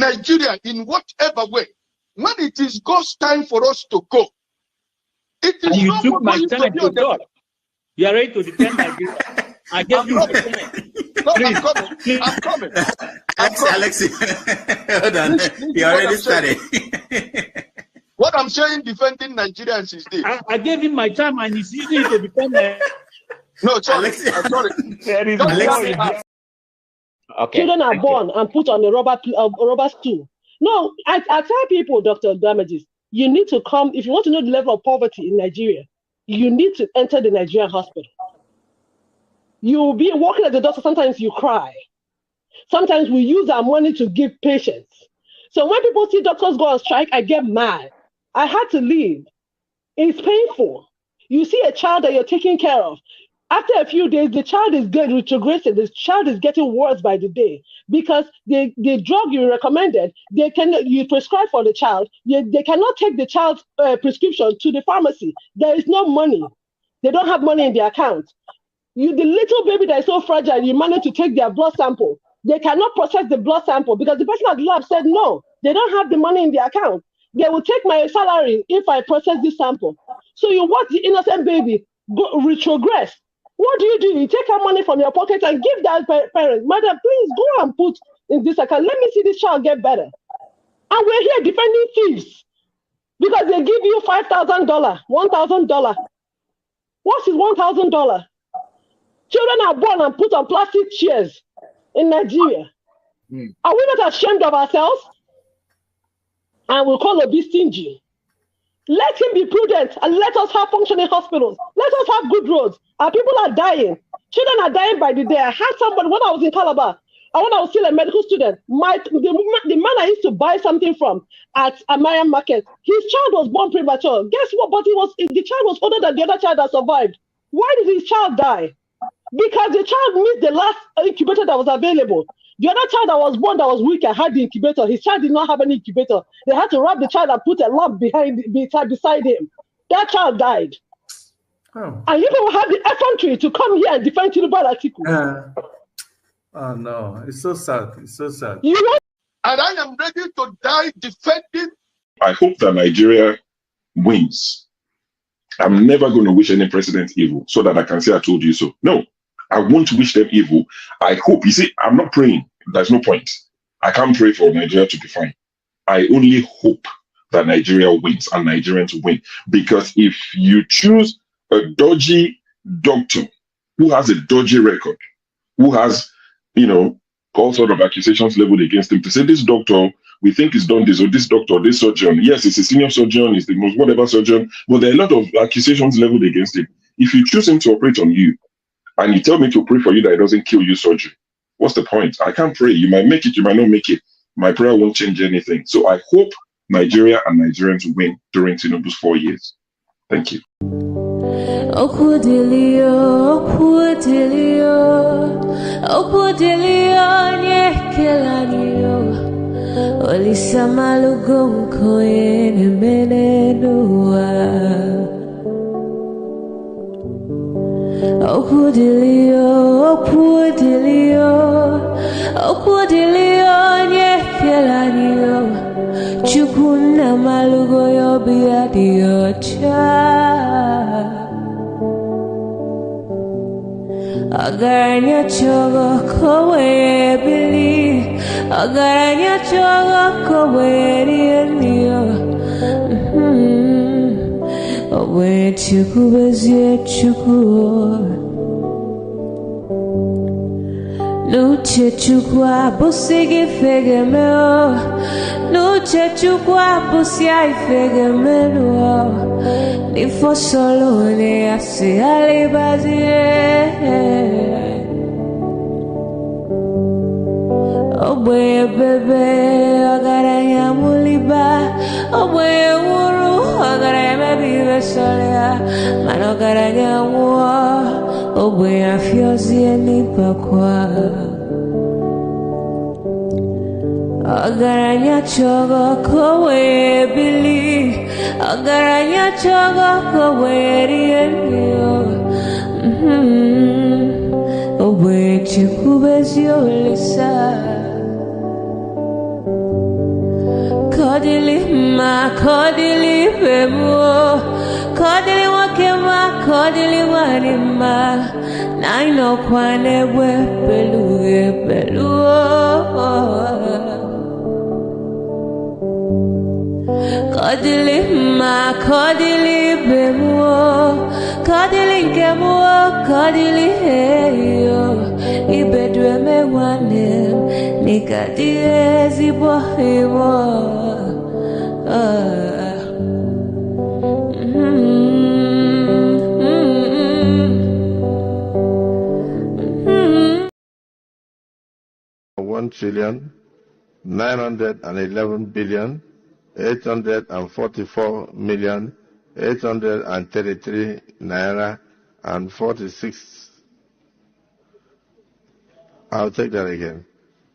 Nigeria in whatever way. When it is God's time for us to go, it is and you not took my going time to talk. You are ready to defend Nigeria. I gave you my time. No, I'm coming. Alexi, hold on. You already started. What I'm saying, defending Nigerians is this. I gave him my time and he's using it to defend No, sorry. I'm sorry. Okay. Children are born and put on a rubber stool. No, I tell people, Dr. Damages, you need to come, if you want to know the level of poverty in Nigeria, you need to enter the Nigerian hospital. You'll be walking at the doctor, sometimes you cry. Sometimes we use our money to give patients. So when people see doctors go on strike, I get mad. I had to leave. It's painful. You see a child that you're taking care of. After a few days, the child is retrogressing. The child is getting worse by the day because the drug you recommended, you prescribe for the child, they cannot take the child's prescription to the pharmacy. There is no money. They don't have money in their account. The little baby that is so fragile, you manage to take their blood sample. They cannot process the blood sample because the person at the lab said no, they don't have the money in their account. They will take my salary if I process this sample. So you watch the innocent baby retrogress. What do? You take our money from your pocket and give that parent, madam, please go and put in this account. Let me see this child get better. And we're here defending thieves because they give you $5,000, $1,000. What is $1,000? Children are born and put on plastic chairs in Nigeria. Are we not ashamed of ourselves? And we'll call Obi stingy. Let him be prudent and let us have functioning hospitals. Let us have good roads. Our people are dying. Children are dying by the day. I had somebody when I was in Calabar, and when I was still a medical student, the man I used to buy something from at American Market, his child was born premature. Guess what? But the child was older than the other child that survived. Why did his child die? Because the child missed the last incubator that was available. The other child that was born that was weak and had the incubator, his child did not have any incubator. They had to wrap the child and put a lamp beside him. That child died. Oh. And you people have the effrontery to come here and defend Tinubu article. Oh no, it's so sad. It's so sad. And I am ready to die defending. I hope that Nigeria wins. I'm never going to wish any president evil so that I can say I told you so. No, I won't wish them evil. I hope. You see, I'm not praying. There's no point. I can't pray for Nigeria to be fine. I only hope that Nigeria wins and Nigerians win. Because if you choose a dodgy doctor who has a dodgy record, who has, all sort of accusations leveled against him, to say this doctor, we think he's done this, or this doctor, this surgeon, yes, he's a senior surgeon, he's the most whatever surgeon, but there are a lot of accusations leveled against him. If you choose him to operate on you, and you tell me to pray for you that it doesn't kill you surgery, what's the point? I can't pray. You might make it, you might not make it. My prayer won't change anything. So I hope Nigeria and Nigerians win during Tinubu's 4 years. Thank you. Chukuna malugo yo biadiocha Agaranya chogo kowe bili Agaranya chogo kowe rienio Owe chuku bezie chuku Nuche chukwa busigi fege meo Nuche chukwa busia ifege meo Nifo solo ne asi alibazie Oboye bebe agaranya muliba Oboye wuru agaranya mebi vesolea Mano agaranya mua Oboye afiozi enipa kwa Agaranya chogo kowe bili Agaranya chogo kowe rienio Oboye chikubezi olisa Kodili ma, kodili bemo, kodili wakema, kodili wanima. Naino kwane we beluge beluo. Kodili ma, kodili bemo, kodili kemo, kodili heyo. Ibedwe me wanem, nikadiezi bohimo. $1,911,844,833 naira and 46. I'll take that again.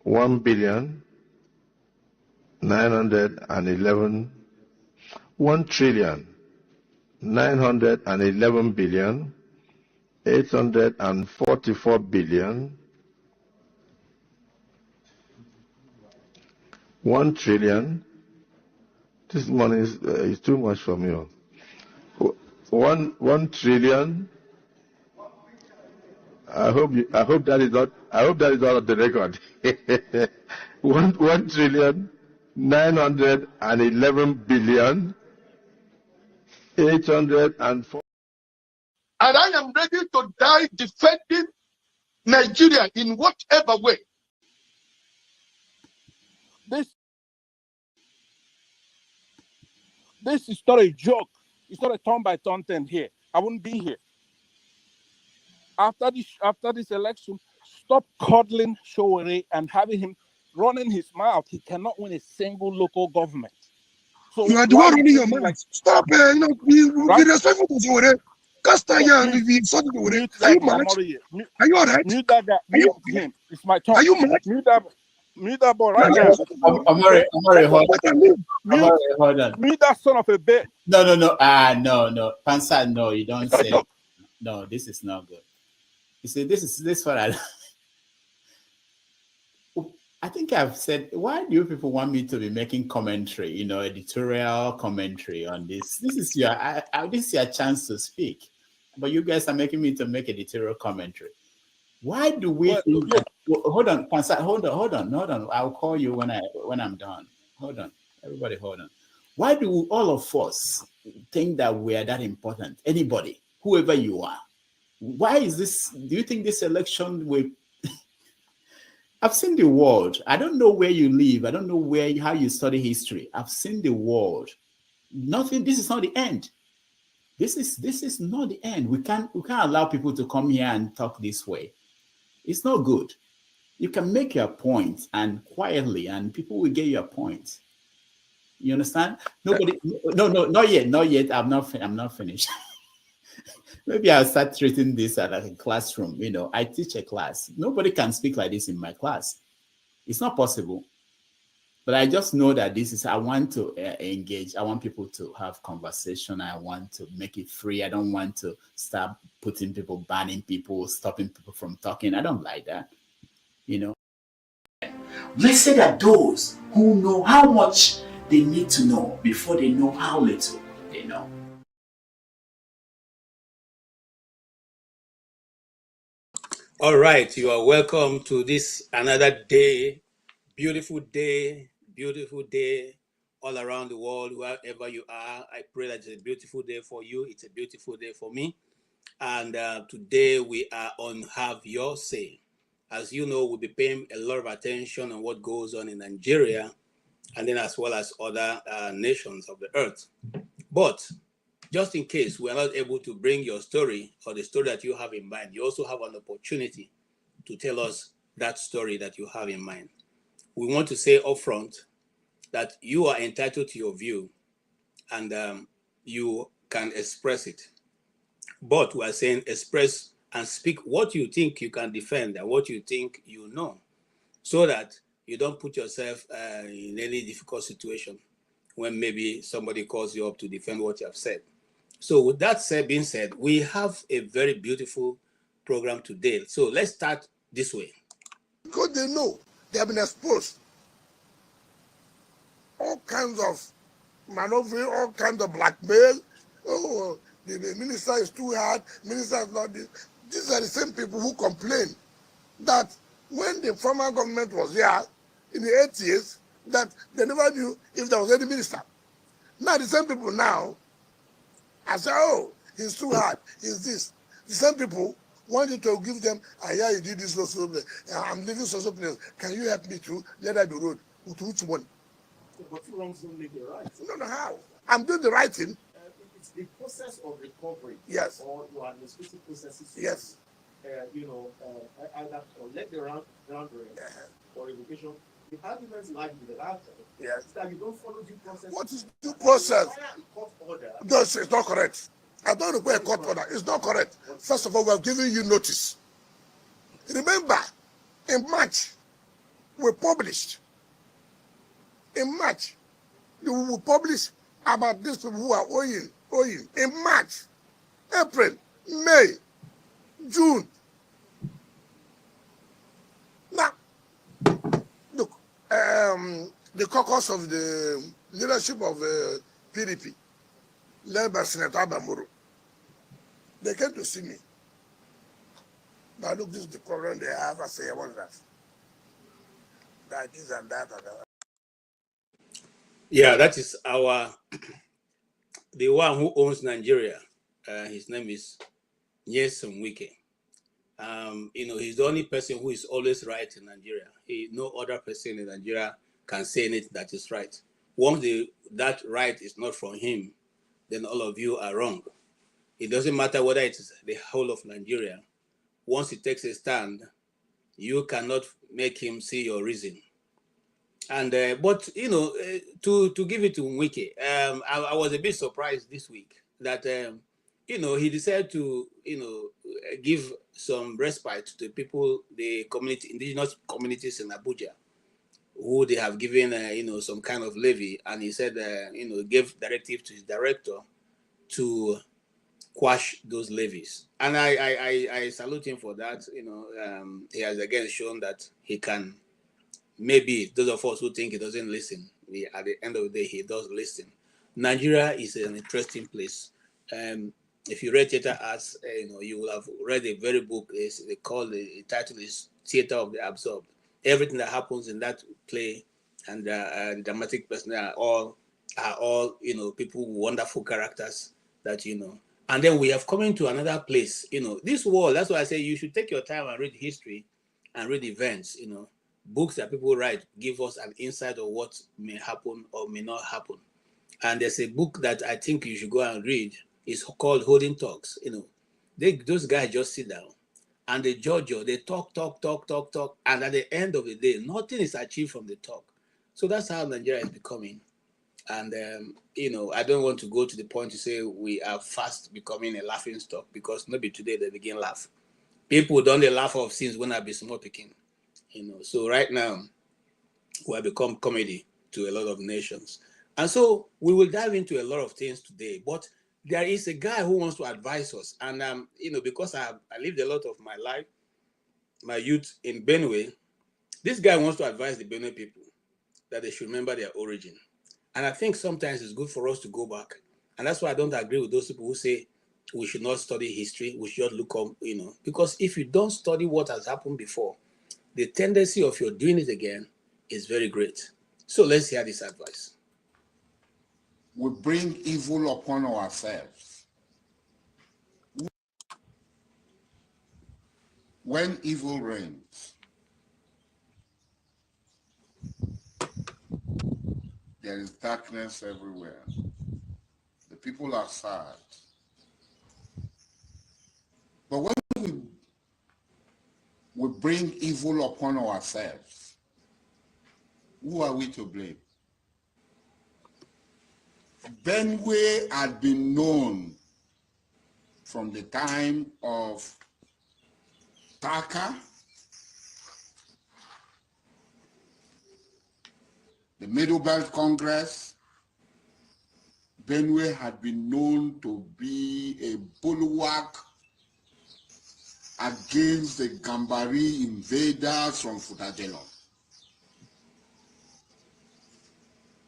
1,911,844,000,000. This money is too much for me. 1 trillion. I hope that is not on the record. 1,911,804. And I am ready to die defending Nigeria in whatever way. This is not a joke. It's not a turn-by-turn thing here. I wouldn't be here. After this election, stop coddling Showore and having him running his mouth. He cannot win a single local government. So you are the one running your mouth. Stop, be respectful to Showore. Are you mad? Are you alright? Mute that guy. Mute him. It's my turn. Are you mad? Mute that boy right now. Amari, hold on. Mute that son of a bitch. No. No. Pansa, no, you don't say. No, this is not good. You see, this what I think I've said, why do you people want me to be making commentary, editorial commentary on this? This is your chance to speak. But you guys are making me to make editorial commentary. Why do we think that, hold on, Pansa, hold on. I'll call you when I'm done. Hold on. Everybody hold on. Why do all of us think that we are that important? Anybody, whoever you are. Why is this? Do you think this election will? I've seen the world. I don't know where you live. I don't know how you study history. I've seen the world. Nothing. This is not the end. This is not the end. We can't allow people to come here and talk this way. It's not good. You can make your point and quietly, and people will get your point. You understand? Nobody. No, not yet. I'm not finished. Maybe I'll start treating this as like a classroom. I teach a class. Nobody can speak like this in my class. It's not possible. But I just know that I want to engage. I want people to have conversation. I want to make it free. I don't want to start putting people, banning people, stopping people from talking. I don't like that. Blessed are those who know how much they need to know before they know how little they know. All right, you are welcome to this another day, beautiful day all around the world, wherever you are. I pray that it's a beautiful day for you. It's a beautiful day for me. And today we are on Have Your Say. As you know, we'll be paying a lot of attention on what goes on in Nigeria, and then as well as other nations of the earth. But just in case we are not able to bring your story or the story that you have in mind, you also have an opportunity to tell us that story that you have in mind. We want to say upfront that you are entitled to your view and you can express it. But we are saying express and speak what you think you can defend and what you think you know, so that you don't put yourself in any difficult situation when maybe somebody calls you up to defend what you have said. So with that being said, we have a very beautiful program today. So let's start this way. Because they know they have been exposed. all kinds of maneuvering, all kinds of blackmail. Oh, the minister is too hard, minister is not this. These are the same people who complain that when the former government was here in the 80s, that they never knew if there was any minister. Now the same people now, I say, oh, he's too hard, he's this. The same people want you to give them, yeah, you did this, I'm living social place. Can you help me to let that be road? To which one? But two wrongs don't make it right. No, how? I'm doing the right thing. It's the process of recovery. Yes. Or your administrative processes. Yes. Either let the ground or revocation. The arguments like with the last yes. is that you don't follow due process. What is due process? Court order. No, it's not correct. I don't require a court order. It's not correct. First of all, we are giving you notice. Remember, in March, we published. In March, we will publish about these people who are owing. In March, April, May, June. Now, look, the caucus of the leadership of PDP, led by Senator Abamuru, they came to see me. Now, look, this is the problem they have. I say, what is that? That is and that and that. Yeah, that is the one who owns Nigeria. His name is Wike. He's the only person who is always right in Nigeria. No other person in Nigeria can say anything that is right. Once that right is not from him, then all of you are wrong. It doesn't matter whether it is the whole of Nigeria. Once he takes a stand, you cannot make him see your reason. And but to give it to Wike, I was a bit surprised this week that he decided to give some respite to people, the indigenous communities in Abuja, who they have given some kind of levy, and he said gave directive to his director to quash those levies, and I salute him for that. He has again shown that he can. Maybe those of us who think he doesn't listen, at the end of the day, he does listen. Nigeria is an interesting place. If you read theater arts, you will have read a very book. The title is Theater of the Absorbed. Everything that happens in that play and the dramatic personnel are all people with wonderful characters that And then we have come into another place. This world. That's why I say you should take your time and read history, and read events. Books that people write give us an insight of what may happen or may not happen. And there's a book that I think you should go and read. It's called Holding Talks. Those guys just sit down and they judge you. They talk. And at the end of the day, nothing is achieved from the talk. So that's how Nigeria is becoming. And, I don't want to go to the point to say we are fast becoming a laughing stock, because maybe today they begin laugh. People don't laugh of since when I be small picking. So right now, we have become comedy to a lot of nations. And so we will dive into a lot of things today. But there is a guy who wants to advise us. And, because I lived a lot of my life, my youth in Benue, this guy wants to advise the Benue people that they should remember their origin. And I think sometimes it's good for us to go back. And that's why I don't agree with those people who say we should not study history. We should look up, because if you don't study what has happened before, the tendency of your doing it again is very great. So let's hear this advice. We bring evil upon ourselves. When evil reigns, there is darkness everywhere. The people are sad. But when we bring evil upon ourselves, who are we to blame? Benue had been known from the time of Taka, the Middle Belt Congress. Benue had been known to be a bulwark against the Gambari invaders from Futadelo.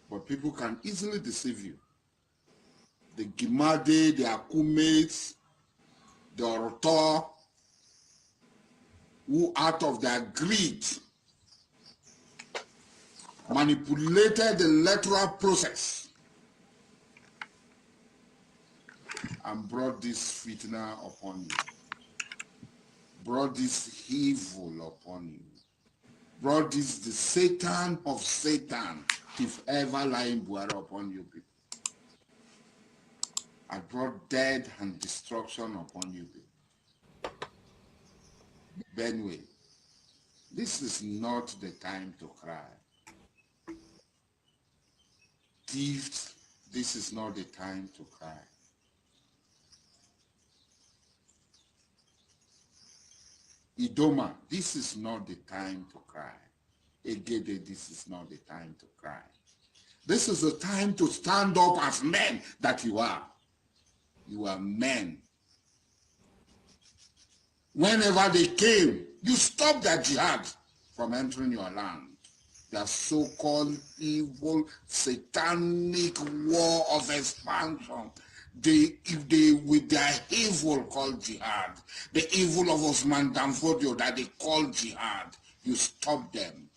But people can easily deceive you. The Gimade, the Akumates, the Orotor, who out of their greed manipulated the electoral process and brought this fitna upon you, brought this evil upon you, brought this the Satan of Satan, if ever lying Buhari upon you people. I brought death and destruction upon you people. Benue, this is not the time to cry. Thieves, this is not the time to cry. Idoma, this is not the time to cry. Egede, this is not the time to cry. This is the time to stand up as men that you are. You are men. Whenever they came, you stopped their jihad from entering your land. Their so-called evil, satanic war of expansion. If they, with their evil called jihad, the evil of Osman Danfodio that they call jihad, you stop them.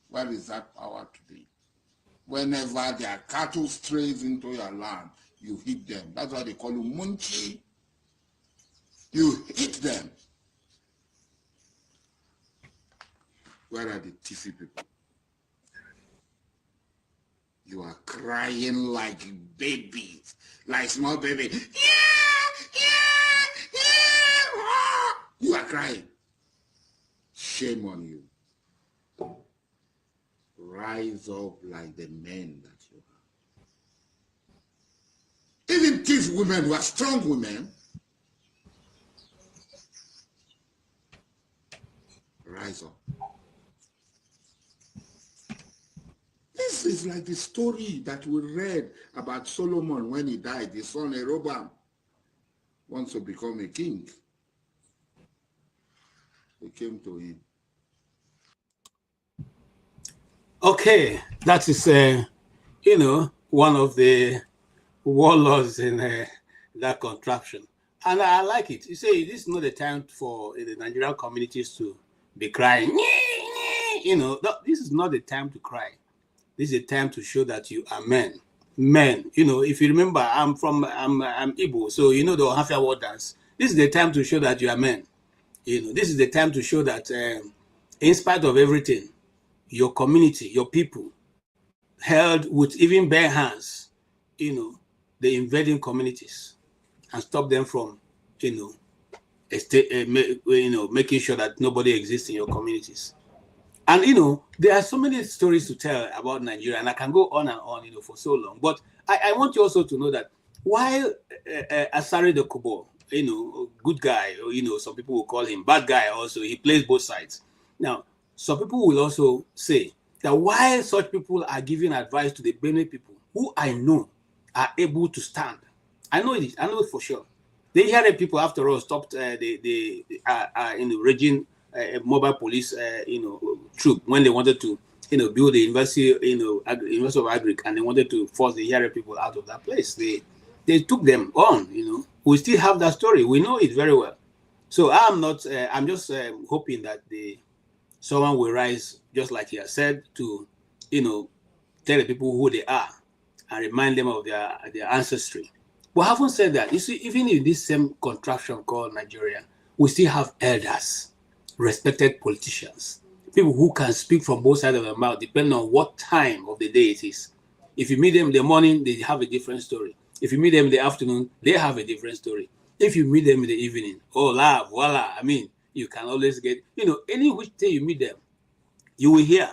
Where is that power today? Whenever their cattle strays into your land, you hit them. That's why they call you Munchi. You hit them. Where are the Tifi people? You are crying like babies, like small baby. You are crying. Shame on you. Rise up like the men that you are. Even thief women who are strong women, rise up. This is like the story that we read about Solomon when he died. His son Rehoboam wants to become a king. They came to him. Okay, that is, one of the warlords in that contraption. And I like it. You say this is not the time for the Nigerian communities to be crying. This is not the time to cry. This is a time to show that you are men. Men, if you remember, I'm Igbo, so the Ohafia war dance. This is the time to show that you are men. This is the time to show that in spite of everything, your community, your people, held with even bare hands, the invading communities and stop them from, making sure that nobody exists in your communities. And, there are so many stories to tell about Nigeria, and I can go on and on, for so long. But I want you also to know that while Asari the Kobo, good guy, or, some people will call him bad guy also, he plays both sides. Now, some people will also say that while such people are giving advice to the Benue people, who I know are able to stand, I know it for sure. The Nigeirian people, after all, stopped the raging mobile police, troop when they wanted to, build the University of Agric, and they wanted to force the Nigeirian people out of that place. They took them on. We still have that story. We know it very well. So I'm not. I'm just hoping that someone will rise, just like he has said, to tell the people who they are and remind them of their ancestry. But having said that, you see, even in this same contraption called Nigeria, we still have elders, respected politicians, people who can speak from both sides of their mouth, depending on what time of the day it is. If you meet them in the morning, they have a different story. If you meet them in the afternoon, they have a different story. If you meet them in the evening, voila. I mean, you can always get, any which day you meet them, you will hear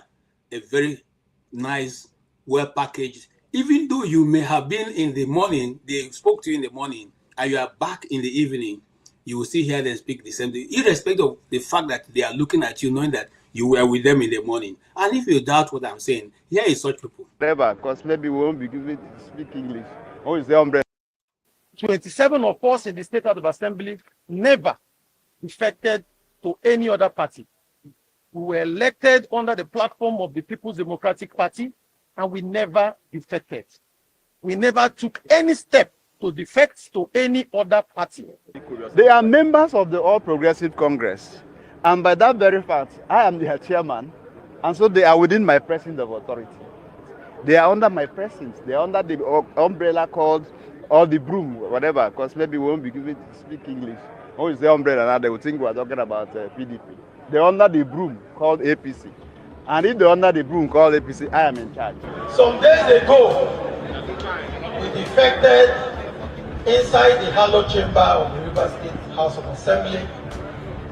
a very nice, well-packaged, even though you may have been in the morning, they spoke to you in the morning, and you are back in the evening, you will still hear them speak the same thing, irrespective of the fact that they are looking at you, knowing that you were with them in the morning. And if you doubt what I'm saying, here is such people. Never, because maybe we won't be given to speak English. Or is the umbrella? 27 of us in the State House of Assembly never defected to any other party. We were elected under the platform of the People's Democratic Party. and we never defected. We never took any step to defect to any other party. They are members of the All Progressive Congress, and by that very fact, I am their chairman, and so they are within my presence of authority. They are under my presence. They are under the umbrella called, or the broom, whatever, because maybe we won't be given to speak English. When we say umbrella now, they will think we are talking about PDP. They are under the broom called APC. And if they are under the broom called APC, I am in charge. Some days ago, we defected inside the Hallowed Chamber of the River State House of Assembly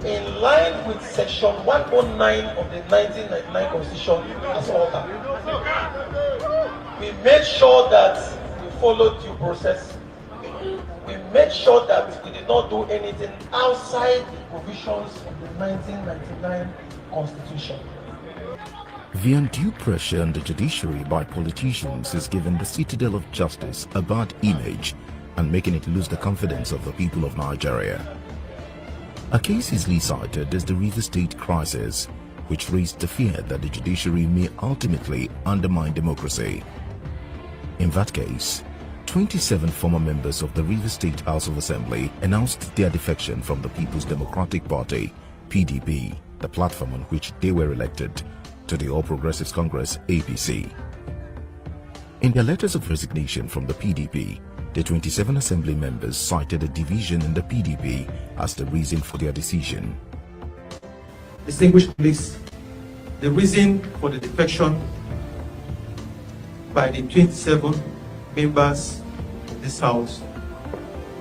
in line with Section 109 of the 1999 Constitution as ordered. We made sure that we followed due process. We made sure that we did not do anything outside the provisions of the 1999 Constitution. The undue pressure on the judiciary by politicians has given the citadel of justice a bad image and making it lose the confidence of the people of Nigeria. A case easily cited is the River State crisis, which raised the fear that the judiciary may ultimately undermine democracy. In that case, 27 former members of the River State House of Assembly announced their defection from the People's Democratic Party, PDP, the platform on which they were elected, to the All Progressives Congress, APC. In their letters of resignation from the PDP, the 27 assembly members cited a division in the PDP as the reason for their decision. Distinguished colleagues, the reason for the defection by the 27 members of this House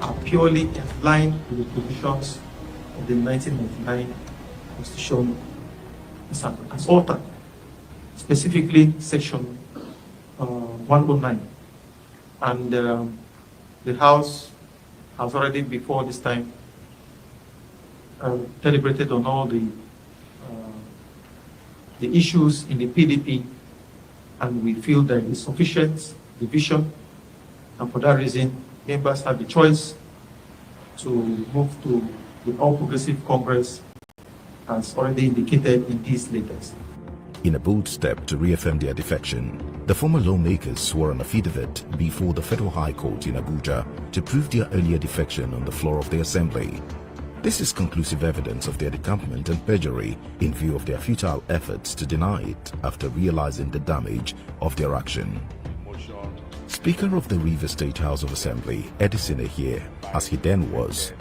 are purely in line with the provisions of the 1999 Constitution as altered, specifically Section 109. And the House has already before this time deliberated on all the issues in the PDP, and we feel there is sufficient division, and for that reason, members have the choice to move to the All Progressive Congress as already indicated in these letters. In a bold step to reaffirm their defection, the former lawmakers swore an affidavit before the Federal High Court in Abuja to prove their earlier defection on the floor of the Assembly. This is conclusive evidence of their decampment and perjury in view of their futile efforts to deny it after realizing the damage of their action. Speaker of the River State House of Assembly, Seme here, as he then was,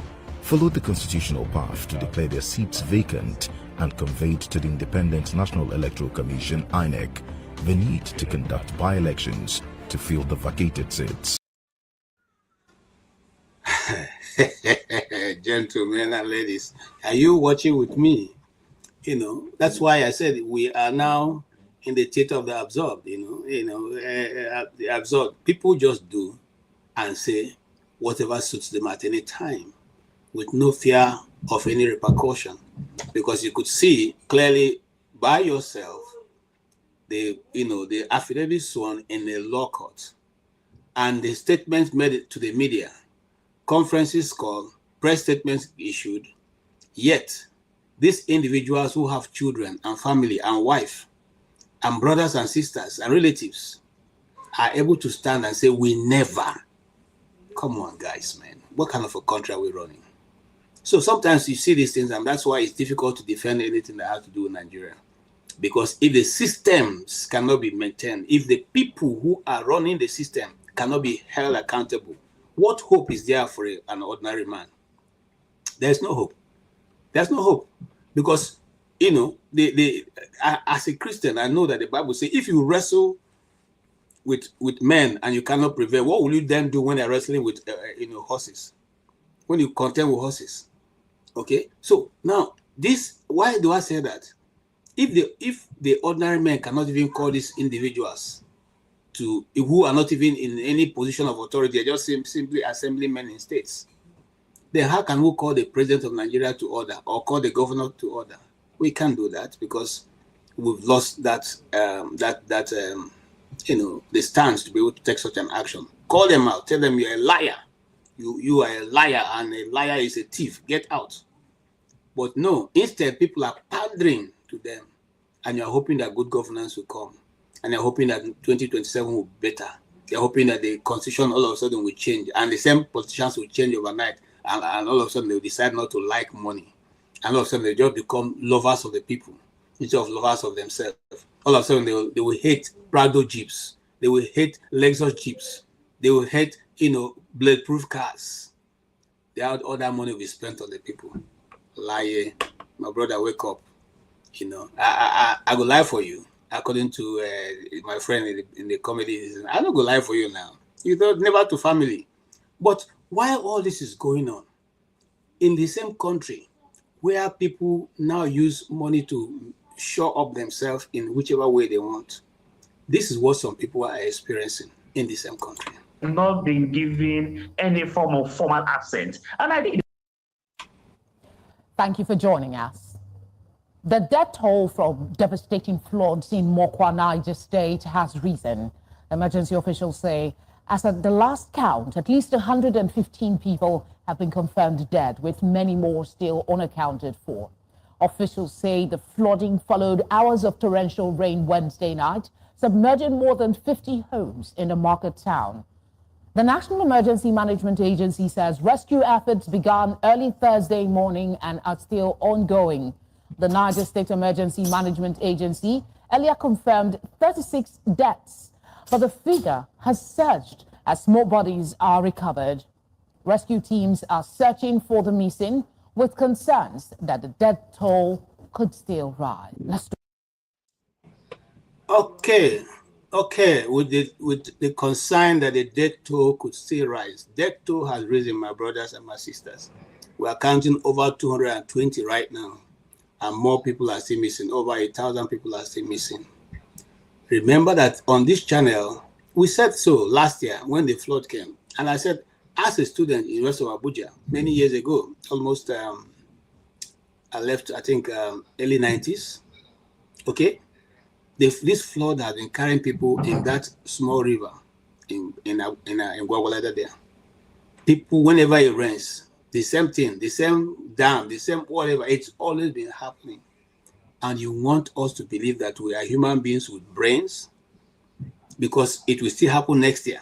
followed the constitutional path to declare their seats vacant and conveyed to the Independent National Electoral Commission, INEC, the need to conduct by-elections to fill the vacated seats. Gentlemen and ladies, are you watching with me? That's why I said we are now in the theater of the absurd. The absurd. People just do and say whatever suits them at any time, with no fear of any repercussion, because you could see clearly by yourself the affidavit sworn in a law court, and the statements made to the media, conferences called, press statements issued. Yet these individuals who have children and family and wife and brothers and sisters and relatives are able to stand and say, we never. Come on, guys, man. What kind of a country are we running? So sometimes you see these things, and that's why it's difficult to defend anything that has to do with Nigeria. Because if the systems cannot be maintained, if the people who are running the system cannot be held accountable, what hope is there for an ordinary man? There's no hope. There's no hope. Because, as a Christian, I know that the Bible says, if you wrestle with men and you cannot prevail, what will you then do when they're wrestling with, horses? When you contend with horses? Okay? So now, why do I say that? If the ordinary men cannot even call these individuals who are not even in any position of authority, they're just simply assemblymen in states, then how can we call the president of Nigeria to order or call the governor to order? We can't do that because we've lost the stance to be able to take such an action. Call them out, tell them you're a liar. You are a liar, and a liar is a thief. Get out. But no, instead people are pandering to them, and you're hoping that good governance will come. and they're hoping that 2027 will be better. They're hoping that the constitution all of a sudden will change, and the same politicians will change overnight, and all of a sudden they'll decide not to like money, and all of a sudden they just become lovers of the people instead of lovers of themselves. All of a sudden they will hate Prado Jeeps, they will hate Lexus Jeeps, they will hate, bulletproof cars. All that money will be spent on the people. Lie, my brother, wake up. I go lie for you. According to my friend in the comedy, I don't go lie for you now. You don't never to family. But while all this is going on, in the same country where people now use money to show up themselves in whichever way they want, this is what some people are experiencing in the same country. Not been given any form of formal assent. And I think. Thank you for joining us. The death toll from devastating floods in Mokwa, Niger State has risen. Emergency officials say, as at the last count, at least 115 people have been confirmed dead, with many more still unaccounted for. Officials say the flooding followed hours of torrential rain Wednesday night, submerging more than 50 homes in the market town. The National Emergency Management Agency says rescue efforts began early Thursday morning and are still ongoing. The Niger State Emergency Management Agency earlier confirmed 36 deaths, but the figure has surged as more bodies are recovered. Rescue teams are searching for the missing, with concerns that the death toll could still rise. Let's Okay, with the concern that the death toll could still rise. Death toll has risen, my brothers and my sisters. We are counting over 220 right now, and more people are still missing. Over 1,000 people are still missing. Remember that on this channel, we said so last year when the flood came, and I said, as a student in University of Abuja many years ago, almost I left, I think, early 90s. Okay, this flood has been carrying people in that small river in Gwagwalada there. People, whenever it rains, the same thing, the same dam, the same whatever, it's always been happening. And you want us to believe that we are human beings with brains, because it will still happen next year.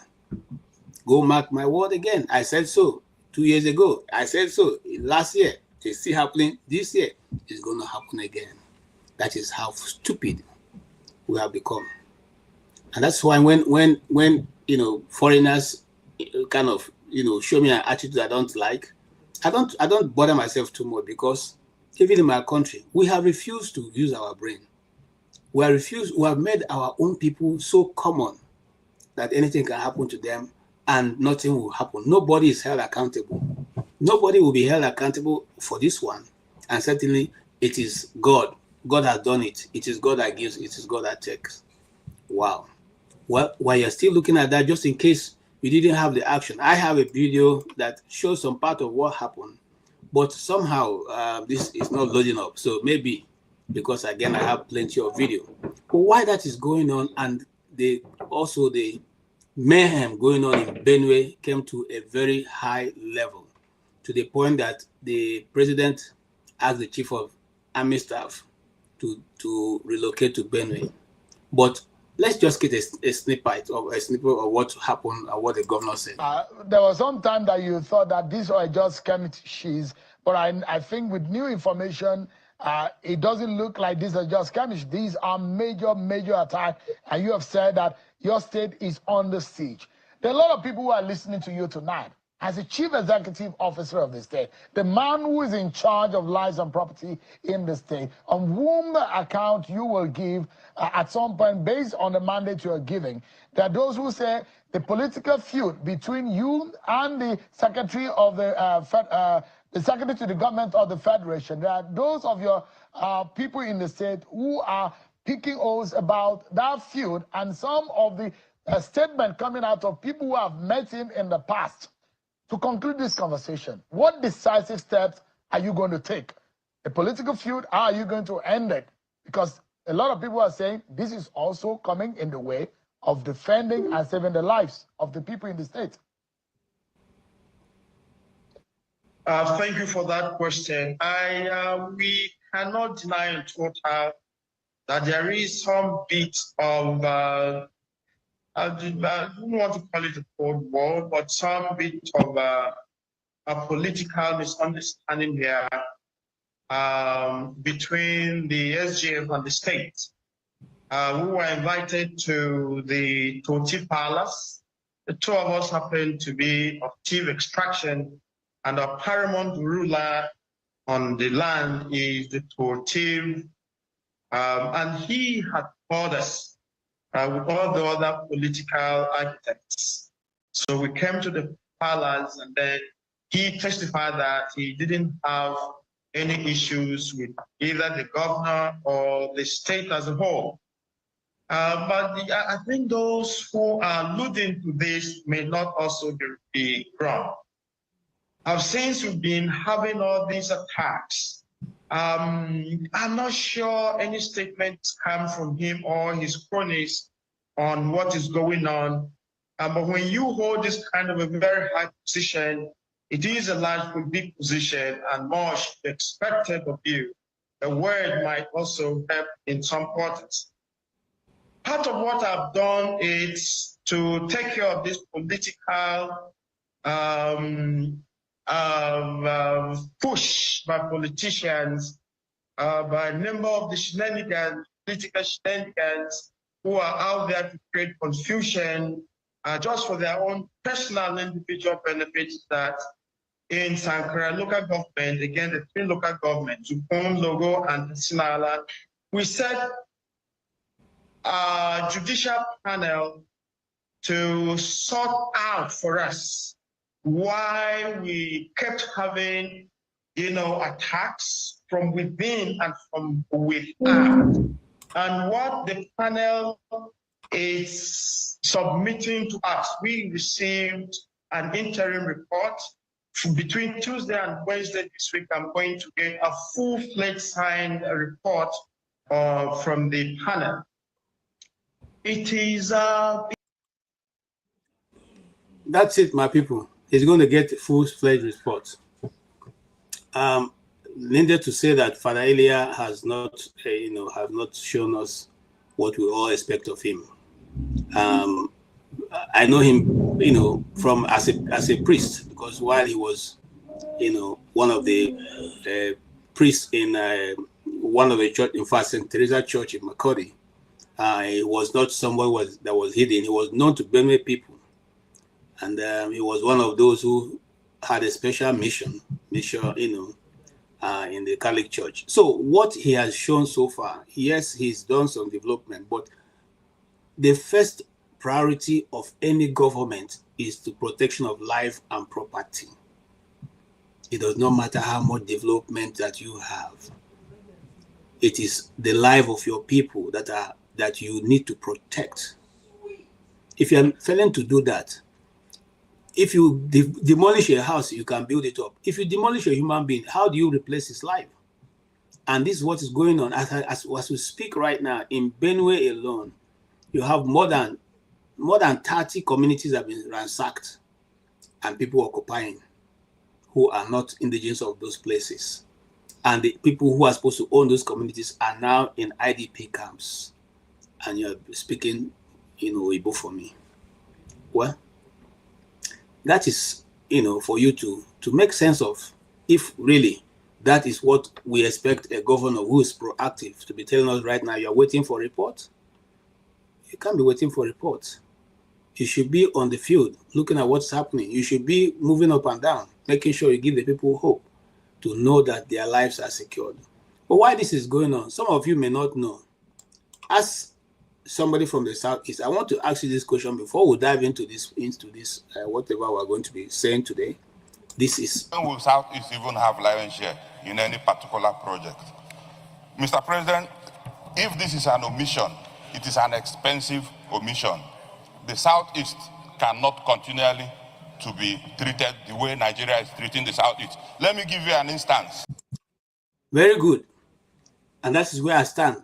Go mark my word again. I said so 2 years ago. I said so last year. It's still happening this year. It's going to happen again. That is how stupid we have become. And that's why when foreigners kind of show me an attitude I don't like, I don't bother myself too much, because even in my country, we have refused to use our brain. We have made our own people so common that anything can happen to them and nothing will happen. Nobody is held accountable. Nobody will be held accountable for this one. And certainly it is God. God has done it. It is God that gives. It is God that takes. Wow. Well, while you're still looking at that, just in case you didn't have the action, I have a video that shows some part of what happened. But somehow this is not loading up. So maybe because, again, I have plenty of video. But why that is going on, and the mayhem going on in Benue came to a very high level, to the point that the president asked the chief of army staff to relocate to Benue. But let's just get a snippet of what happened and what the governor said. There was some time that you thought that these were just skirmishes, but I think with new information, it doesn't look like these are just skirmishes. These are major attacks, and you have said that your state is under siege. There are a lot of people who are listening to you tonight. As the chief executive officer of the state, the man who is in charge of lives and property in the state, on whom account you will give at some point based on the mandate you are giving. There are those who say the political feud between you and the secretary of the secretary to the government of the federation. There are those of your people in the state who are picking holes about that feud, and some of the statement coming out of people who have met him in the past. To conclude this conversation, what decisive steps are you going to take? A political feud, how are you going to end it? Because a lot of people are saying this is also coming in the way of defending and saving the lives of the people in the state. Thank you for that question. We cannot deny in total that there is some bit of, I don't want to call it a cold war, but some bit of a political misunderstanding here between the SGF and the state. We were invited to the Toti Palace. The two of us happened to be of chief extraction, and our paramount ruler on the land is the Toti. And he had called us with all the other political architects. So we came to the palace, and then he testified that he didn't have any issues with either the governor or the state as a whole. But I think those who are alluding to this may not also be wrong. Since we've been having all these attacks, I'm not sure any statements come from him or his cronies on what is going on. But when you hold this kind of a very high position, it is a large, big position, and much expected of you. A word might also help in some quarters. Part of what I've done is to take care of this political push by politicians, by a number of the shenanigans, political shenanigans, who are out there to create confusion just for their own personal individual benefits. That in Sankara local government, again, the three local governments, Upon, Logo, and Sinala, we set a judicial panel to sort out for us why we kept having, attacks from within and from without. And what the panel is submitting to us, we received an interim report. Between Tuesday and Wednesday this week, I'm going to get a full-fledged signed report from the panel. It is... That's it, my people. He's going to get full-fledged reports. Needed to say that Father Elia has not, have not shown us what we all expect of him. I know him, from as a priest, because while he was, one of the priests in one of the church, in fact, St. Teresa Church in Makodi, he was not someone that was hidden. He was known to Benue people, and he was one of those who had a special mission, in the Catholic Church. So what he has shown so far, yes, he's done some development, but the first priority of any government is the protection of life and property. It does not matter how much development that you have. It is the life of your people that you need to protect. If you are failing to do that, if you demolish a house, you can build it up. If you demolish a human being, how do you replace his life? And this is what is going on. As we speak right now, in Benue alone, you have more than 30 communities have been ransacked and people occupying who are not indigenous of those places. And the people who are supposed to own those communities are now in IDP camps. And you're speaking, Igbo for me. Well, that is, for you to make sense of, if really that is what we expect a governor who is proactive to be telling us right now, you're waiting for a report. You can't be waiting for reports. You should be on the field, looking at what's happening. You should be moving up and down, making sure you give the people hope to know that their lives are secured. But why this is going on, some of you may not know. As somebody from the Southeast, I want to ask you this question before we dive into this whatever we're going to be saying today. This is... When will Southeast even have lion's share in any particular project? Mr. President, if this is an omission, it is an expensive omission. The Southeast cannot continually to be treated the way Nigeria is treating the Southeast. Let me give you an instance. Very good. And that is where I stand.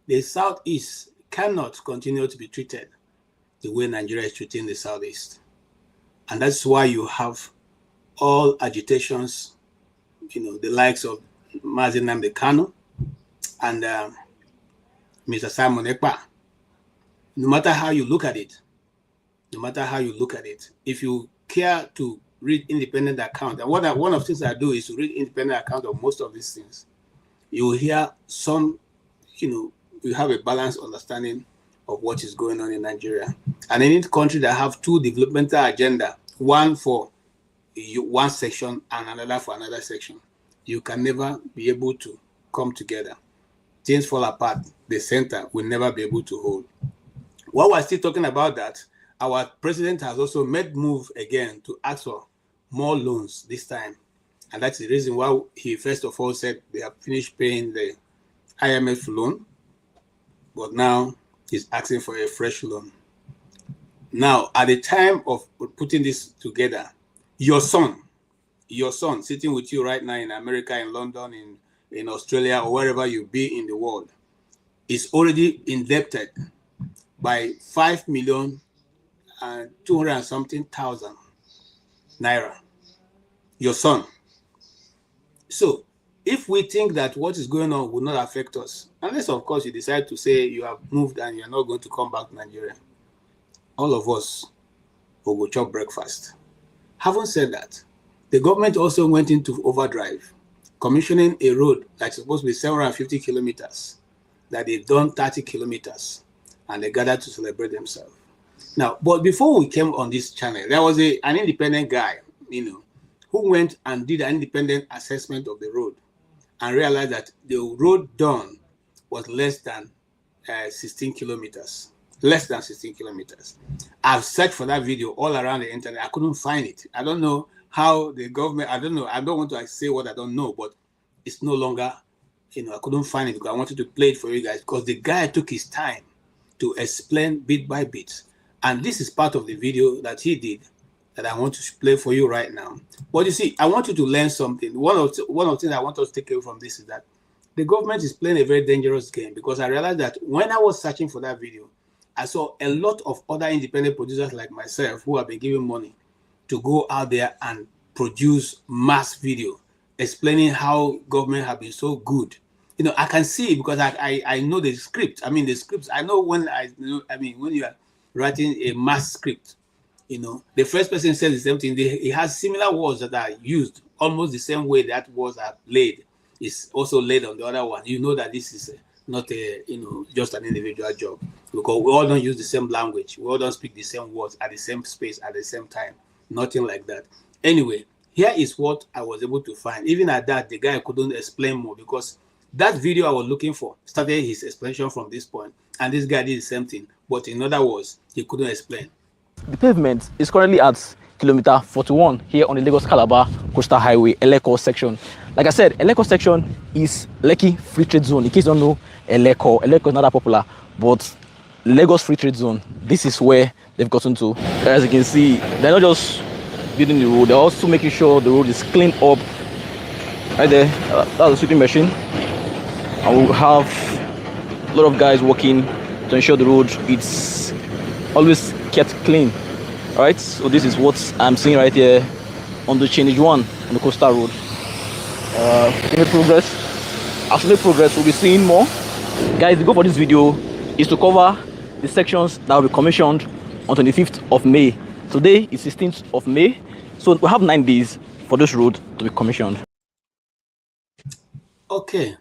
The Southeast cannot continue to be treated the way Nigeria is treating the Southeast. And that's why you have all agitations, the likes of Mazi Nnamdi Kanu and Mr. Simon Ekpa. No matter how you look at it, if you care to read independent account, and one of the things I do is to read independent account of most of these things, you will hear some, you have a balanced understanding of what is going on in Nigeria. And any country that have two developmental agenda, one for one section and another for another section, you can never be able to come together. Things fall apart. The center will never be able to hold. While we're still talking about that, our president has also made move again to ask for more loans this time. And that's the reason why he first of all said they have finished paying the IMF loan, but now he's asking for a fresh loan. Now, at the time of putting this together, your son sitting with you right now in America, in London, in Australia, or wherever you be in the world, is already indebted by 5,200,000 and something naira. Your son. So, if we think that what is going on will not affect us, unless of course you decide to say you have moved and you're not going to come back to Nigeria, all of us will go chop breakfast. Having said that, the government also went into overdrive, commissioning a road that's supposed to be 750 kilometers, that they've done 30 kilometers, and they gathered to celebrate themselves. Now, but before we came on this channel, there was an independent guy, who went and did an independent assessment of the road and realized that the road done was less than 16 kilometers. Less than 16 kilometers. I've searched for that video all around the internet. I couldn't find it. I don't know how the government, I don't know. I don't want to say what I don't know, but it's no longer, I couldn't find it because I wanted to play it for you guys because the guy took his time to explain bit by bit. And this is part of the video that he did that I want to play for you right now. But you see, I want you to learn something. One of the things I want us to take away from this is that the government is playing a very dangerous game, because I realized that when I was searching for that video, I saw a lot of other independent producers like myself who have been given money to go out there and produce mass video explaining how government have been so good. I can see, because I know the script. I mean, the scripts. I know when when you are writing a mass script, the first person says the same thing. It has similar words that are used almost the same way that words are laid. It's also laid on the other one. You know that this is not a just an individual job, because we all don't use the same language. We all don't speak the same words at the same space at the same time. Nothing like that. Anyway, here is what I was able to find. Even at that, the guy couldn't explain more, because that video I was looking for started his explanation from this point, and this guy did the same thing, but in other words, he couldn't explain. The pavement is currently at kilometer 41 here on the Lagos-Calabar Coastal Highway, Adeleke section. Like I said, Adeleke section is Lekki Free Trade Zone. In case you don't know, Adeleke is not that popular, but Lagos Free Trade Zone, this is where they've gotten to. As you can see, they're not just building the road, they're also making sure the road is cleaned up. Right there, that's a sweeping machine. And we'll have a lot of guys working to ensure the road it's always kept clean. All right, so this is what I'm seeing right here on the change one on the coastal road. As we make progress, we'll be seeing more. Guys, the goal for this video is to cover the sections that will be commissioned on 25th of May. Today is 16th of May, so we have 9 days for this road to be commissioned. Okay,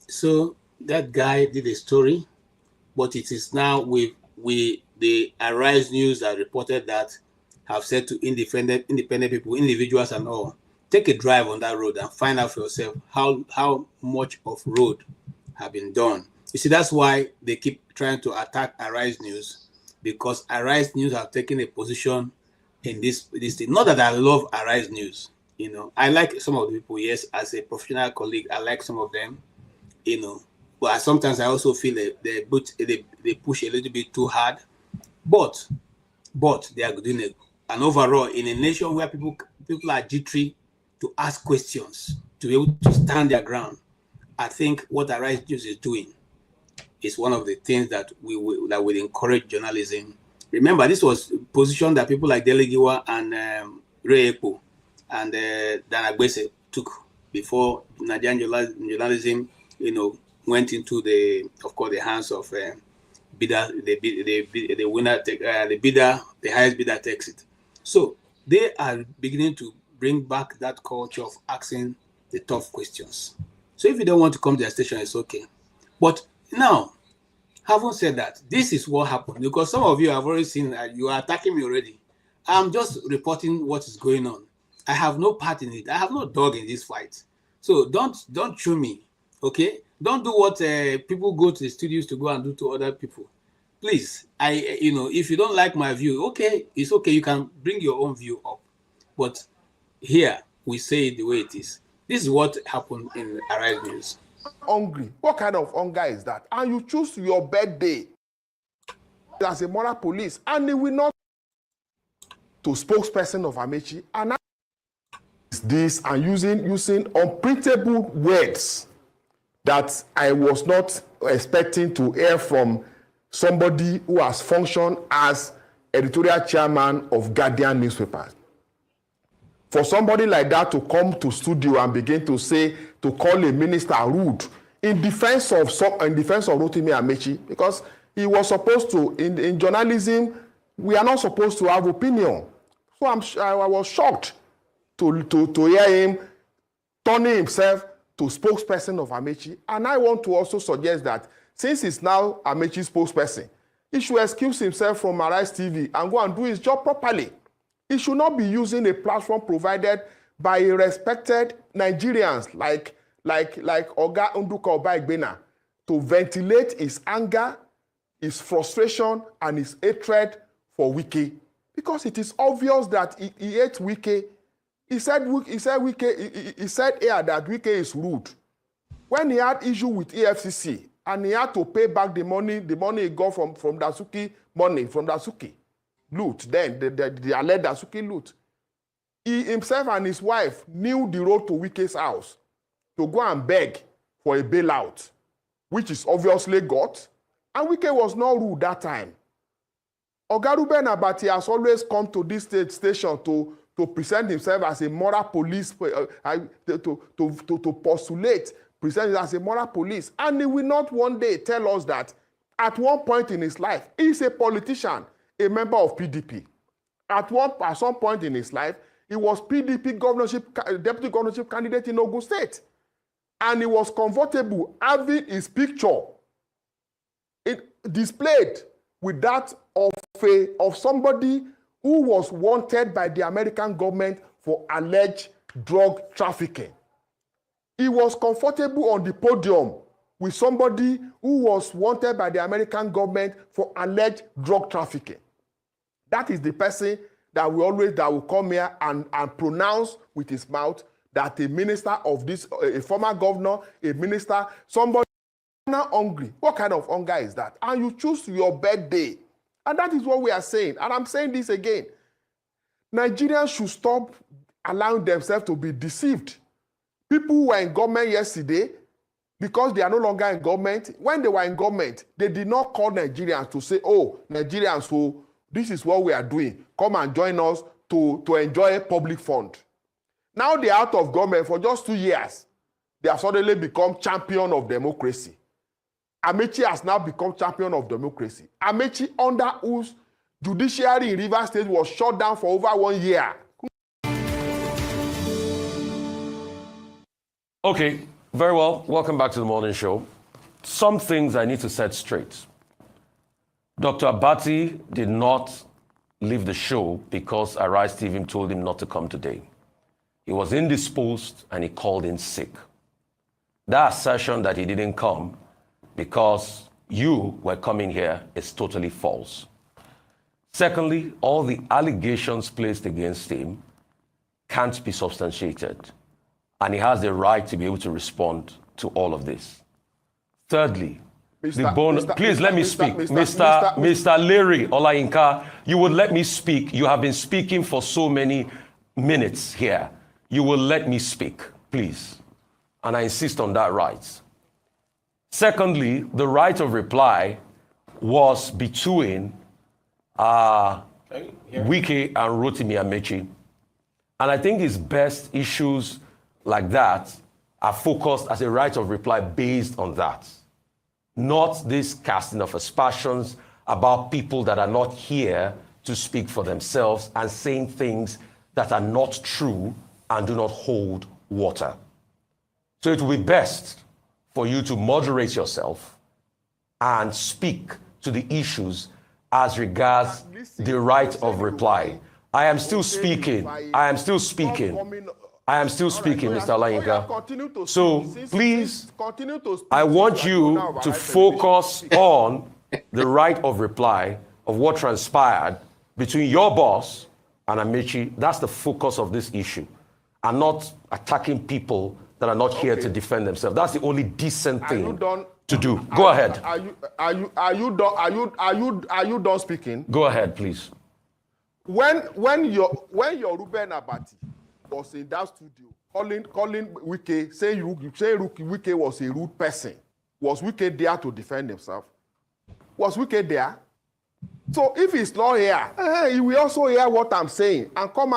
so that guy did a story, but it is now with the Arise News that reported that have said to independent people, individuals and all, take a drive on that road and find out for yourself how much of road have been done. You see, that's why they keep trying to attack Arise News, because Arise News have taken a position in this thing. Not that I love Arise News, I like some of the people, yes, as a professional colleague, I like some of them, but sometimes I also feel they push a little bit too hard. But they are doing it. And overall, in a nation where people are jittery to ask questions, to be able to stand their ground, I think what Arise News is doing is one of the things that will encourage journalism. Remember, this was a position that people like Adeleke and Reepo and Danagbese took before Nigerian journalism, went into the hands of bidder. The winner, the bidder, the highest bidder takes it. So they are beginning to bring back that culture of asking the tough questions. So if you don't want to come to the station, it's okay. But now, having said that, this is what happened, because some of you have already seen that you are attacking me already. I'm just reporting what is going on. I have no part in it. I have no dog in this fight. So don't chew me, okay? Don't do what people go to the studios to go and do to other people. Please, if you don't like my view, okay, it's okay. You can bring your own view up. But here, we say it the way it is. This is what happened in Arise News. Hungry. What kind of hunger is that? And you choose your birthday as a moral police, and they will not to spokesperson of Amechi, and this and using unprintable words that I was not expecting to hear from somebody who has functioned as editorial chairman of Guardian newspapers. For somebody like that to come to studio and begin to say, to call a minister rude in defense of Rotimi Amechi, because he was supposed to, in journalism, we are not supposed to have opinion. So I was shocked to hear him turning himself to spokesperson of Amechi. And I want to also suggest that since he's now Amechi's spokesperson, he should excuse himself from Arise TV and go and do his job properly. He should not be using a platform provided by respected Nigerians like Oga Nduka Oba-Igbena to ventilate his anger, his frustration, and his hatred for Wike. Because it is obvious that he hates Wike. He said here that Wike is rude. When he had issue with EFCC and he had to pay back the money he got from Dasuki money, from Dasuki loot, then the alleged Dasuki loot, he himself and his wife knew the road to Wike's house to go and beg for a bailout, which is obviously got, and Wike was not rude that time. Oga Ruben Abati has always come to this station to present himself as a moral police, to postulate, present as a moral police. And he will not one day tell us that at one point in his life, he is a politician, a member of PDP. At some point in his life, he was PDP deputy governorship candidate in Ogun State. And he was comfortable having his picture displayed with that of somebody who was wanted by the American government for alleged drug trafficking. He was comfortable on the podium with somebody who was wanted by the American government for alleged drug trafficking. That is the person that will come here and pronounce with his mouth that a minister of this, a former governor, a minister, somebody not hungry. What kind of hunger is that? And you choose your birthday. And that is what we are saying. And I'm saying this again. Nigerians should stop allowing themselves to be deceived. People who were in government yesterday, because they are no longer in government, when they were in government, they did not call Nigerians to say, oh, Nigerians, so this is what we are doing. Come and join us to enjoy a public fund. Now they are out of government for just 2 years. They have suddenly become champion of democracy. Amechi has now become champion of democracy. Amechi, under whose judiciary in Rivers State was shut down for over 1 year. Okay, very well. Welcome back to the morning show. Some things I need to set straight. Dr. Abati did not leave the show because Arise TV told him not to come today. He was indisposed and he called in sick. That assertion that he didn't come because you were coming here is totally false. Secondly, all the allegations placed against him can't be substantiated, and he has the right to be able to respond to all of this. Thirdly, please let me speak. Mr. Larry Olayinka, you would let me speak. You have been speaking for so many minutes here. You will let me speak, please. And I insist on that right. Secondly, the right of reply was between Wike and Rotimi Amechi. And I think it's best issues like that are focused as a right of reply based on that. Not this casting of aspersions about people that are not here to speak for themselves and saying things that are not true and do not hold water. So it will be best for you to moderate yourself and speak to the issues as regards the right of reply. I am still speaking. I am still speaking. I am still speaking, Mr. Olayinka. So please, I want you to focus on the right of reply of what transpired between your boss and Amechi. That's the focus of this issue, and not attacking people that are not here to defend themselves. That's the only decent thing to do. Go ahead. Are you done speaking? Go ahead, please. When your Ruben Abati was in that studio calling Wike, saying Wike was a rude person, was Wike there to defend himself? Was Wike there? So if he's not here, he will also hear what I'm saying and come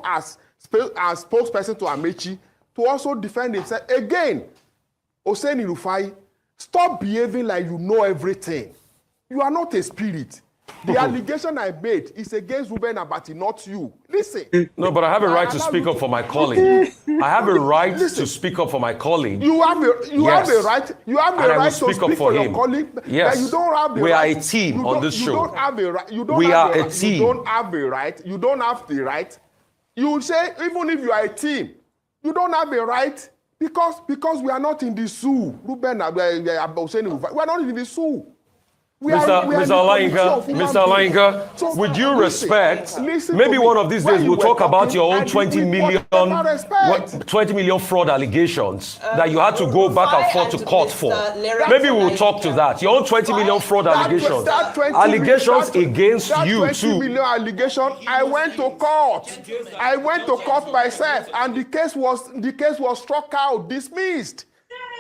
as spokesperson to Amechi to also defend himself. Again, Oseni Rufai, stop behaving like you know everything. You are not a spirit. The allegation I made is against Ruben Abati, not you. Listen. No, but I have a right to speak up for my colleague. I have a right to speak up for my colleague. You have a right. You have a right to speak up for your colleague. Yes. You don't have the we right. are a team on this show. You don't have a right. We are a team. You don't have a right. You don't have the right. You say even if you are a team, you don't have a right because we are not in the zoo. Ruben, we are not in the zoo. Mr. Olayinka, with due respect, maybe one of these days we'll talk about your own 20 million fraud allegations that you had to go back and forth to court for. Maybe we'll talk to that. Your own 20 million fraud allegations. Allegations against you too. 20 million allegation. I went to court. I went to court myself, and the case was struck out, dismissed.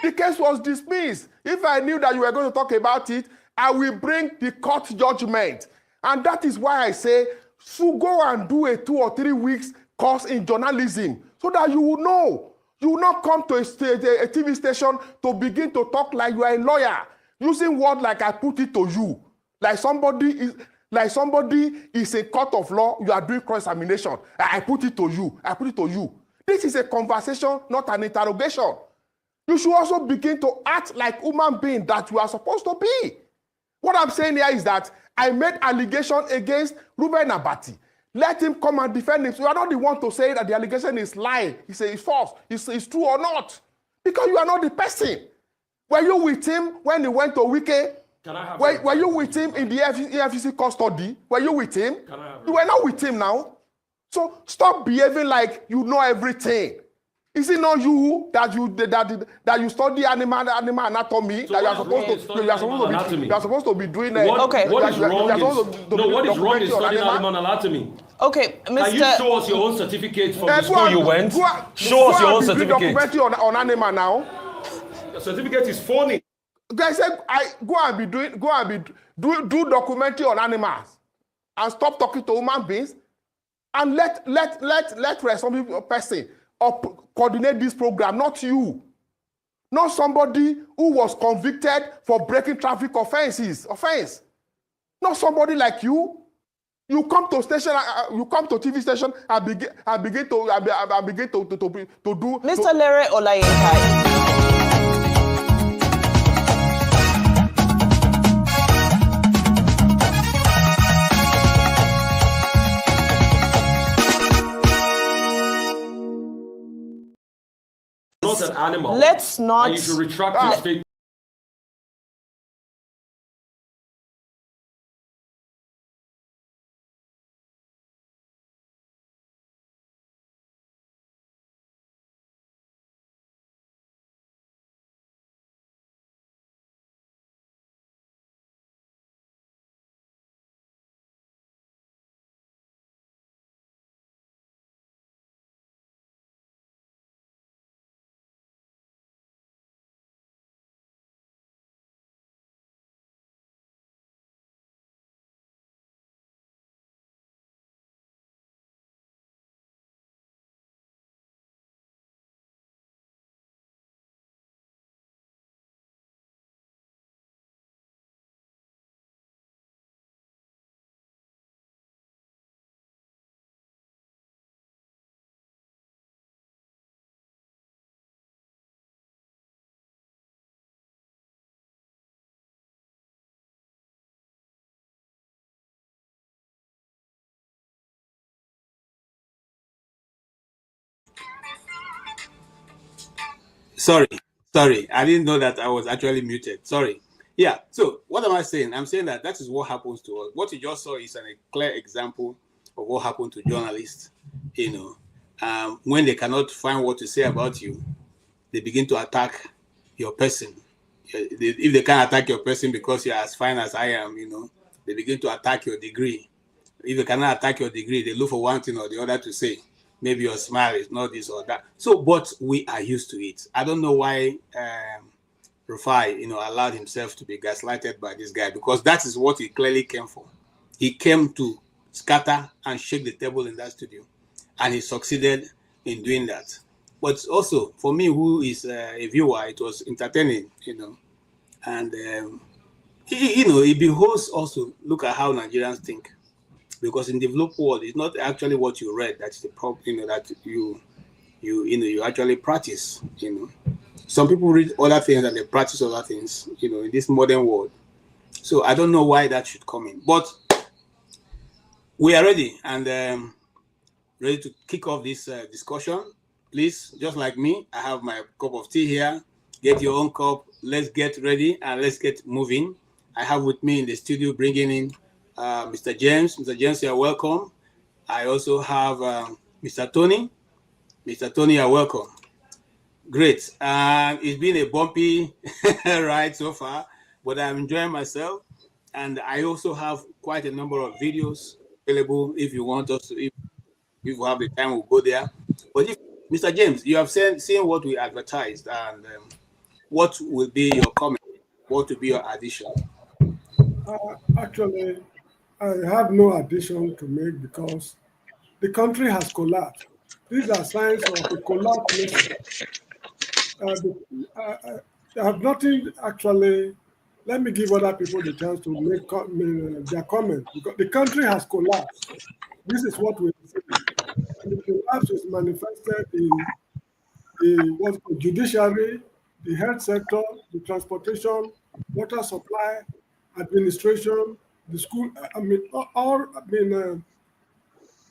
The case was dismissed. If I knew that you were going to talk about it, I will bring the court judgment. And that is why I say, so go and do a 2 or 3 weeks course in journalism so that you will know. You will not come to a TV station to begin to talk like you are a lawyer, using words like I put it to you. Like somebody is a court of law, you are doing cross-examination. I put it to you. I put it to you. This is a conversation, not an interrogation. You should also begin to act like human being that you are supposed to be. What I'm saying here is that I made allegation against Ruben Abati. Let him come and defend him. So you are not the one to say that the allegation is lie. He says it's false. It's true or not. Because you are not the person. Were you with him when he went to Wike? Were you with him in the EFCC custody? Were you with him? You were not with him now. So stop behaving like you know everything. Is it not you that you study animal anatomy? So that you are supposed to be doing it. Okay. What is wrong in studying animal anatomy? Okay, Mr. Can you show us your own certificate from the school you went? Show us your own certificate. Documentary on animal now. The certificate is phony. Guys said go and do documentary on animals and stop talking to human beings and let responsible person coordinate this program, not you. Not somebody who was convicted for breaking traffic offense. Not somebody like you. You come to station, you come to TV station and begin to do. Mr. Lere Olayinka. Not an animal. Let's not. And you should retract your statement. Sorry, I didn't know that I was actually muted. Sorry. Yeah, so what am I saying? I'm saying that is what happens to us. What you just saw is a clear example of what happened to journalists. When they cannot find what to say about you, they begin to attack your person. If they can't attack your person because you're as fine as I am, they begin to attack your degree. If they cannot attack your degree, they look for one thing or the other to say. Maybe your smile is not this or that. So, but we are used to it. I don't know why Rufai, allowed himself to be gaslighted by this guy, because that is what he clearly came for. He came to scatter and shake the table in that studio, and he succeeded in doing that. But also, for me, who is a viewer, it was entertaining, and it behoves also look at how Nigerians think, because in the developed world, it's not actually what you read that's the problem, that you actually practice. Some people read other things and they practice other things, in this modern world. So I don't know why that should come in, but we are ready and ready to kick off this discussion. Please, just like me, I have my cup of tea here. Get your own cup. Let's get ready and let's get moving. I have with me in the studio bringing in Mr. James. Mr. James, you're welcome. I also have Mr. Tony. Mr. Tony, you're welcome. Great. It's been a bumpy ride so far, but I'm enjoying myself. And I also have quite a number of videos available if you want us to, if you have the time, we'll go there. But if, Mr. James, you have seen what we advertised, and what will be your comment? What will be your addition? Actually, I have no addition to make because the country has collapsed. These are signs of a collapsed nation. I have nothing actually. Let me give other people the chance to make their comments, because the country has collapsed. This is what we see. And the collapse is manifested in the judiciary, the health sector, the transportation, water supply, administration, the school.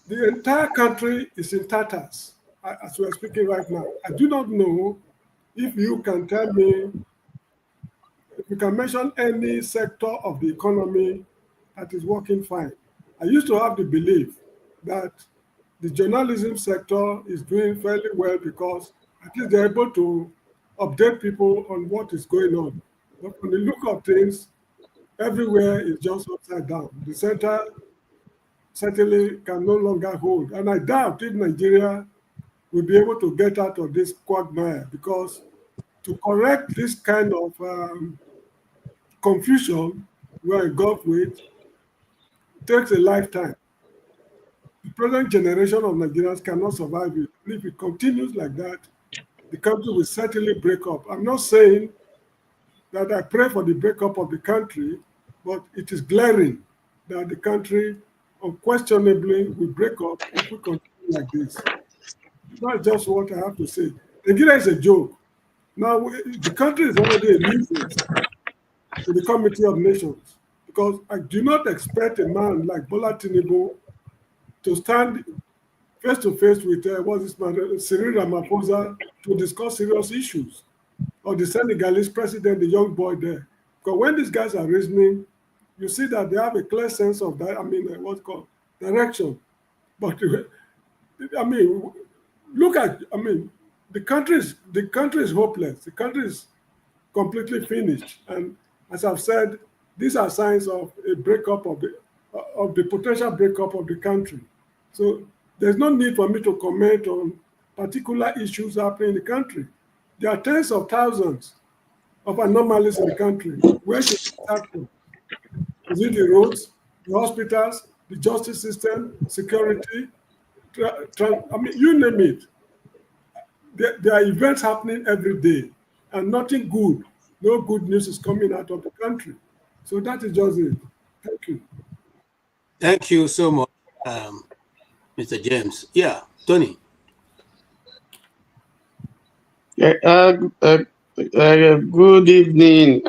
The entire country is in tatters as we are speaking right now. I do not know if you can tell me, if you can mention any sector of the economy that is working fine. I used to have the belief that the journalism sector is doing fairly well because at least they're able to update people on what is going on. But on the look of things, everywhere is just upside down. The center certainly can no longer hold. And I doubt if Nigeria will be able to get out of this quagmire, because to correct this kind of confusion we're engulfed with takes a lifetime. The present generation of Nigerians cannot survive it. And if it continues like that, the country will certainly break up. I'm not saying that I pray for the breakup of the country, but it is glaring that the country unquestionably will break up if we continue like this. That's just what I have to say. Nigeria is a joke. Now, the country is already a nuisance to the Committee of Nations, because I do not expect a man like Bola Tinubu to stand face to face with Cyril Ramaphosa to discuss serious issues, or the Senegalese president, the young boy there. Because when these guys are reasoning, you see that they have a clear sense of that. Direction. But look at. The country is hopeless. The country is completely finished. And as I've said, these are signs of a breakup of the potential breakup of the country. So there's no need for me to comment on particular issues happening in the country. There are tens of thousands of anomalies in the country. Where should we start from? Is it the roads, the hospitals, the justice system, security? You name it. There are events happening every day, and nothing good, no good news is coming out of the country. So that is just it. Thank you. Thank you so much, Mr. James. Yeah, Tony. Good evening,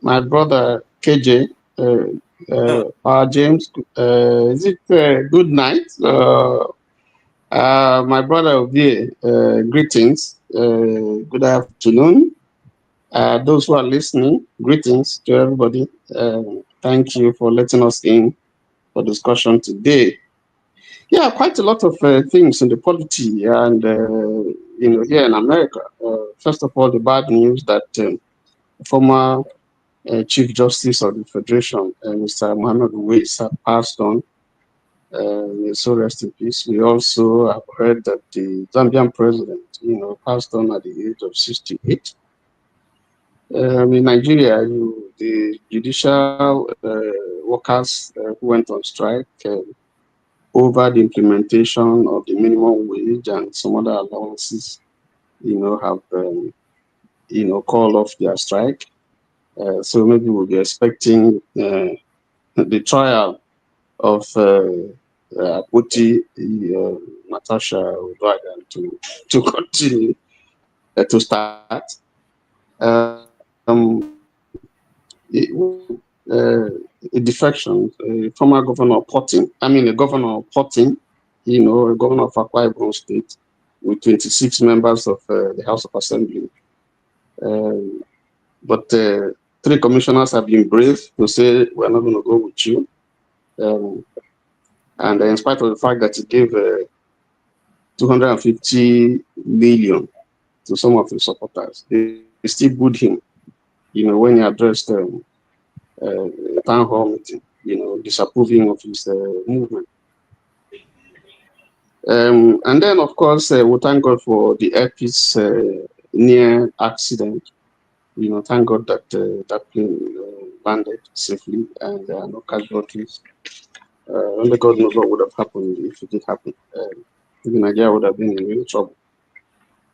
my brother KJ. James, is it good night? My brother Ovie, greetings. Good afternoon. Those who are listening, greetings to everybody. Thank you for letting us in for discussion today. Yeah, quite a lot of things in the polity and here in America. First of all, the bad news that former Chief Justice of the Federation, Mr. Mohammed Wike, passed on. So rest in peace. We also have heard that the Zambian president, passed on at the age of 68. In Nigeria, the judicial workers who went on strike over the implementation of the minimum wage and some other allowances, have, called off their strike. So maybe we'll be expecting the trial of Puti, Natasha Uduaghan to continue to start. Defections, former governor Potting, a governor of Potting, a governor of Akwa Ibom State with 26 members of the House of Assembly. But 3 commissioners have been brave to say, we're not going to go with you. And in spite of the fact that he gave 250 million to some of his supporters, they still booed him, when he addressed town hall meeting, disapproving of his movement. And then, of course, we thank God for the airpiece near accident. Thank God that that plane landed safely and there are no casualties. Only God knows what would have happened if it did happen. Maybe Nigeria would have been in real trouble.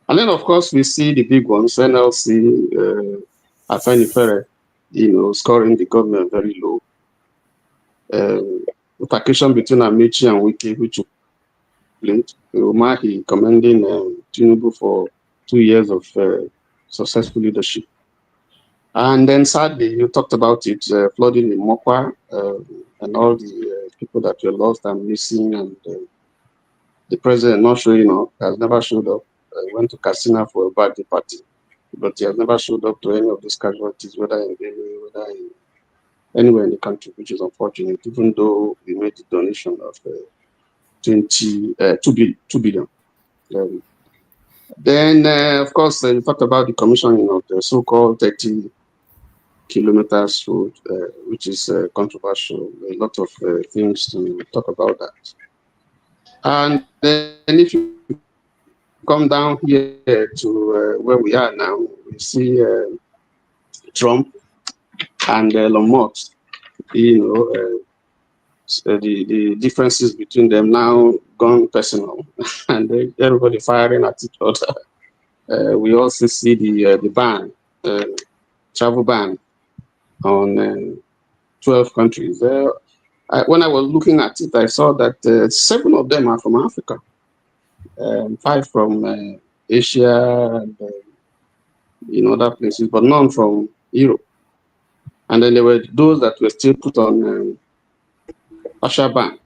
And then, of course, we see the big ones, NLC, Afenifere, scoring the government very low. Altercation between Amechi and Wike, which played. Umahi commending Tinubu for 2 years of successful leadership. And then sadly, you talked about it, flooding in Mokwa and all the people that were lost and missing, and the president not showing up, has never showed up. Went to Casina for a birthday party, but he has never showed up to any of these casualties, whether in Benue, whether in anywhere in the country, which is unfortunate, even though we made the donation of 2 billion. Then, of course, you talked about the commissioning of the so-called 30 kilometers road, which is controversial. A lot of things to talk about that. And then if you come down here to where we are now, we see Trump and Elon Musk, the differences between them now gone personal, and everybody firing at each other. We also see the ban, travel ban on 12 countries. When I was looking at it, I saw that 7 of them are from Africa, 5 from Asia, and other places, but none from Europe. And then there were those that were still put on partial ban,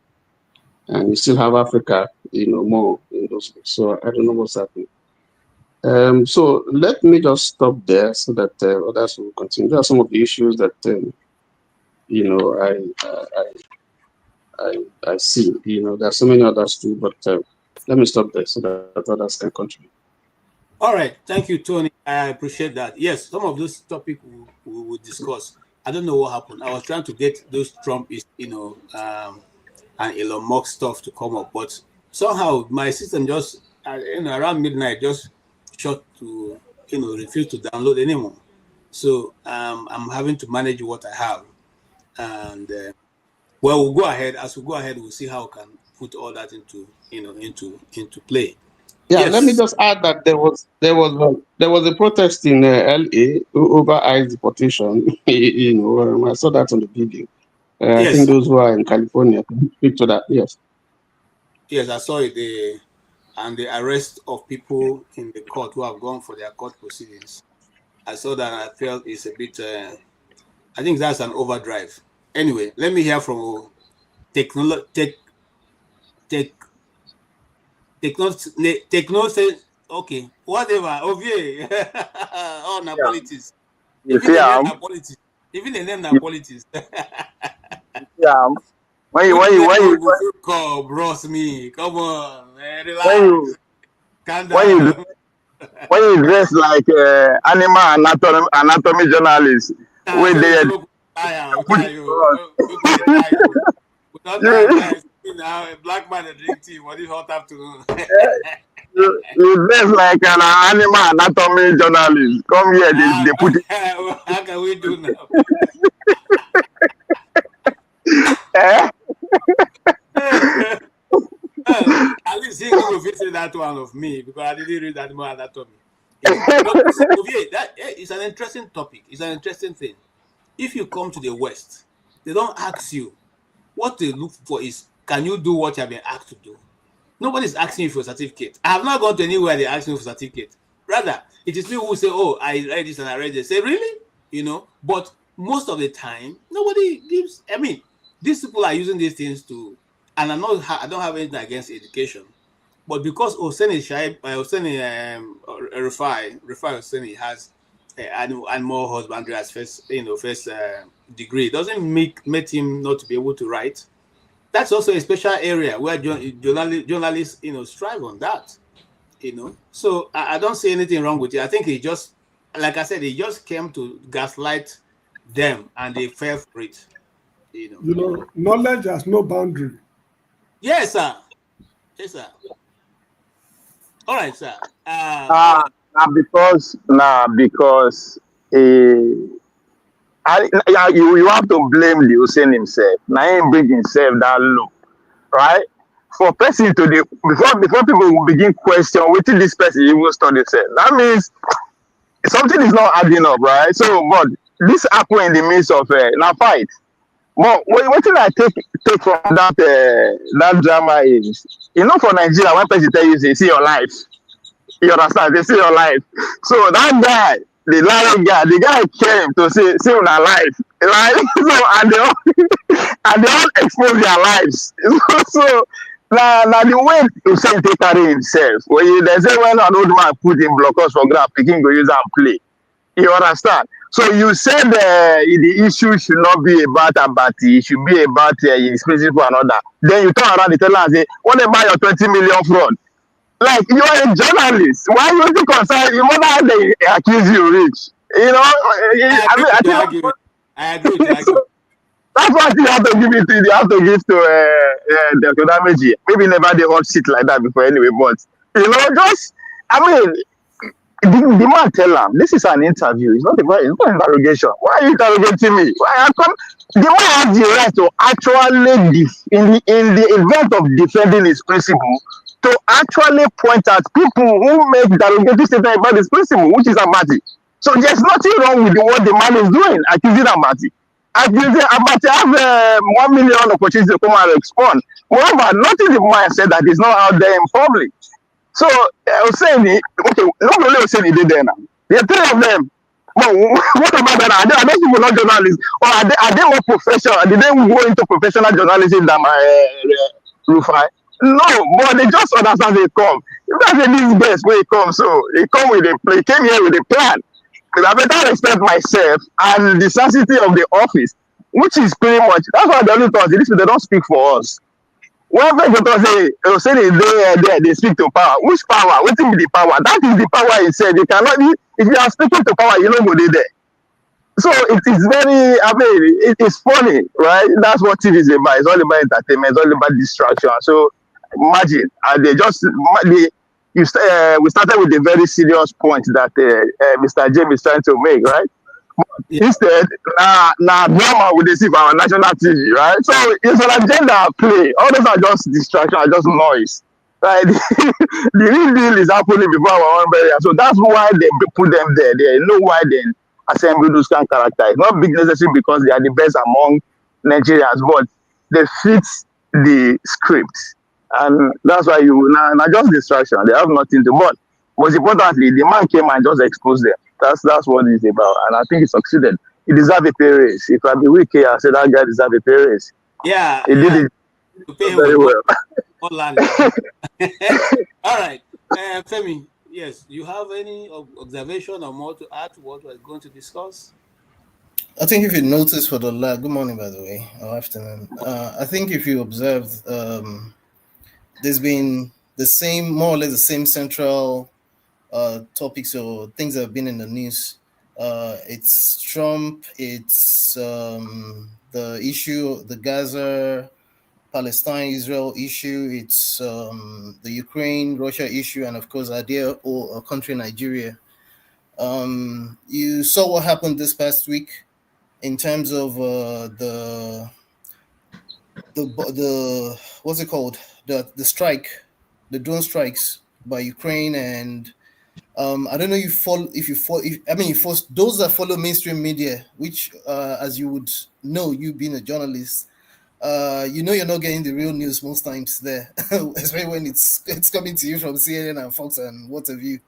and you still have Africa, more in those. So I don't know what's happening. So let me just stop there so that others will continue. There are some of the issues that I see. There are so many others too, but let me stop there so that others can contribute. All right, thank you, Tony. I appreciate that. Yes, some of those topics we will discuss. I don't know what happened. I was trying to get those Trump, and Elon Musk stuff to come up, but somehow my system just, around midnight, just shut to, refuse to download anymore. So I'm having to manage what I have, and we'll go ahead. As we go ahead, we'll see how we can put all that into play. Yeah, Yes. let me just add that there was a protest in LA over ICE deportation. I saw that on the video. Yes. I think those who are in California can speak to that. Yes. Yes, I saw it. And the arrest of people in the court who have gone for their court proceedings. I saw that and I felt it's a bit. I think that's an overdrive. Anyway, let me hear from technology Okay, whatever. Okay. Oh, na Yeah. politics. You Even see, the name na politics. Even the name na politics. yeah. When you Which when you name when no you go fit call bros me? Come on, man, when you relax. Calm when you down. when you dress like animal anatomy journalist, Ah, where so you they say we put tie it you. for us. We go dey tie you. We don't tie you, guys. Now a black man dey drink tea for this hot afternoon. you dress like an animal anatomy journalist. Come here, they put it. How can we do now? Eh? At least he no go fit say that one of me because I didn't read that more anatomy. You know, but see, Ovie, that is an interesting topic. It's an interesting thing. If you come to the West, they don't ask you. What they look for is, can you do what you have been asked to do? Nobody's asking you for a certificate. I have not gone to anywhere they ask me for a certificate. Rather, it is people who say, oh, I read this and I read this. Say, really? You know, but most of the time, nobody gives. I mean, these people are using these things to, and I don't have anything against education, but because Hosseini Rufai Hosseini has animal husbandry as first degree, doesn't make him not to be able to write. That's also a special area where journalists, strive on that, So I don't see anything wrong with it. I think he just, like I said, he just came to gaslight them and they fell for it, You know, knowledge has no boundary. Yes, sir. Yes, sir. All right, sir. All right. Because you have to blame the Hussein himself. Now he bring himself that low, right? For person to the before people will begin question what this person even study said. That means something is not adding up, right? So, but this happen in the midst of now fight. But what thing I take from that drama is, for Nigeria, one person tell you, say, see your life. You understand? They see your life. So that guy, the lying guy, the guy came to see your life, right? So and they all expose their lives. So now the way to say take carry himself. When they say when an old man put in blockers for ground, picking go use and play. You understand? So you said the issue should not be about Abati, it should be about his principle for another. Then you turn around and tell her and say, what about your 20 million fraud? Like, you are a journalist. Why would you concern? You wonder how they accuse you rich. I agree with your argument. That's why you have to give it to you have to give to Dr. Amechi. Maybe never they hot shit like that before anyway, but the man tell him this is an interview, it's not an interrogation. Why are you interrogating me? The man has the right to actually in the event of defending his principle to actually point at people who make derogatory statement about his principle, which is Abati. So there's nothing wrong with what the man is doing, accusing Abati. Abati have 1 million opportunities to come and respond. Moreover, nothing the man said that is not out there in public. So Hussein, okay, not only Hussein did there now. There are three of them. But what about that? Are those people not journalists? Or are they more professional? Did they go into professional journalism than Rufai? No, but they just understand they come. If that's this best where he comes, so he came here with a plan. But I better respect myself and the sanctity of the office, which is pretty much that's why the only thought they don't speak for us. When people say they speak to power. Which power? What is the power? That is the power itself. You cannot if you are speaking to power, you don't go there. So it is very, it is funny, right? That's what TV is about. It's all about entertainment. It's all about distraction. So imagine, we started with a very serious point that Mr. James is trying to make, right? Yeah. Instead, now drama will deceive our national TV, right? So it's an agenda play. All those are just distractions, just noise. Right? The real deal is happening before our own barrier. So that's why they put them there. They know why they assemble those kind of characters. It's not big necessarily because they are the best among Nigerians, but they fit the script. And that's why now just distraction. They have nothing to but. Most importantly, the man came and just exposed them. That's what it's about. And I think he succeeded. He deserved a pay raise. If I be weak here, I said that guy deserved a pay raise. Yeah. He did it very well. All right. Femi, yes, you have any observation or more to add to what we're going to discuss? I think if you notice for the last, good morning, by the way, or afternoon. I think if you observe, there's been the same, more or less the same central topics or things that have been in the news. It's Trump, it's the issue, the Gaza, Palestine, Israel issue, it's the Ukraine, Russia issue, and of course, our dear country, Nigeria. You saw what happened this past week in terms of the what's it called, the strike, the drone strikes by Ukraine, and I don't know if those that follow mainstream media, which as you would know, you being a journalist, you know you're not getting the real news most times there, especially when it's coming to you from CNN and Fox and what have you.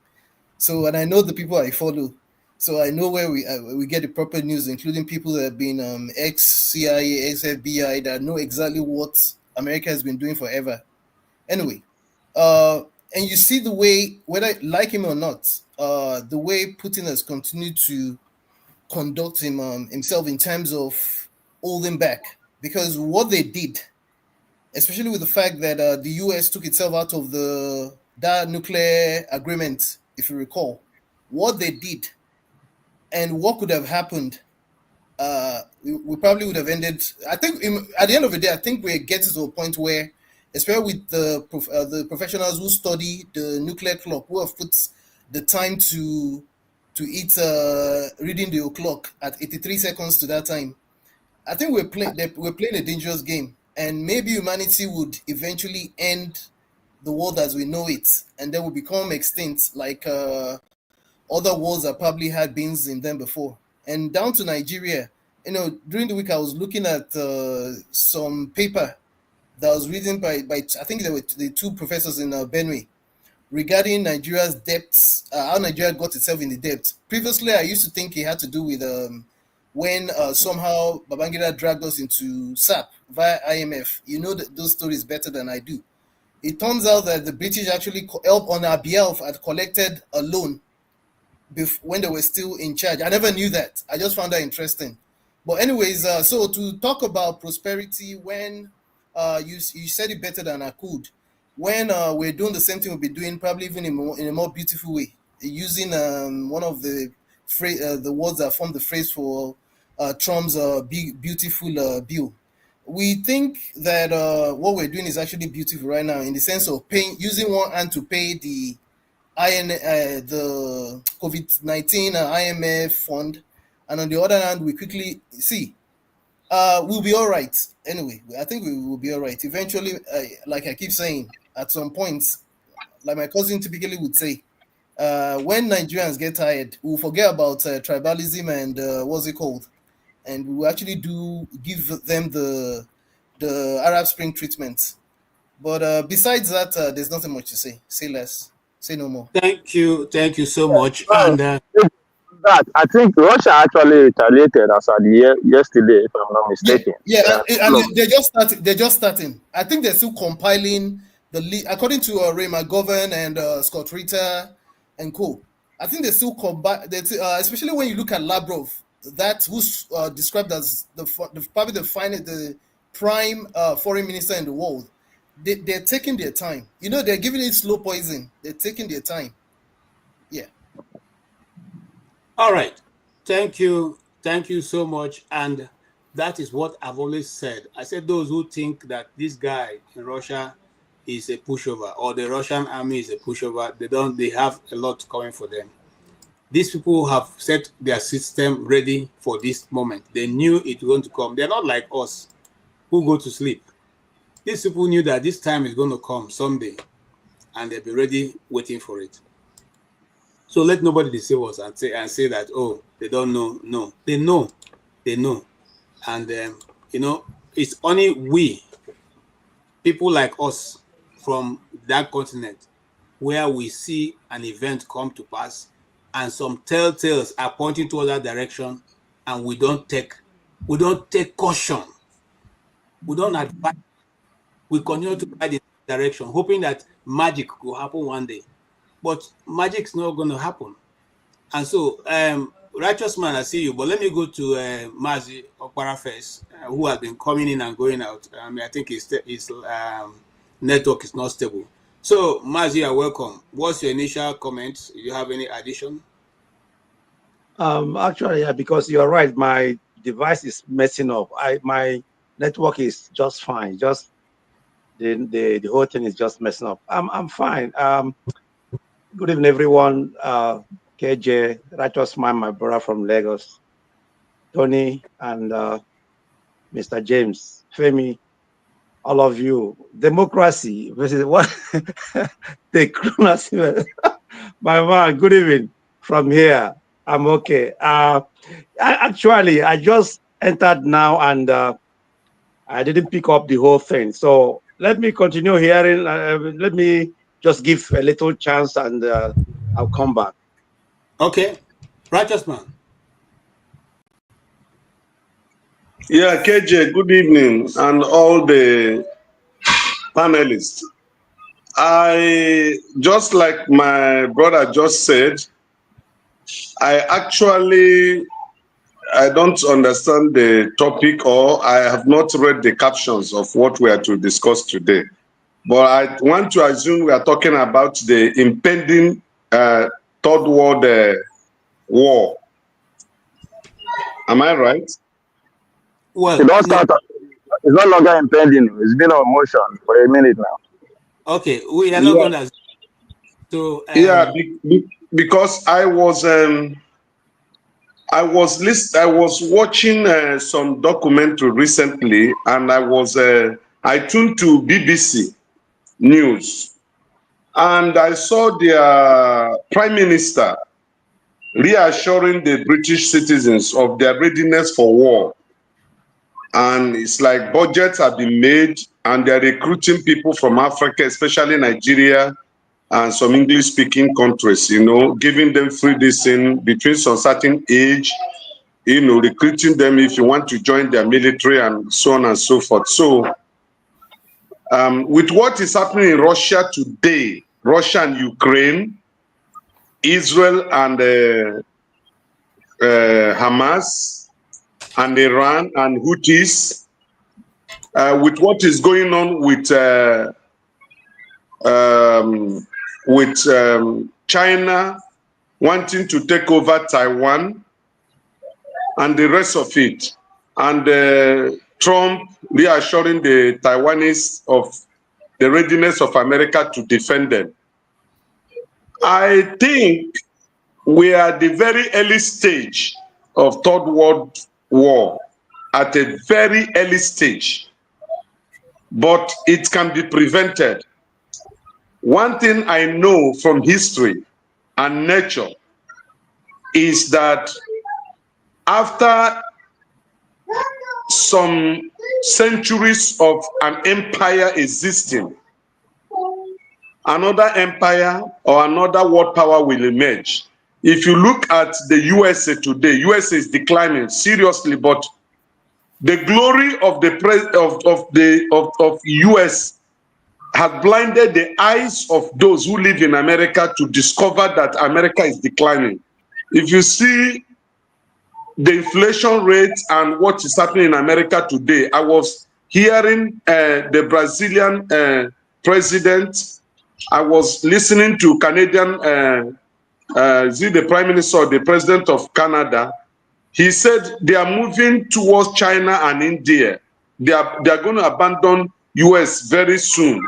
So, and I know the people I follow, so I know where we get the proper news, including people that have been ex-CIA, ex-FBI, that know exactly what America has been doing forever. Anyway, and you see the way, whether I like him or not, the way Putin has continued to conduct himself in terms of holding back, because what they did, especially with the fact that the US took itself out of that nuclear agreement, if you recall, what they did and what could have happened, we probably would have ended. I think at the end of the day, I think we're getting to a point where, especially with the professionals who study the nuclear clock, who have put the time to eat reading the clock at 83 seconds to that time, I think we're playing a dangerous game, and maybe humanity would eventually end the world as we know it, and then will become extinct like other wars that probably had beings in them before. And down to Nigeria, during the week I was looking at some paper that was written by I think there were the two professors in Benue regarding Nigeria's debts, how Nigeria got itself in the debt. Previously, I used to think it had to do with when somehow Babangida dragged us into SAP via IMF. You know those stories better than I do. It turns out that the British actually helped on our behalf, had collected a loan when they were still in charge. I never knew that. I just found that interesting. But anyways, so to talk about prosperity, when you said it better than I could, when we're doing the same thing we'll be doing, probably even in a more beautiful way, using one of the words that form the phrase for Trump's beautiful bill. We think that what we're doing is actually beautiful right now, in the sense of using one hand to pay the COVID-19 IMF fund, and on the other hand, we quickly see we'll be all right. Anyway, I think we will be all right eventually. Like I keep saying, at some point, like my cousin typically would say, when Nigerians get tired, we'll forget about tribalism and what's it called, and we'll actually give them the Arab Spring treatment. But besides that, there's nothing much to say. Say less. Say no more. Thank you so much. And that I think Russia actually retaliated as at yesterday, if I'm not mistaken. And they're just starting. I think they're still compiling the list, according to Ray McGovern and Scott Ritter and co. I think they're still especially when you look at Lavrov, that who's described as probably the prime foreign minister in the world. They're taking their time. They're giving it slow poison. They're taking their time. Yeah. All right. Thank you so much. And that is what I've always said. I said those who think that this guy in Russia is a pushover, or the Russian army is a pushover, they have a lot coming for them. These people have set their system ready for this moment. They knew it was going to come. They're not like us who go to sleep. These people knew that this time is going to come someday, and they'll be ready waiting for it. So let nobody deceive us and say that, oh, they don't know. No, they know. And, it's only we, people like us from that continent, where we see an event come to pass and some telltales are pointing towards that direction, and we don't take caution. We don't advise. We continue to guide in that direction, hoping that magic will happen one day. but magic's not going to happen. And so, righteous man, I see you, but let me go to Mazi Okpara first, who has been coming in and going out. I think his network is not stable. So, Mazi, you're welcome. What's your initial comment? Do you have any addition? Actually, yeah, because you're right, my device is messing up. My network is just fine. Just the whole thing is just messing up. I'm fine. Good evening, everyone. KJ, Righteous Man, my brother from Lagos, Tony, and Mr. James, Femi, all of you. Democracy versus what? The cruelty. My man, good evening from here. I'm okay. Actually, I just entered now and I didn't pick up the whole thing. So let me continue hearing. Let me just give a little chance and I'll come back. Okay. Righteous Man. Yeah, KJ, good evening, and all the panelists. I, just like my brother just said, I don't understand the topic, or I have not read the captions of what we are to discuss today. But I want to assume we are talking about the impending Third World War. Am I right? Well, it don't start. It's no longer impending. It's been on motion for a minute now. Okay, we are not going to. So yeah, because I was watching some documentary recently, and I tuned to BBC News, and I saw their Prime Minister reassuring the British citizens of their readiness for war. And it's like budgets have been made, and they're recruiting people from Africa, especially Nigeria and some English-speaking countries, giving them free distance between some certain age, recruiting them if you want to join their military and so on and so forth. So with what is happening in Russia today, Russia and Ukraine, Israel and Hamas, and Iran and Houthis, with what is going on with China wanting to take over Taiwan and the rest of it, and Trump reassuring the Taiwanese of the readiness of America to defend them. I think we are at the very early stage of Third World War, at a very early stage, but it can be prevented. One thing I know from history and nature is that after some centuries of an empire existing, another empire or another world power will emerge. If you look at the USA today, USA is declining seriously, but the glory of the US has blinded the eyes of those who live in America to discover that America is declining. If you see the inflation rate and what is happening in America today, I was hearing the Brazilian president. I was listening to Canadian, the Prime Minister or the President of Canada. He said they are moving towards China and India. They are going to abandon US very soon,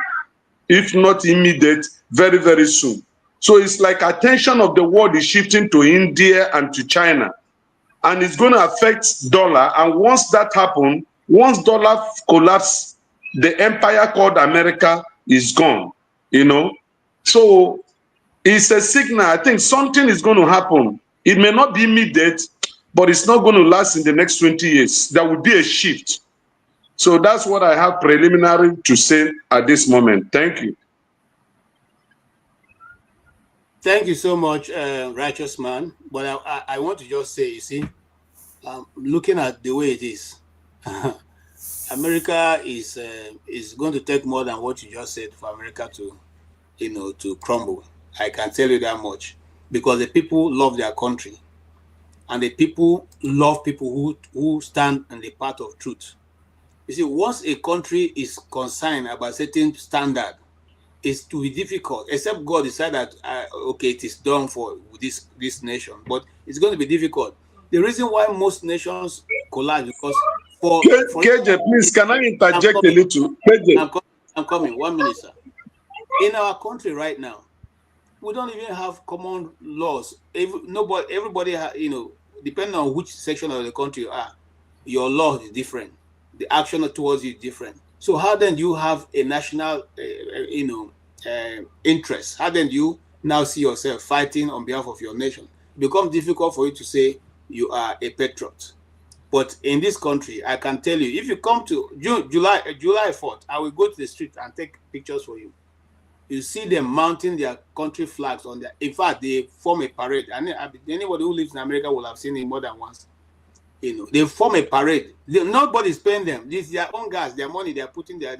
if not immediate, very, very soon. So it's like attention of the world is shifting to India and to China. And it's going to affect dollar. And once that happens, once dollar collapses, the empire called America is gone, So it's a signal. I think something is going to happen. It may not be immediate, but it's not going to last in the next 20 years. There will be a shift. So that's what I have preliminary to say at this moment. Thank you. Thank you so much, Righteous Man. But I want to just say, you see, looking at the way it is, America is going to take more than what you just said for America to, to crumble. I can tell you that much. Because the people love their country. And the people love people who stand in the path of truth. You see, once a country is concerned about certain standard, it's to be difficult, except God decide that, okay, it is done for this nation, but it's going to be difficult. The reason why most nations collapse because KJ, please, can I interject a little? KJ. I'm coming. 1 minute, sir. In our country right now, we don't even have common laws. Everybody, depending on which section of the country you are, your law is different. The action towards you is different. So how then do you have a national, interest? How then do you now see yourself fighting on behalf of your nation? It becomes difficult for you to say you are a patriot. But in this country, I can tell you, if you come to July 4th, I will go to the street and take pictures for you. You see them mounting their country flags on their. In fact, they form a parade. And anybody who lives in America will have seen it more than once. They form a parade. Nobody's paying them. This is their own gas, their money. They are putting their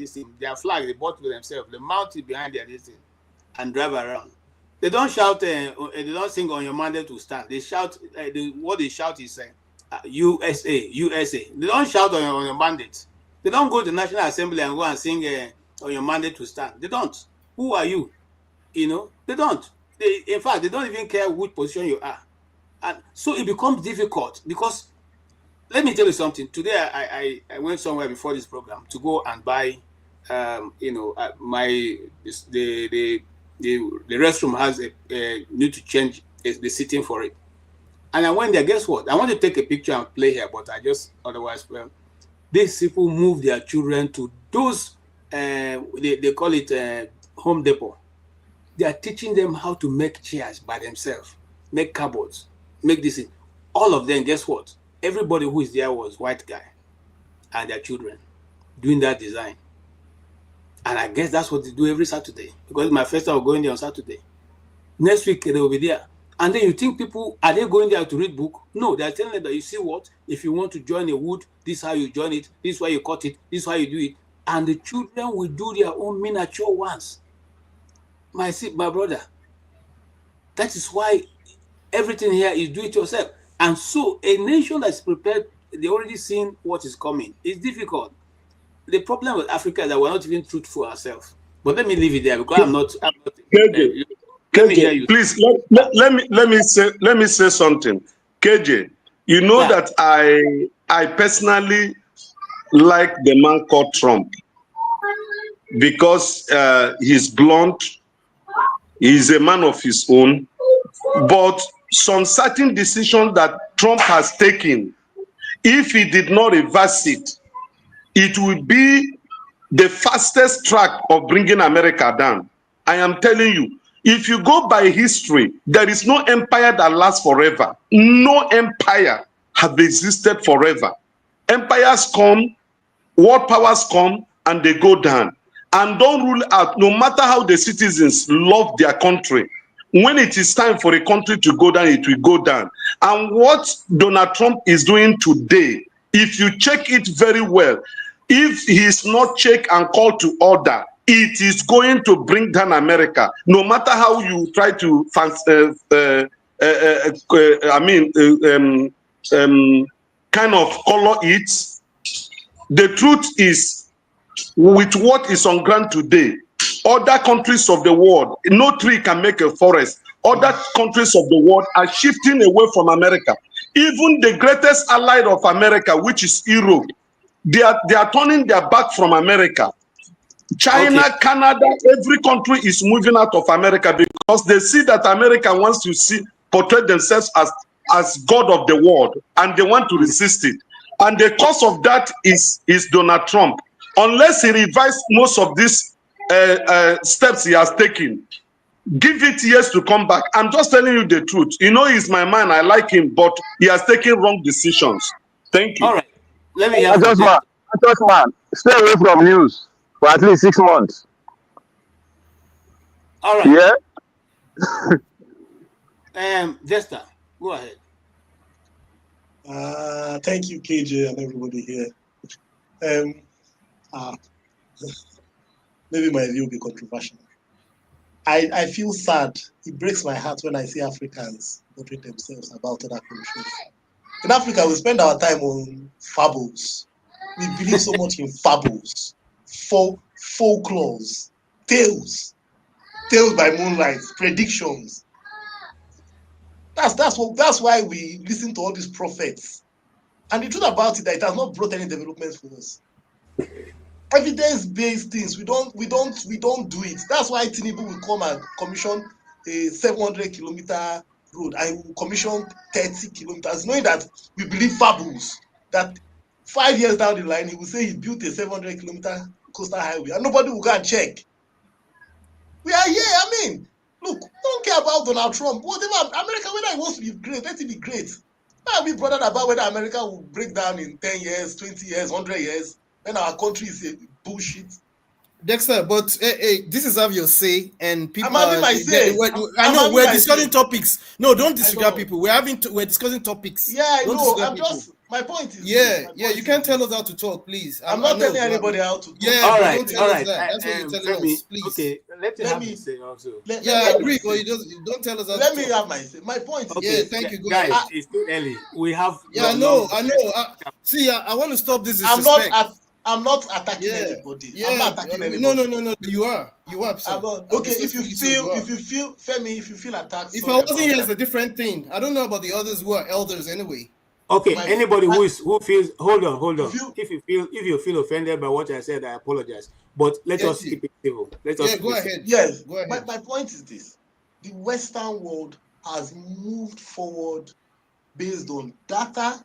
flag. They bought to themselves. They mount it behind their thing and drive around. They don't shout. They don't sing on your mandate to stand. They shout. What they shout is USA, USA. They don't shout on your mandate. They don't go to the National Assembly and go and sing on your mandate to stand. They don't. Who are you? They don't. In fact, they don't even care which position you are. And so it becomes difficult because, let me tell you something. Today, I went somewhere before this program to go and buy, the restroom has need to change the seating for it. And I went there, guess what? I want to take a picture and play here, but these people move their children to those, they call it Home Depot. They are teaching them how to make chairs by themselves, make cupboards, make this. All of them, guess what? Everybody who is there was white guy and their children doing that design. And I guess that's what they do every Saturday, because my first time of going there on Saturday. Next week, they will be there. And then you think people, are they going there to read book? No, they're telling them that, you see what? If you want to join a wood, this is how you join it, this is why you cut it, this is how you do it. And the children will do their own miniature ones. My brother, that is why everything here is do it yourself. And so a nation that's prepared, they already seen what is coming. It's difficult. The problem with Africa is that we're not even truthful ourselves. But let me leave it there because I'm not KJ, let me hear you. Please let me say something. KJ, you know that I personally like the man called Trump because he's blunt, he's a man of his own, but some certain decisions that Trump has taken, if he did not reverse it, it would be the fastest track of bringing America down. I am telling you, if you go by history, there is no empire that lasts forever. No empire has existed forever. Empires come, world powers come, and they go down. And don't rule out, no matter how the citizens love their country, when it is time for a country to go down, it will go down. And what Donald Trump is doing today, if you check it very well, if he is not checked and called to order, it is going to bring down America. No matter how you try to kind of color it, the truth is, with what is on ground today, other countries of the world, no tree can make a forest. Other countries of the world are shifting away from America. Even the greatest ally of America, which is Europe, they are turning their back from America. China, Canada, every country is moving out of America because they see that America wants to portray themselves as God of the world, and they want to resist it. And the cause of that is Donald Trump. Unless he revises most of these steps he has taken, give it years to come back. I'm just telling you the truth. He's my man. I like him, but he has taken wrong decisions. Thank you. All right. Let me I just man, stay away from news for at least 6 months. All right. Yeah. Jester, go ahead. Thank you, KJ, and everybody here. Maybe my view will be controversial. I feel sad. It breaks my heart when I see Africans bothering themselves about other countries. In Africa, we spend our time on fables. We believe so much in fables, folklores, tales by moonlight, predictions. That's why we listen to all these prophets. And the truth about it, that it has not brought any developments for us. Evidence-based things, we don't do it. That's why Tinubu will come and commission a 700-kilometer road. I will commission 30 kilometers, knowing that we believe fables. That 5 years down the line, he will say he built a 700-kilometer coastal highway, and nobody will go and check. We are here. I mean, look, don't care about Donald Trump. Whatever America, whether he wants to be great, let it be great. Why are we bothered about whether America will break down in 10 years, 20 years, 100 years, when our country is a bullshit? Dexter, but this is how you say, and people. I'm having my say. I know we're discussing topics. No, don't disregard people. We're discussing topics. Yeah, I know. I'm just. My point is. Yeah, you can't tell us how to talk, please. I'm not telling anybody how to talk. Yeah, all right, don't tell us that. That's what you're telling us, please. Okay, let me say also. I agree, but you don't tell us how to talk. Let me have my say. My point is. Yeah, thank you, guys. It's too early. We have. Yeah, I know. See, I want to stop this disrespect. I'm not attacking anybody. Yeah, I'm not attacking anybody. No. You are. Okay, if you feel Femi, if you feel attacked. If I wasn't here, it's a different thing. I don't know about the others who are elders anyway. Okay, anybody who feels hold on. If you feel offended by what I said, I apologize. But let us keep it civil. Go ahead. Yes, go ahead. My point is this: the Western world has moved forward based on data,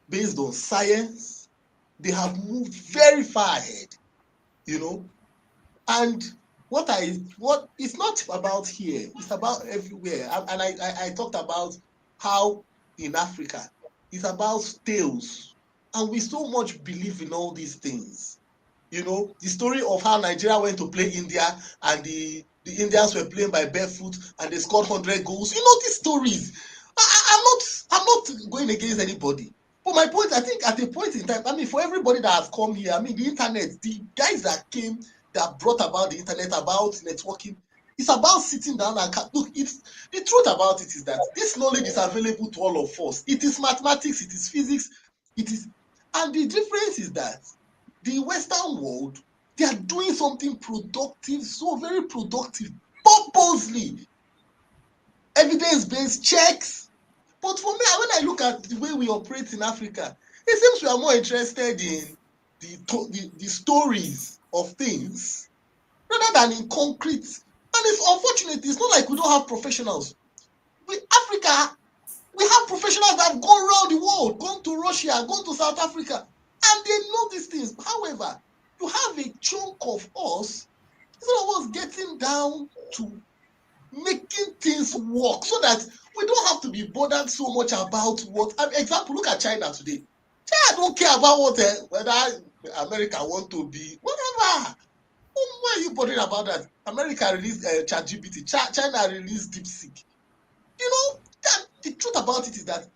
based on science. They have moved very far ahead, and what it's not about here, it's about everywhere. And I talked about how in Africa it's about tales, and we so much believe in all these things. The story of how Nigeria went to play India and the Indians were playing by barefoot and they scored 100 goals. These stories. I'm not going against anybody. But my point, I think at a point in time, for everybody that has come here, the internet, the guys that came, that brought about the internet, about networking, it's about sitting down and look. It's the truth about it is that this knowledge is available to all of us. It is mathematics, it is physics, and the difference is that the Western world, they are doing something productive, so very productive, purposely, evidence-based checks. But for me, when I look at the way we operate in Africa, it seems we are more interested in the stories of things rather than in concrete. And it's unfortunate. It's not like we don't have professionals. Africa, we have professionals that have gone around the world, gone to Russia, gone to South Africa, and they know these things. However, you have a chunk of us, instead of us getting down to making things work so that we don't have to be bothered so much about what. Example, look at China today. China don't care about whether America want to be whatever. Why are you bothering about that? America released ChatGPT. China released DeepSeek. The truth about it is that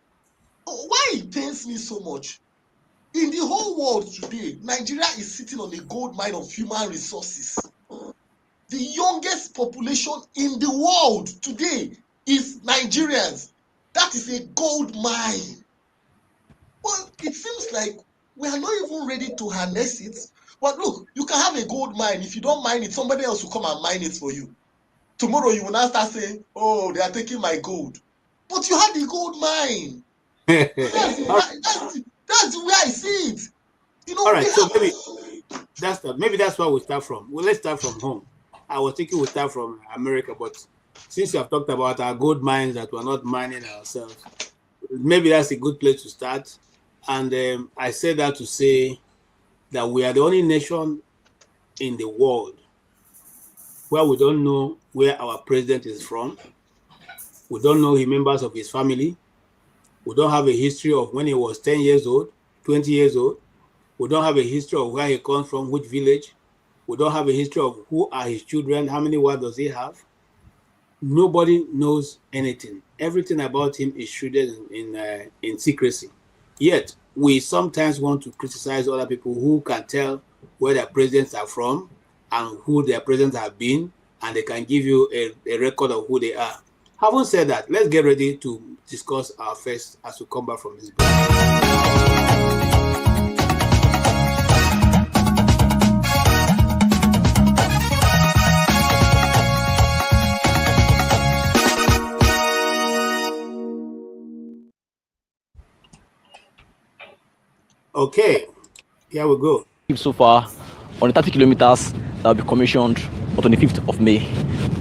why it pains me so much. In the whole world today, Nigeria is sitting on a gold mine of human resources. The youngest population in the world today is Nigerians. That is a gold mine. Well, it seems like we are not even ready to harness it. But look, you can have a gold mine. If you don't mine it, somebody else will come and mine it for you. Tomorrow you will now start saying, oh, they are taking my gold. But you had the gold mine. That's the way I see it. All right, so maybe that's where we start from. Well, let's start from home. I was thinking we'll start from America, but since you have talked about our gold mines that we're not mining ourselves, maybe that's a good place to start. And I say that to say that we are the only nation in the world where we don't know where our president is from. We don't know the members of his family. We don't have a history of when he was 10 years old, 20 years old. We don't have a history of where he comes from, which village. We don't have a history of who are his children, how many wives does he have. Nobody knows anything. Everything about him is shrouded in secrecy. Yet, we sometimes want to criticize other people who can tell where their presidents are from and who their presidents have been and they can give you a record of who they are. Having said that, let's get ready to discuss our first as we come back from this break. Okay, here we go. So far, on the 30 kilometers that will be commissioned on 25th of May.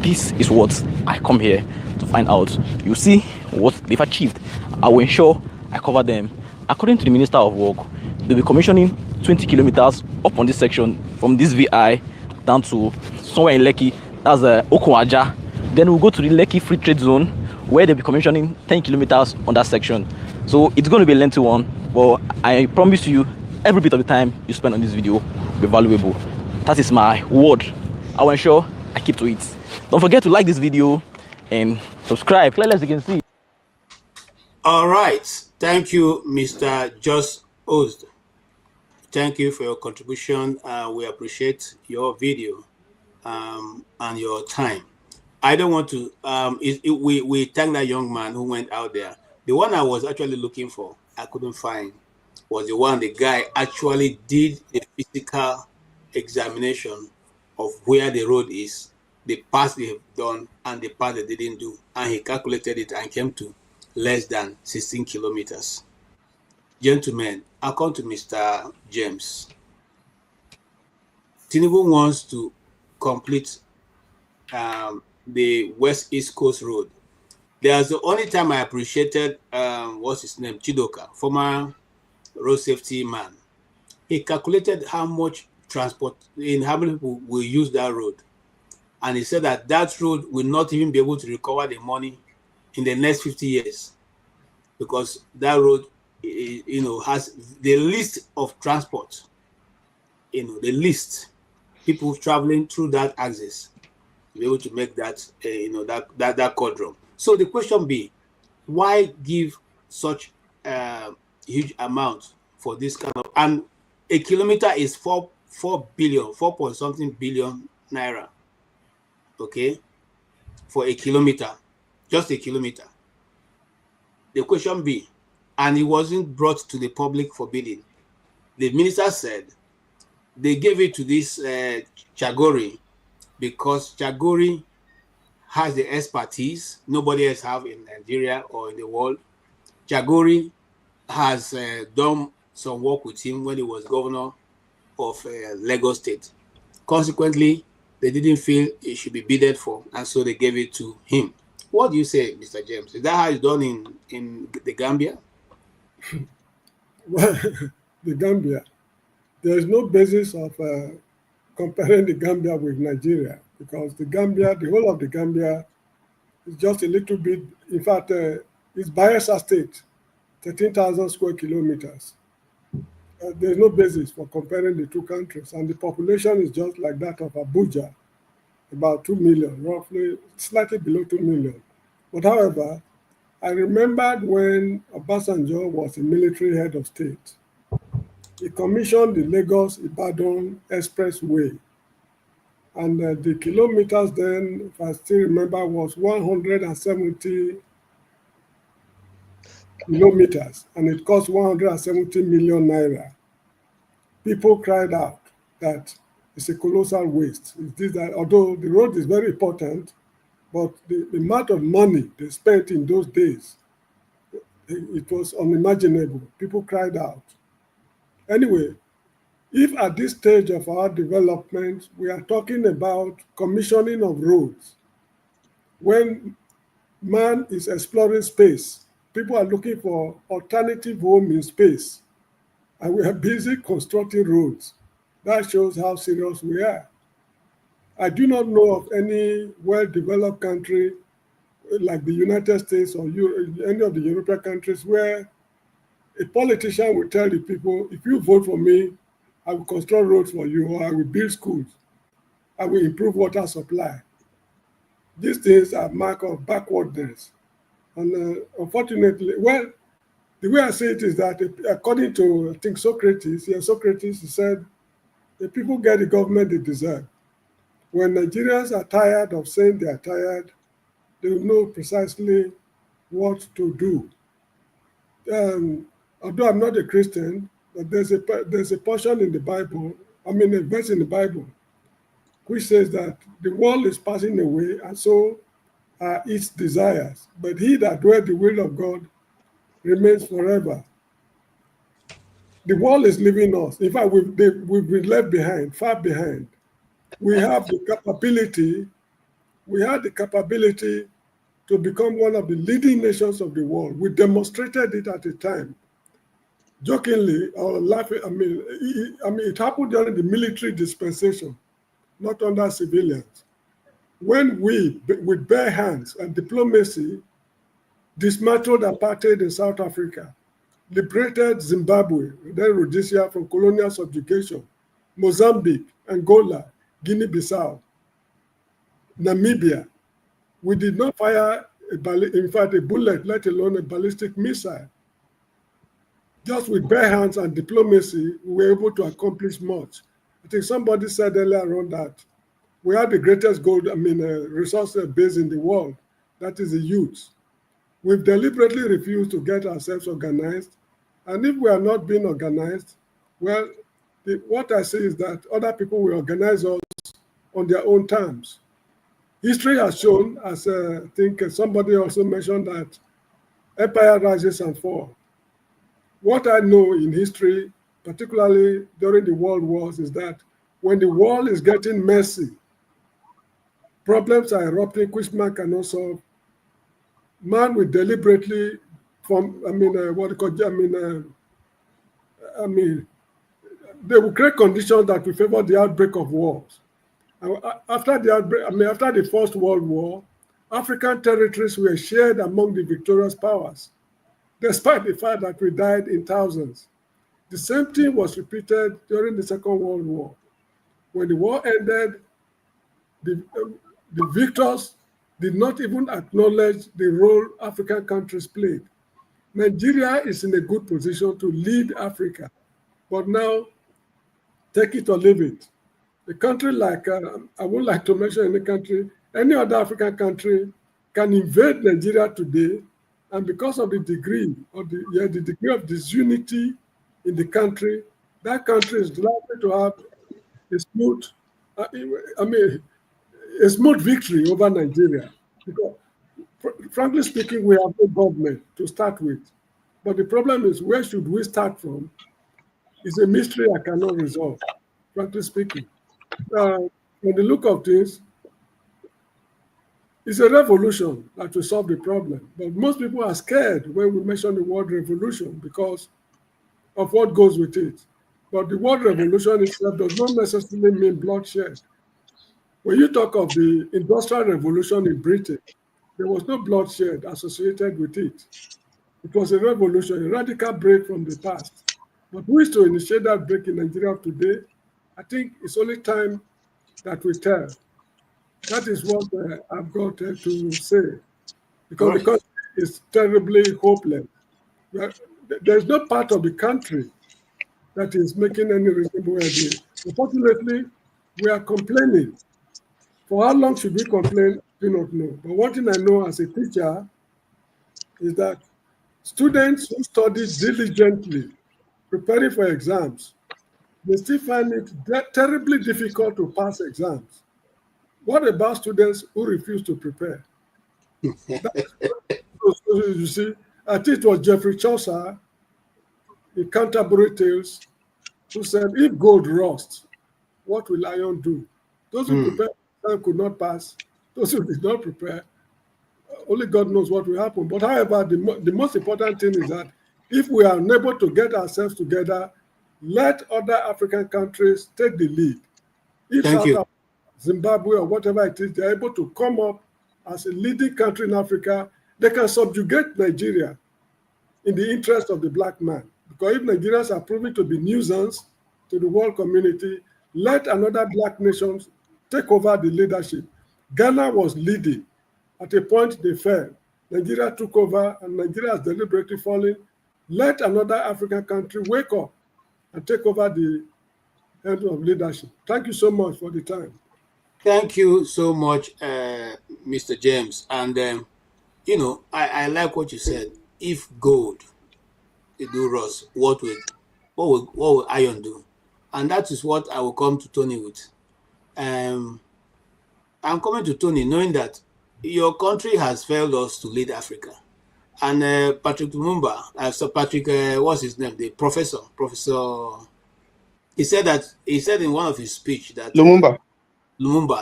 This is what I come here to find out. You see what they've achieved. I will ensure I cover them. According to the Minister of Work, they'll be commissioning 20 kilometers up on this section from this VI down to somewhere in Lekki, that's Okowaja. Then we'll go to the Lekki Free Trade Zone where they'll be commissioning 10 kilometers on that section. So it's going to be a lengthy one, but I promise you every bit of the time you spend on this video will be valuable. That is my word. I will ensure I keep to it. Don't forget to like this video and subscribe. As you can see. All right. Thank you, Mr. Just Ost. Thank you for your contribution. We appreciate your video and your time. I don't want to. We thank that young man who went out there. The one I was actually looking for, I couldn't find, was the guy actually did a physical examination of where the road is, the path they have done, and the path they didn't do. And he calculated it and came to less than 16 kilometers. Gentlemen, I come to Mr. James. Tinubu wants to complete the West East Coast Road. There's the only time I appreciated, what's his name, Chidoka, former road safety man. He calculated how much transport, in how many people will use that road. And he said that that road will not even be able to recover the money in the next 50 years because that road, has the least of transport, the least people traveling through that axis to be able to make that, that quadrum. So the question be, why give such huge amount for this kind of, and a kilometer is 4 point something billion naira. Okay, for a kilometer, just a kilometer. The question be, and it wasn't brought to the public for bidding. The minister said they gave it to this Chagori because Chagori has the expertise nobody else have in Nigeria or in the world. Chagori has done some work with him when he was governor of Lagos State. Consequently, they didn't feel it should be bidded for, and so they gave it to him. What do you say, Mr. James? Is that how it's done in the Gambia? Well, the Gambia, there is no basis of comparing the Gambia with Nigeria because the Gambia, the whole of the Gambia is just a little bit, in fact, it's Bayelsa State, 13,000 square kilometers. There's no basis for comparing the two countries, and the population is just like that of Abuja, about 2 million, roughly, slightly below 2 million. But however, I remembered when Obasanjo was a military head of state, he commissioned the Lagos-Ibadan Expressway. And the kilometers then, if I still remember, was 170 kilometers, and it cost 170 million naira. People cried out that it's a colossal waste. It's this, that, although the road is very important, but the amount of money they spent in those days, it was unimaginable. People cried out. Anyway, if at this stage of our development, we are talking about commissioning of roads, when man is exploring space, people are looking for alternative home in space, and we are busy constructing roads. That shows how serious we are. I do not know of any well-developed country like the United States or any of the European countries where a politician will tell the people, if you vote for me, I will construct roads for you, or I will build schools, I will improve water supply. These things are mark of backwardness. And unfortunately, well, the way I say it is that according to, I think, Socrates, he said, the people get the government they deserve. When Nigerians are tired of saying they are tired, they will know precisely what to do. Although I'm not a Christian, but there's a portion in the Bible, a verse in the Bible, which says that the world is passing away, and so are its desires. But he that doeth the will of God remains forever. The world is leaving us. In fact, we've been left behind, far behind. We have the capability to become one of the leading nations of the world. We demonstrated it at a time. Jokingly or laughing, it happened during the military dispensation, not under civilians. When we, with bare hands and diplomacy, dismantled apartheid in South Africa, liberated Zimbabwe, then Rhodesia from colonial subjugation, Mozambique, Angola, Guinea-Bissau, Namibia. We did not fire, a bullet, let alone a ballistic missile. Just with bare hands and diplomacy, we were able to accomplish much. I think somebody said earlier on that we have the greatest resource base in the world. That is the youth. We've deliberately refused to get ourselves organized. And if we are not being organized, well, what I say is that other people will organize us on their own terms. History has shown, as I think somebody also mentioned, that empire rises and falls. What I know in history, particularly during the world wars, is that when the world is getting messy, problems are erupting which man cannot solve, man will deliberately form, they will create conditions that will favor the outbreak of wars. After the First World War, African territories were shared among the victorious powers, despite the fact that we died in thousands. The same thing was repeated during the Second World War. When the war ended, the victors did not even acknowledge the role African countries played. Nigeria is in a good position to lead Africa, but now, take it or leave it. A country like, I would like to mention any country, any other African country can invade Nigeria today, and because of the degree of the degree of disunity in the country, that country is likely to have a smooth victory over Nigeria. Because, frankly speaking, we have no government to start with. But the problem is, where should we start from? It's a mystery I cannot resolve, frankly speaking. From the look of things, it's a revolution that will solve the problem. But most people are scared when we mention the word revolution because of what goes with it. But the word revolution itself does not necessarily mean bloodshed. When you talk of the Industrial Revolution in Britain, there was no bloodshed associated with it. It was a revolution, a radical break from the past. But who is to initiate that break in Nigeria today? I think it's only time that we tell. That is what I've got to say. Because it's terribly hopeless. There's no part of the country that is making any reasonable idea. Unfortunately, we are complaining. For how long should we complain? I do not know. But one thing I know as a teacher is that students who study diligently, preparing for exams, they still find it terribly difficult to pass exams. What about students who refuse to prepare? You see, I think it was Geoffrey Chaucer in Canterbury Tales who said, if gold rusts, what will iron do? Those who prepared could not pass. Those who did not prepare, only God knows what will happen. But however, the most important thing is that if we are unable to get ourselves together, let other African countries take the lead. If South Africa, Zimbabwe, or whatever it is, they're able to come up as a leading country in Africa, they can subjugate Nigeria in the interest of the black man. Because if Nigerians are proving to be nuisance to the world community, let another black nation take over the leadership. Ghana was leading. At a point, they fell. Nigeria took over, and Nigeria has deliberately fallen. Let another African country wake up and take over the head of leadership. Thank you so much for the time. Thank you so much, Mr. James. And I like what you said. If gold it do rust, what will iron do? And that is what I will come to Tony with. I'm coming to Tony knowing that your country has failed us to lead Africa. And Patrick Lumumba, so Patrick, what's his name? The professor, he said in one of his speech that Lumumba,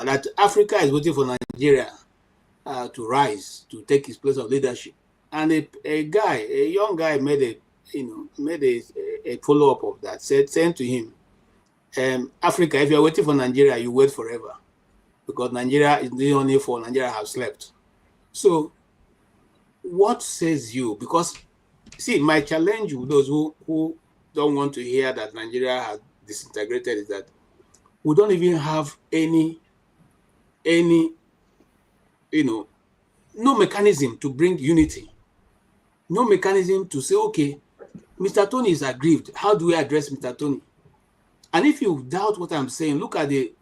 that Africa is waiting for Nigeria to rise, to take his place of leadership. And a young guy made a follow-up of that, saying to him, Africa, if you're waiting for Nigeria, you wait forever. Because Nigeria is the only for Nigeria have slept. So what says you? Because see, my challenge with those who don't want to hear that Nigeria has disintegrated is that we don't even have any no mechanism to bring unity. No mechanism to say, okay, Mr. Tony is aggrieved. How do we address Mr. Tony? And if you doubt what I'm saying, look at the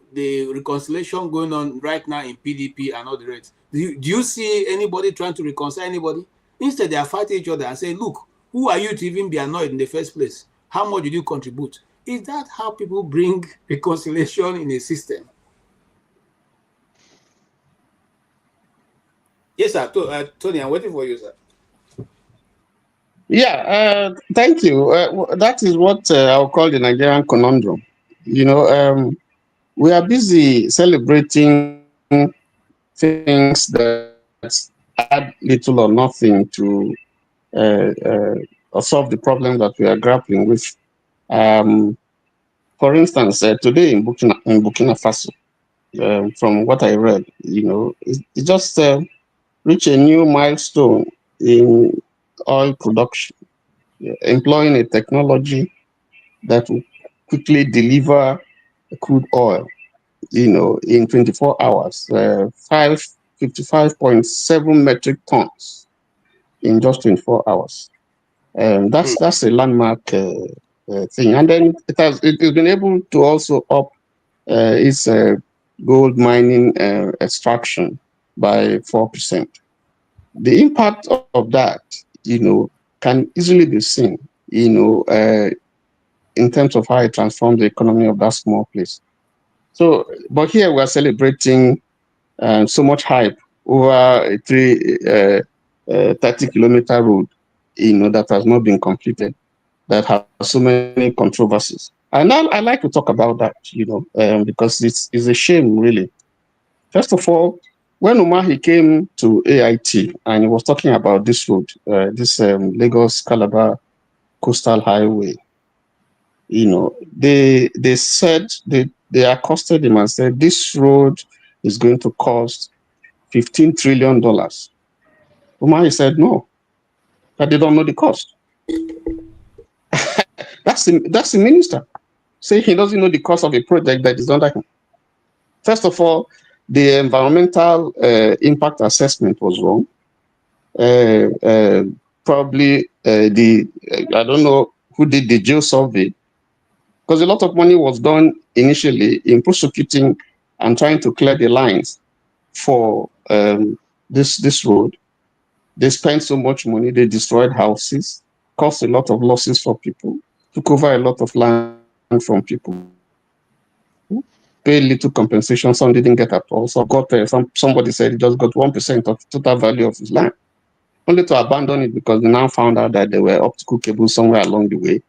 reconciliation going on right now in PDP and all the rest. Do you see anybody trying to reconcile anybody? Instead, they are fighting each other and saying, look, who are you to even be annoyed in the first place? How much did you contribute? Is that how people bring reconciliation in a system? Yes, sir. Tony, I'm waiting for you, sir. Yeah, thank you. That is what I'll call the Nigerian conundrum. We are busy celebrating things that add little or nothing to solve the problem that we are grappling with. For instance, today in Burkina Faso, from what I read, it just reached a new milestone in oil production, employing a technology that will quickly deliver crude oil, in 24 hours, 55.7 metric tons in just 24 hours. That's a landmark thing. And then it has been able to also up its gold mining extraction by 4%. The impact of that, can easily be seen, in terms of how it transforms the economy of that small place. So, but here we are celebrating so much hype over a 30-kilometer road, that has not been completed, that has so many controversies. And I like to talk about that, because it's a shame, really. First of all, when Umahi came to AIT and he was talking about this road, this Lagos-Calabar Coastal Highway, they said they accosted him and said this road is going to cost $15 trillion. Umahi said no, that they don't know the cost. That's the minister saying he doesn't know the cost of a project that is under him. First of all, the environmental impact assessment was wrong. Probably I don't know who did the geo survey, because a lot of money was done initially in prosecuting and trying to clear the lines for this road. They spent so much money, they destroyed houses, caused a lot of losses for people, took over a lot of land from people, paid little compensation, some didn't get at all. So somebody said he just got 1% of the total value of his land, only to abandon it because they now found out that there were optical cables somewhere along the way.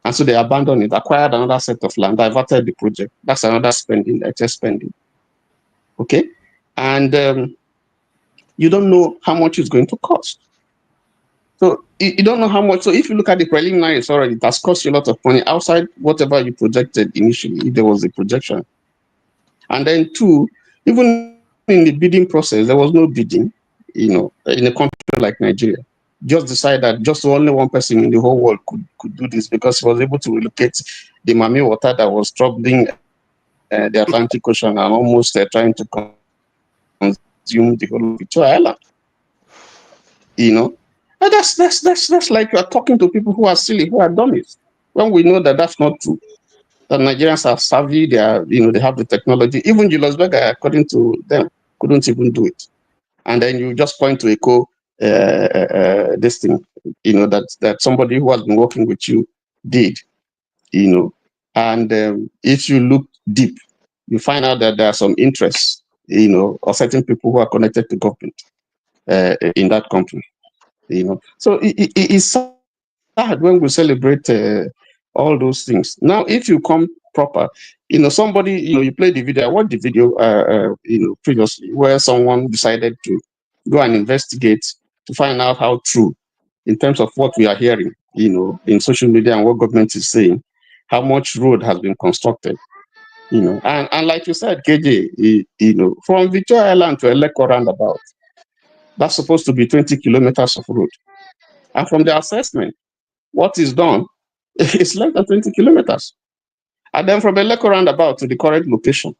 And so they abandoned it, acquired another set of land, diverted the project. That's another spending, excess spending. Okay? And you don't know how much it's going to cost. So you don't know how much. So if you look at the preliminaries already, it has cost you a lot of money outside whatever you projected initially, if there was a projection. And then two, even in the bidding process, there was no bidding, in a country like Nigeria. Just decided that just only one person in the whole world could do this because he was able to relocate the Mami water that was troubling the Atlantic Ocean and almost trying to consume the whole of Victoria Island. And that's like you are talking to people who are silly, who are dummies, when we know that that's not true. The Nigerians are savvy. They are, they have the technology. Even Julius Berger, according to them, couldn't even do it. And then you just point to this thing, that somebody who has been working with you did, And if you look deep, you find out that there are some interests, of certain people who are connected to government in that company, So it's sad when we celebrate all those things. Now, if you come proper, somebody, you play the video. I watched the video, previously, where someone decided to go and investigate to find out how true, in terms of what we are hearing, in social media and what government is saying, how much road has been constructed, and like you said, KJ, from Victoria Island to Eleko roundabout, that's supposed to be 20 kilometers of road, and from the assessment, what is done is less than 20 kilometers. And then from Eleko roundabout to the current location,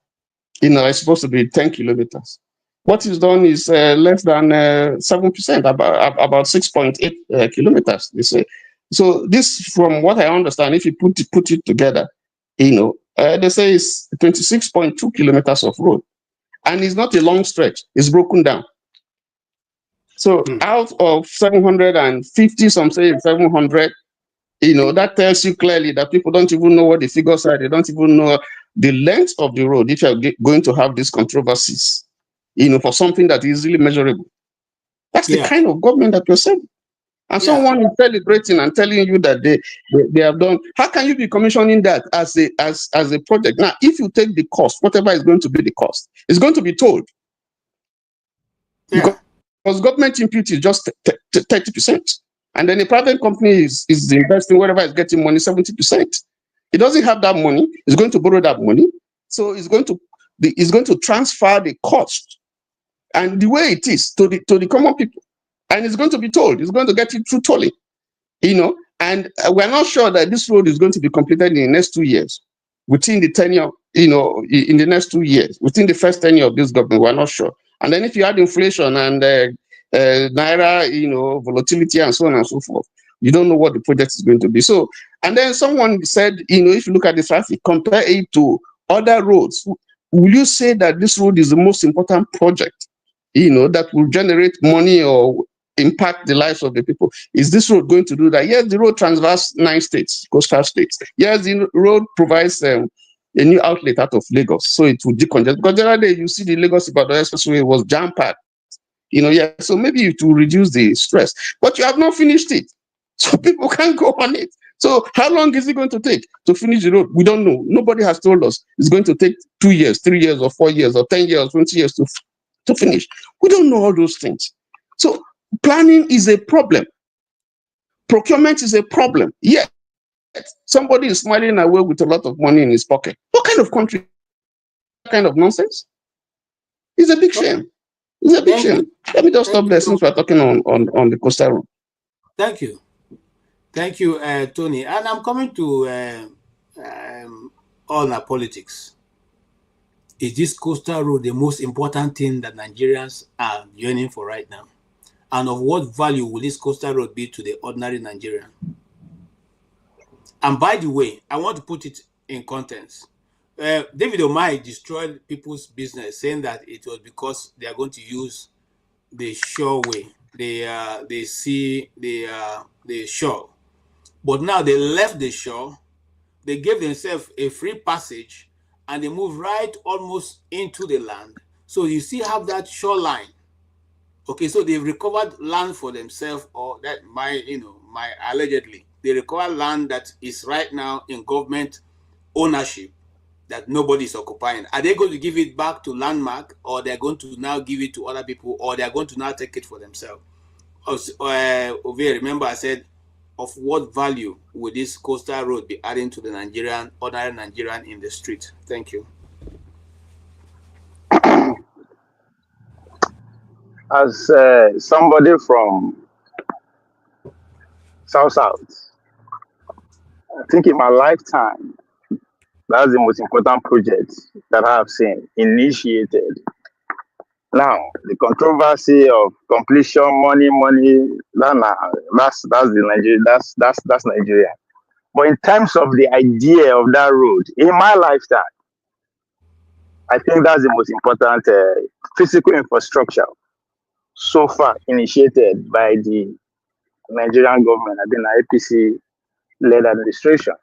it's supposed to be 10 kilometers. What is done is less than 7%, about 6.8 kilometers, they say. So this, from what I understand, if you put it together, they say it's 26.2 kilometers of road. And it's not a long stretch, it's broken down. So out of 750, some say 700, that tells you clearly that people don't even know what the figures are. They don't even know the length of the road if you're going to have these controversies, for something that is really measurable. That's the kind of government that we're saying. And someone is celebrating and telling you that they have done. How can you be commissioning that as a project? Now, if you take the cost, whatever is going to be the cost, it's going to be told. Because government input is just 30%. And then a private company is investing wherever it's getting money, 70%. It doesn't have that money. It's going to borrow that money. So it's going to transfer the cost and the way it is to the common people. And it's going to be told. It's going to get it through tolling. And we're not sure that this road is going to be completed in the next 2 years. Within the tenure, in the next 2 years, within the first tenure of this government, we're not sure. And then if you add inflation and naira, volatility and so on and so forth, you don't know what the project is going to be. So, and then someone said, if you look at the traffic, compare it to other roads, will you say that this road is the most important project, that will generate money or impact the lives of the people? Is this road going to do that? Yes, the road transverses 9 states, coastal states. Yes, the road provides a new outlet out of Lagos, so it will decongest. Because the other day, you see the Lagos-Calabar Expressway was jam-packed. So maybe it will reduce the stress, but you have not finished it, so people can't go on it. So how long is it going to take to finish the road? We don't know. Nobody has told us it's going to take 2 years, 3 years, or 4 years, or 10 years, 20 years to finish. We don't know all those things. So planning is a problem. Procurement is a problem. Yet somebody is smiling away with a lot of money in his pocket. What kind of country? What kind of nonsense? It's a big shame. It's a big shame. Let me just stop there since we're talking on the coastal road. Thank you. Thank you, Tony. And I'm coming to all our politics. Is this coastal road the most important thing that Nigerians are yearning for right now? And of what value will this coastal road be to the ordinary Nigerian? And by the way, I want to put it in context. David Omai destroyed people's business, saying that it was because they are going to use the shoreway, the shore. But now they left the shore, they gave themselves a free passage, and they moved right almost into the land. So you still have that shoreline. Okay, so they've recovered land for themselves, or that allegedly they recovered land that is right now in government ownership that nobody is occupying. Are they going to give it back to Landmark, or they're going to now give it to other people, or they're going to now take it for themselves? Remember I said, of what value would this coastal road be adding to the ordinary Nigerian in the street? Thank you. As somebody from South, I think in my lifetime, that's the most important project that I have seen initiated. Now, the controversy of completion, money, that's the Nigeria. That's Nigeria. But in terms of the idea of that road, in my lifetime, I think that's the most important physical infrastructure so far initiated by the Nigerian government, I think the APC-led administration.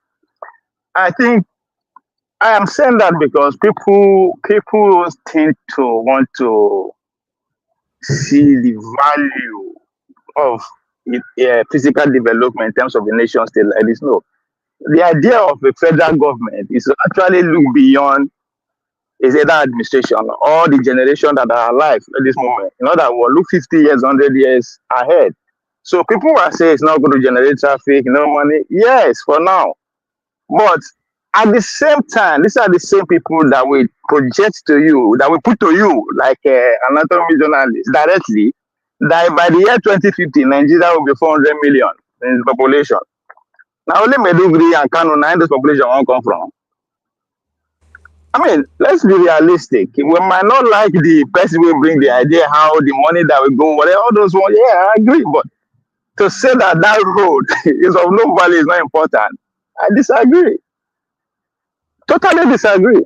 I think I am saying that because people tend to want to see the value of physical development in terms of the nation state like this. No, the idea of a federal government is to actually look beyond is either administration or the generation that are alive at this moment. In other words, look 50 years, 100 years ahead. So people will say it's not going to generate traffic, no money. Yes, for now. But at the same time, these are the same people that will project to you, that will put to you, like anatomy journalists, directly, that by the year 2050, Nigeria will be 400 million in population. Now, only Meduguri and Kano, this population won't come from. I mean, let's be realistic. We might not like the person will bring the idea how the money that will go, whatever, all those ones, yeah, I agree. But to say that that road is of no value is not important, I disagree. Totally disagree.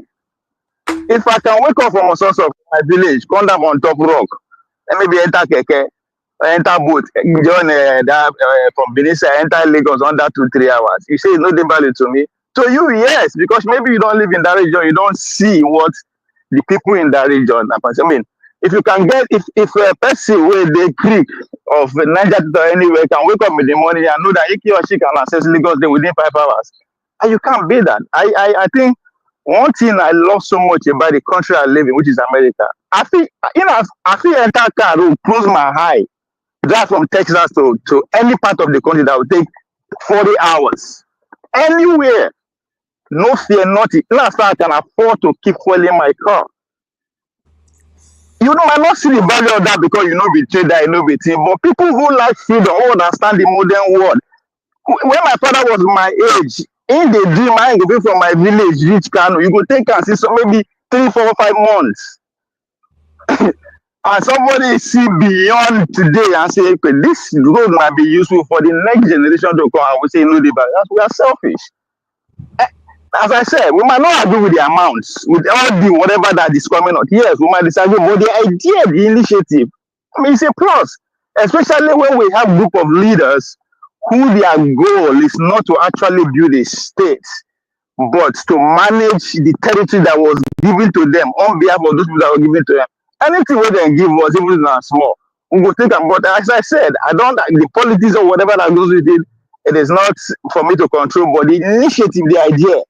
If I can wake up from a source of my village, come down on top rock, and maybe enter Keke, enter boat, join from Benin, enter Lagos under 2-3 hours. You say it's not the value to me. To you, yes, because maybe you don't live in that region, you don't see what the people in that region are. I mean, if you can get, if a person with the creek of Niger or anywhere can wake up in the morning and know that he or she can access Lagos within 5 hours, and you can't beat that. I think one thing I love so much about the country I live in, which is America, I feel enter car will close my eye, drive from Texas to any part of the country that will take 40 hours. Anywhere. No fear, nothing. Last time I can afford to keep fueling my car. You know, I not see the value of that because you know be trader, you know be team. But people who like freedom, who understand the modern world. When my father was my age, in the dream, I go from my village, reach Kano. You go take and see so maybe 3, 4, 5 months. And somebody see beyond today and say, okay, this road might be useful for the next generation to come. I would say, no, we are selfish. As I said, we might not agree with the amounts, with all the whatever that is coming out. Yes, we might disagree, but the idea, the initiative, I mean, it's a plus. Especially when we have a group of leaders who their goal is not to actually build a state, but to manage the territory that was given to them on behalf of those people that were given to them. Anything we can give us, even if it's small, we will think about. As I said, I don't like the politics or whatever that goes with it. It is not for me to control, but the initiative, the idea,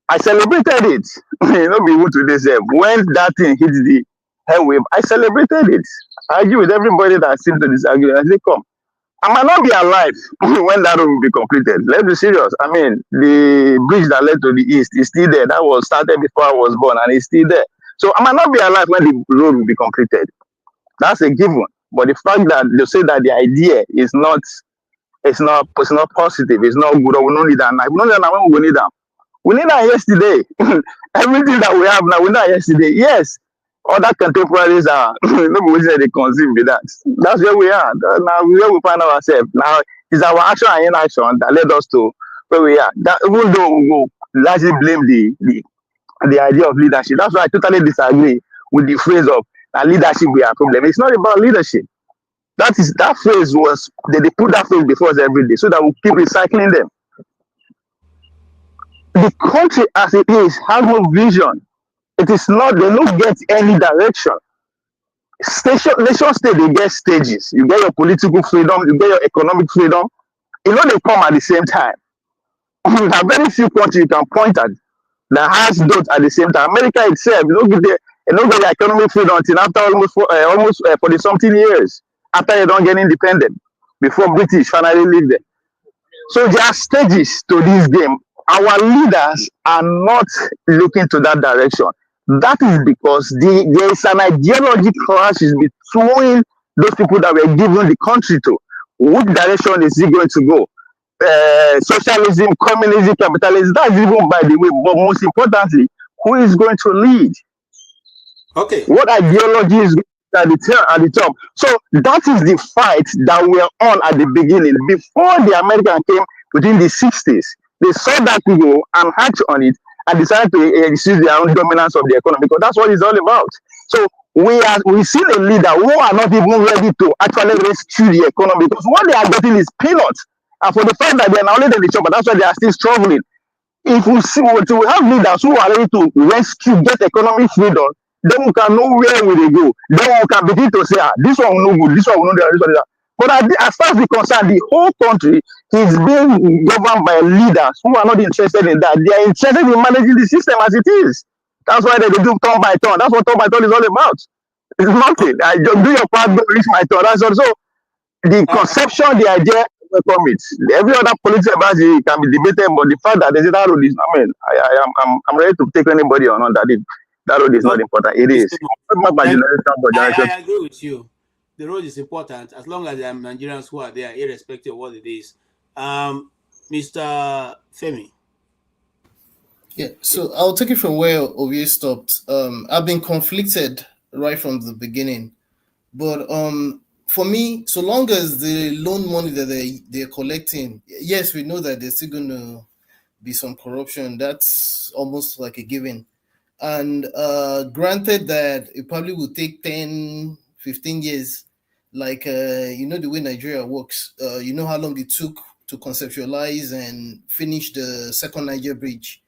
I celebrated it. You know, be able to this when that thing hits the airwave, I celebrated it. I agree with everybody that seems to disagree. I say, come, I might not be alive when that will be completed. Let's be serious. I mean, the bridge that led to the east is still there. That was started before I was born, and it's still there. So I might not be alive when the road will be completed. That's a given. But the fact that they say that the idea is not, it's not positive, it's not good, or we don't need that now. We don't need that when we need that. We need that yesterday. Everything that we have now, we need that yesterday. Yes, other contemporaries are nobody said they conceive with that. That's where we are. Now where we find ourselves. Now it's our action and inaction that led us to where we are. That even though we will largely blame the idea of leadership. That's why I totally disagree with the phrase of leadership we are problem. It's not about leadership. That phrase was they put that phrase before us every day so that we keep recycling them. The country as it is has no vision. It is not, they don't get any direction. Nation state, they get stages. You get your political freedom, you get your economic freedom. You know, they come at the same time. There are very few countries you can point at that has those at the same time. America itself, you don't get the economic freedom until after almost 40-something years after they don't get independent, before British finally leave them. So there are stages to this game. Our leaders are not looking to that direction. That is because there is an ideology clash between those people that were given the country to. Which direction is it going to go? Socialism, communism, capitalism, that's even by the way, but most importantly, who is going to lead? Okay. What ideology is at the top? So that is the fight that we're on at the beginning. Before the American came within the 60s, They saw that people and hatched on it and decided to seize their own dominance of the economy, because that's what it's all about. So we see a leader who are not even ready to actually rescue the economy, because what they are getting is peanuts. And for the fact that they are now only in the shop, but that's why they are still struggling. If we see we have leaders who are ready to rescue, get economic freedom, then we can know where we go. Then we can begin to say, this one will no good, this one will not do, this one will do. But as far as we concerned, the whole country is being governed by leaders who are not interested in that. They are interested in managing the system as it is. That's why they do turn by turn. That's what turn by turn is all about. It's nothing. I just do your part, don't reach my turn. That's also the conception, the idea, welcome it. Every other political advisory can be debated, but the fact that that road is, I mean, I'm ready to take anybody on that. That road is not important. It is. I agree with you. The road is important as long as there are Nigerians who are there, irrespective of what it is. Mr. Femi. Yeah, so I'll take it from where Ovie stopped. I've been conflicted right from the beginning, but for me, so long as the loan money that they're collecting, yes, we know that there's still going to be some corruption. That's almost like a given. And granted that it probably will take 10, 15 years, like, you know, the way Nigeria works, you know how long it took to conceptualize and finish the second Niger bridge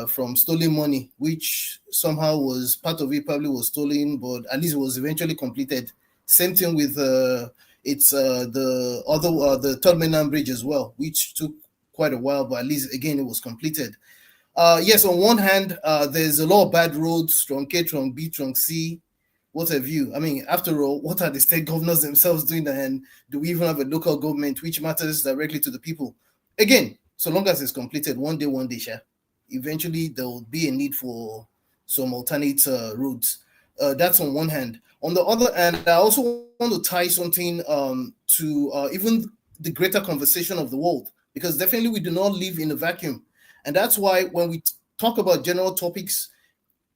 from stolen money, which somehow was part of it, probably was stolen, but at least it was eventually completed. Same thing with the third mainland bridge as well, which took quite a while, but at least again it was completed. Yes, on one hand, there's a lot of bad roads, trunk A, trunk B, trunk C, what have you. I mean, after all, what are the state governors themselves doing, and do we even have a local government which matters directly to the people? Again, so long as it's completed, one day, eventually there will be a need for some alternate routes. That's on one hand. On the other hand, I also want to tie something to even the greater conversation of the world, because definitely we do not live in a vacuum. And that's why when we talk about general topics,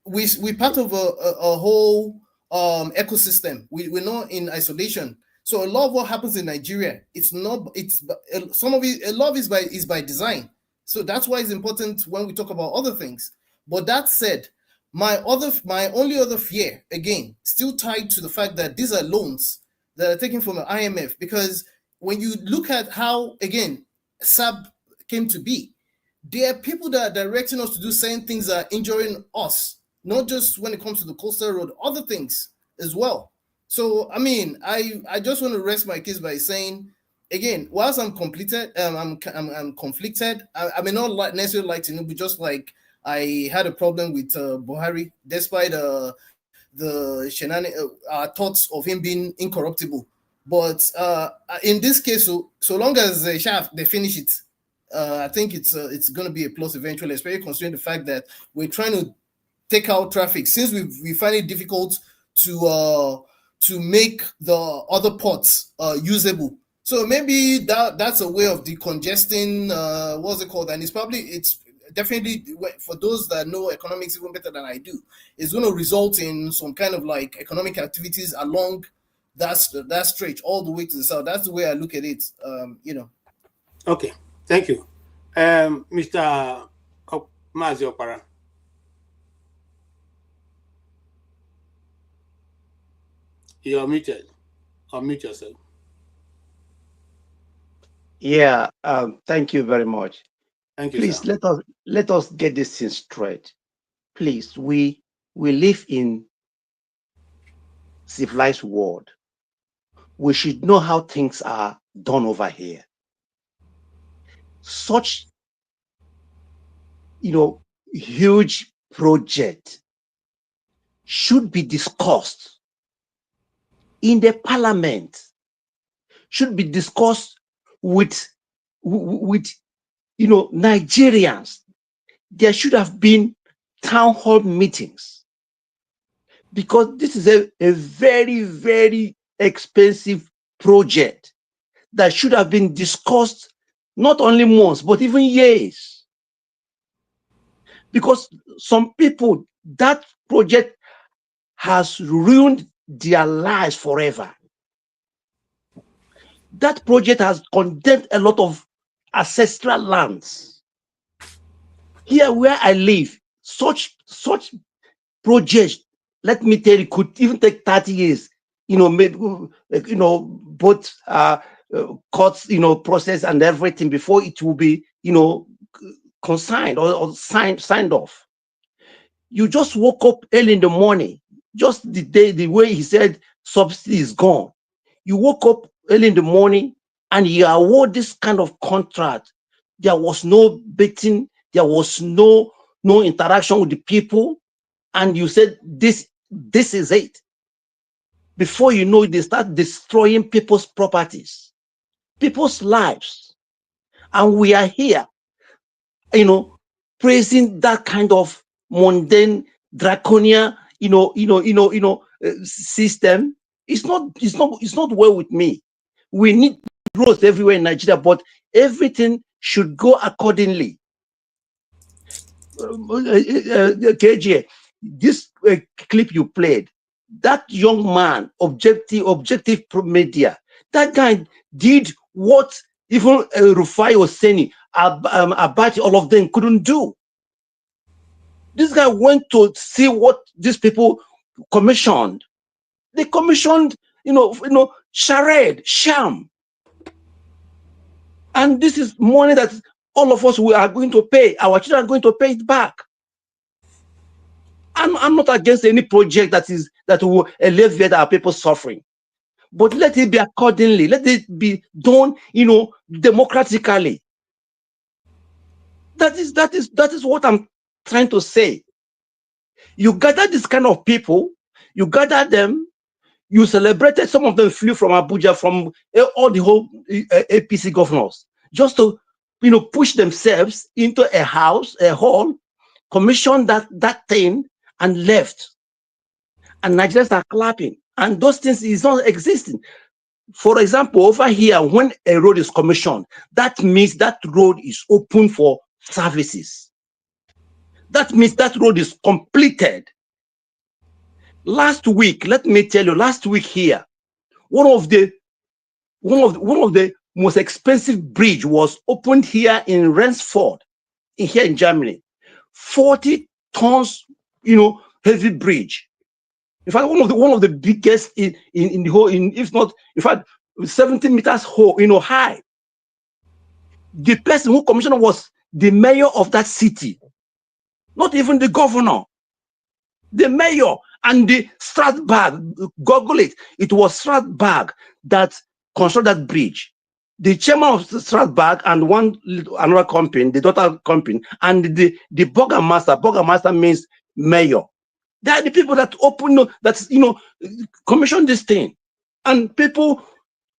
we're part of a whole ecosystem. We're not in isolation. So a lot of what happens in Nigeria, a lot of it is by design. So that's why it's important when we talk about other things. But that said, my only other fear, again, still tied to the fact that these are loans that are taken from the IMF, because when you look at how, again, SAB came to be, there are people that are directing us to do certain things that are injuring us, not just when it comes to the coastal road, other things as well. So, I mean, I just want to rest my case by saying, again, whilst I'm conflicted, I may not necessarily like Tinubu, just like I had a problem with Buhari, despite the thoughts of him being incorruptible. But in this case, so long as they finish it, I think it's going to be a plus eventually, especially considering the fact that we're trying to take out traffic, since we find it difficult to make the other ports usable. So maybe that's a way of decongesting. What's it called? And it's definitely, for those that know economics even better than I do, it's going to result in some kind of like economic activities along that stretch all the way to the south. That's the way I look at it. Okay. Thank you. Mr. Mazi Okpara. You're muted. Unmute yourself. Yeah, thank you very much. Thank you, Please, sir. let us get this thing straight. Please, we live in civilized world. We should know how things are done over here. Such, huge project should be discussed in the parliament, should be discussed with Nigerians. There should have been town hall meetings, because this is a very, very expensive project that should have been discussed not only months, but even years. Because some people, that project has ruined their lives forever. That project has condemned a lot of ancestral lands. Here where I live, such projects, let me tell you, could even take 30 years, maybe, both courts, process and everything before it will be, consigned or signed off. You just woke up early in the morning, just the way he said subsidy is gone. You woke up early in the morning and you award this kind of contract. There was no betting, there was no interaction with the people, and you said this is it. Before you know it, they start destroying people's properties, people's lives, and we are here, praising that kind of mundane, draconian, system. It's not well with me. We need growth everywhere in Nigeria, but everything should go accordingly. KJ, this clip you played, that young man, objective media, that guy did what even Rufai was saying about all of them couldn't do. This guy went to see what these people commissioned. They commissioned, charade, sham. And this is money that all of us are going to pay. Our children are going to pay it back. I'm not against any project that will alleviate our people's suffering, but let it be accordingly. Let it be done, democratically. That is what I'm trying to say. You gather this kind of people, you gather them, you celebrated. Some of them flew from Abuja, from all the whole APC governors, just to, push themselves into a house, a hall, commission that thing, and left. And Nigerians are clapping, and those things is not existing. For example, over here, when a road is commissioned, that means that road is open for services. That means that road is completed. Last week, let me tell you, last week here, one of the most expensive bridge was opened here in Rensford, here in Germany. 40 tons, heavy bridge. In fact, one of the biggest in the whole, if not, in fact, 70 meters high. The person who commissioned was the mayor of that city, not even the governor. The mayor and the Strasbourg, Google it. It was Strasbourg that constructed that bridge. The chairman of Strasbourg and another company, the daughter company, and the Burgermaster means mayor. They are the people that commissioned this thing, and people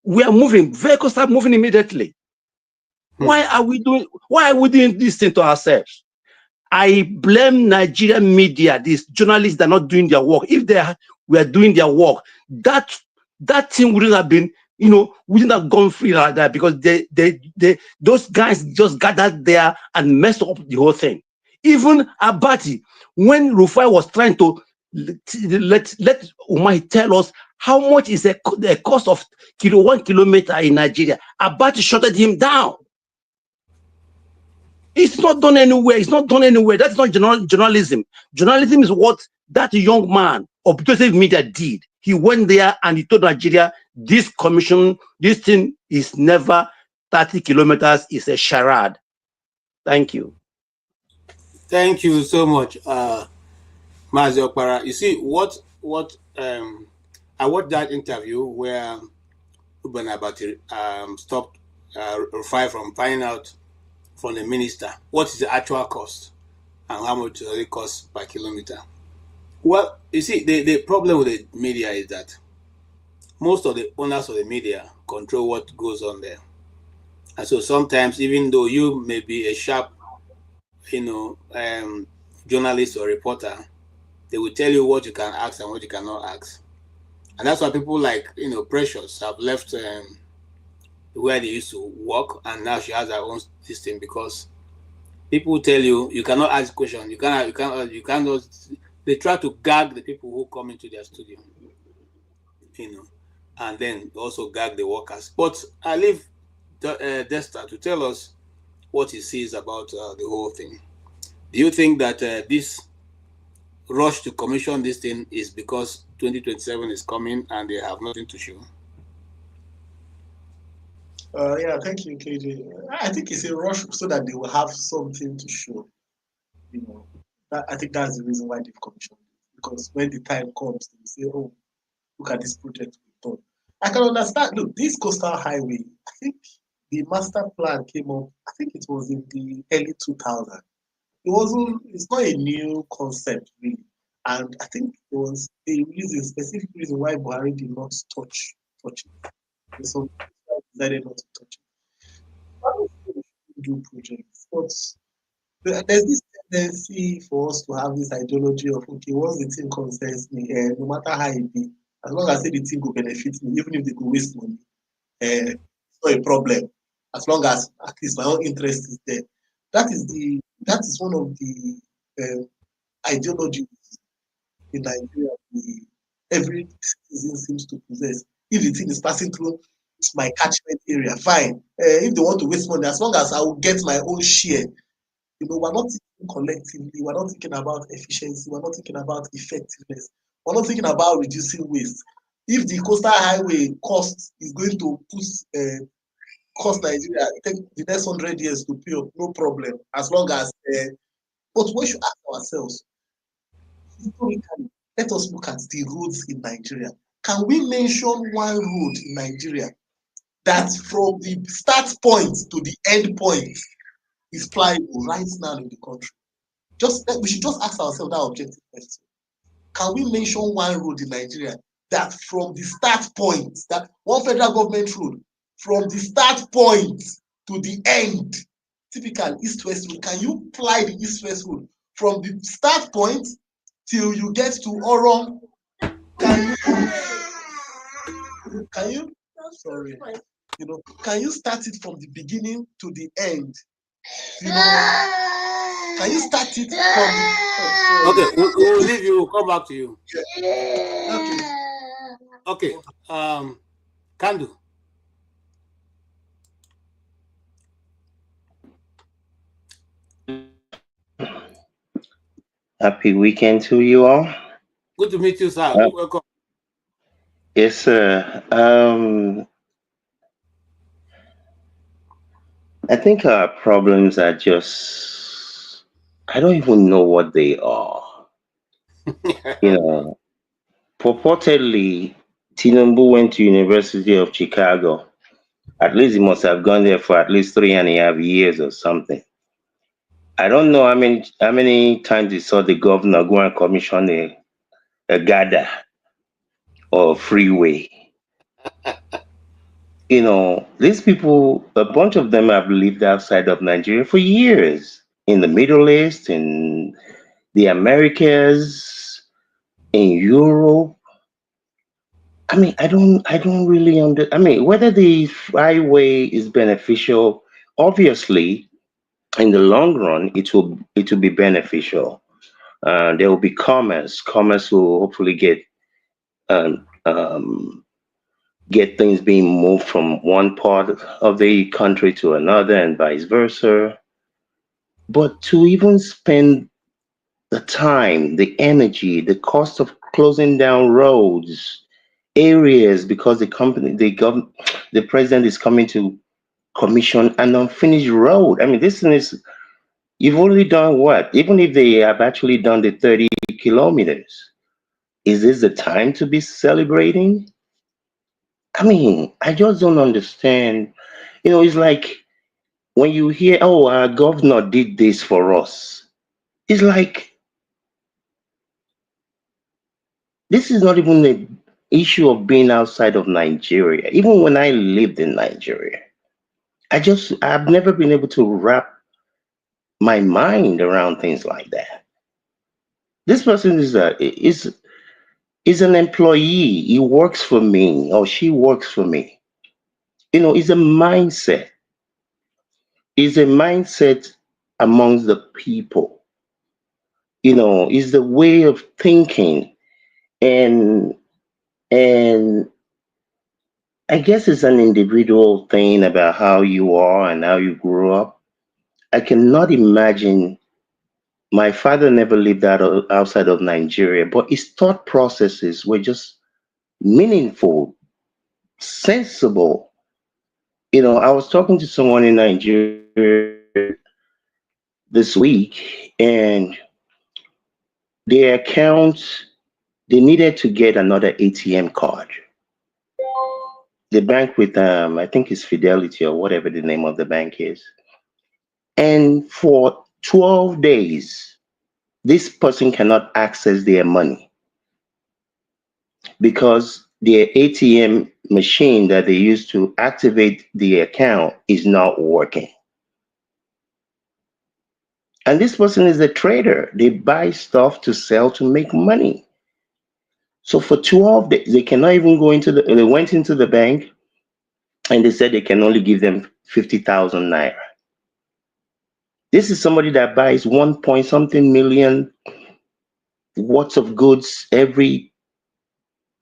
were moving. Vehicles start moving immediately. Why are we doing this thing to ourselves? I blame Nigerian media. These journalists are not doing their work. If they were doing their work, that thing wouldn't have been, wouldn't have gone free like that, because those guys just gathered there and messed up the whole thing. Even Abati, when Rufai was trying to let Umar tell us how much is the cost of 1 kilometer in Nigeria, Abati shut him down. It's not done anywhere. It's not done anywhere. That's not journalism. Journalism is what that young man of objective media did. He went there and he told Nigeria, this commission, this thing is never 30 kilometers. It's a charade. Thank you. Thank you so much, Mazi Okpara. You see, I watched that interview where Uban Abati stopped Rufai from finding out from the minister what is the actual cost and how much does it cost per kilometer. Well, you see, the problem with the media is that most of the owners of the media control what goes on there. And so sometimes, even though you may be a sharp, journalist or reporter, they will tell you what you can ask and what you cannot ask. And that's why people like, Precious have left where they used to work, and now she has her own system, because people tell you cannot ask questions, you cannot. They try to gag the people who come into their studio, and then also gag the workers. But I leave Desta to tell us what he sees about the whole thing. Do you think that this rush to commission this thing is because 2027 is coming and they have nothing to show? Yeah, thank you, KJ. I think it's a rush so that they will have something to show. You know, I think that's the reason why they've commissioned it. Because when the time comes, they will say, "Oh, look at this project we've done." I can understand. Look, this coastal highway. I think the master plan came up. I think it was in the early 2000s. It wasn't. It's not a new concept really, and I think there was a reason, specific reason why Buhari did not touch it. There's some decided not to touch it. I don't think we should do projects, but there's this tendency for us to have this ideology of okay, once the thing concerns me, no matter how it be, as long as say the thing will benefit me, even if they go waste money, it's not a problem. As long as at least my own interest is there. That is one of the ideologies in Nigeria every citizen seems to possess. If the thing is passing through my catchment area, fine. If they want to waste money, as long as I will get my own share, you know, we're not thinking collectively, we're not thinking about efficiency, we're not thinking about effectiveness, we're not thinking about reducing waste. If the coastal highway cost is going to cost Nigeria take the next 100 years to pay up, no problem. As long as, but we should ask ourselves, historically, let us look at the roads in Nigeria. Can we mention one road in Nigeria that from the start point to the end point is pliable right now in the country? We should just ask ourselves that objective question. Can we mention one road in Nigeria that from the start point, that one federal government road, from the start point to the end, typical east-west road, can you ply the east-west road from the start point till you get to Oron? Can you, sorry, you know, can you start it from the beginning to the end? You know, can you start it from Okay, we'll leave you, we'll come back to you. Okay. Kandu. Happy weekend to you all. Good to meet you, sir. Welcome. Yes, sir. I think our problems are just, I don't even know what they are. You know, purportedly, Tinubu went to University of Chicago. At least he must have gone there for at least 3.5 years or something. I don't know how many times he saw the governor go and commission a gather or a freeway. You know, these people, a bunch of them have lived outside of Nigeria for years, in the Middle East, in the Americas, in Europe. I mean, I don't really whether the highway is beneficial. Obviously, in the long run, it will be beneficial. There will be commerce. Commerce will hopefully um, um, get things being moved from one part of the country to another and vice versa. But to even spend the time, the energy, the cost of closing down roads, areas because the president is coming to commission an unfinished road. I mean, this thing is, you've only done what? Even if they have actually done the 30 kilometers, is this the time to be celebrating? I mean, I just don't understand. You know, it's like when you hear, oh, our governor did this for us. It's like, this is not even an issue of being outside of Nigeria. Even when I lived in Nigeria, I've never been able to wrap my mind around things like that. This person is an employee. He works for me or she works for me. You know, it's a mindset. It's a mindset amongst the people. You know, it's the way of thinking, and and I guess it's an individual thing about how you are and how you grew up. I cannot imagine My father never lived outside of Nigeria, but his thought processes were just meaningful, sensible. I was talking to someone in Nigeria this week, and their account, they needed to get another ATM card. The bank with, I think it's Fidelity or whatever the name of the bank is. And for 12 days, this person cannot access their money because their ATM machine that they use to activate the account is not working. And this person is a trader. They buy stuff to sell to make money. So for 12 days, they cannot even go they went into the bank and they said they can only give them 50,000 naira. This is somebody that buys 1 point something million worth of goods every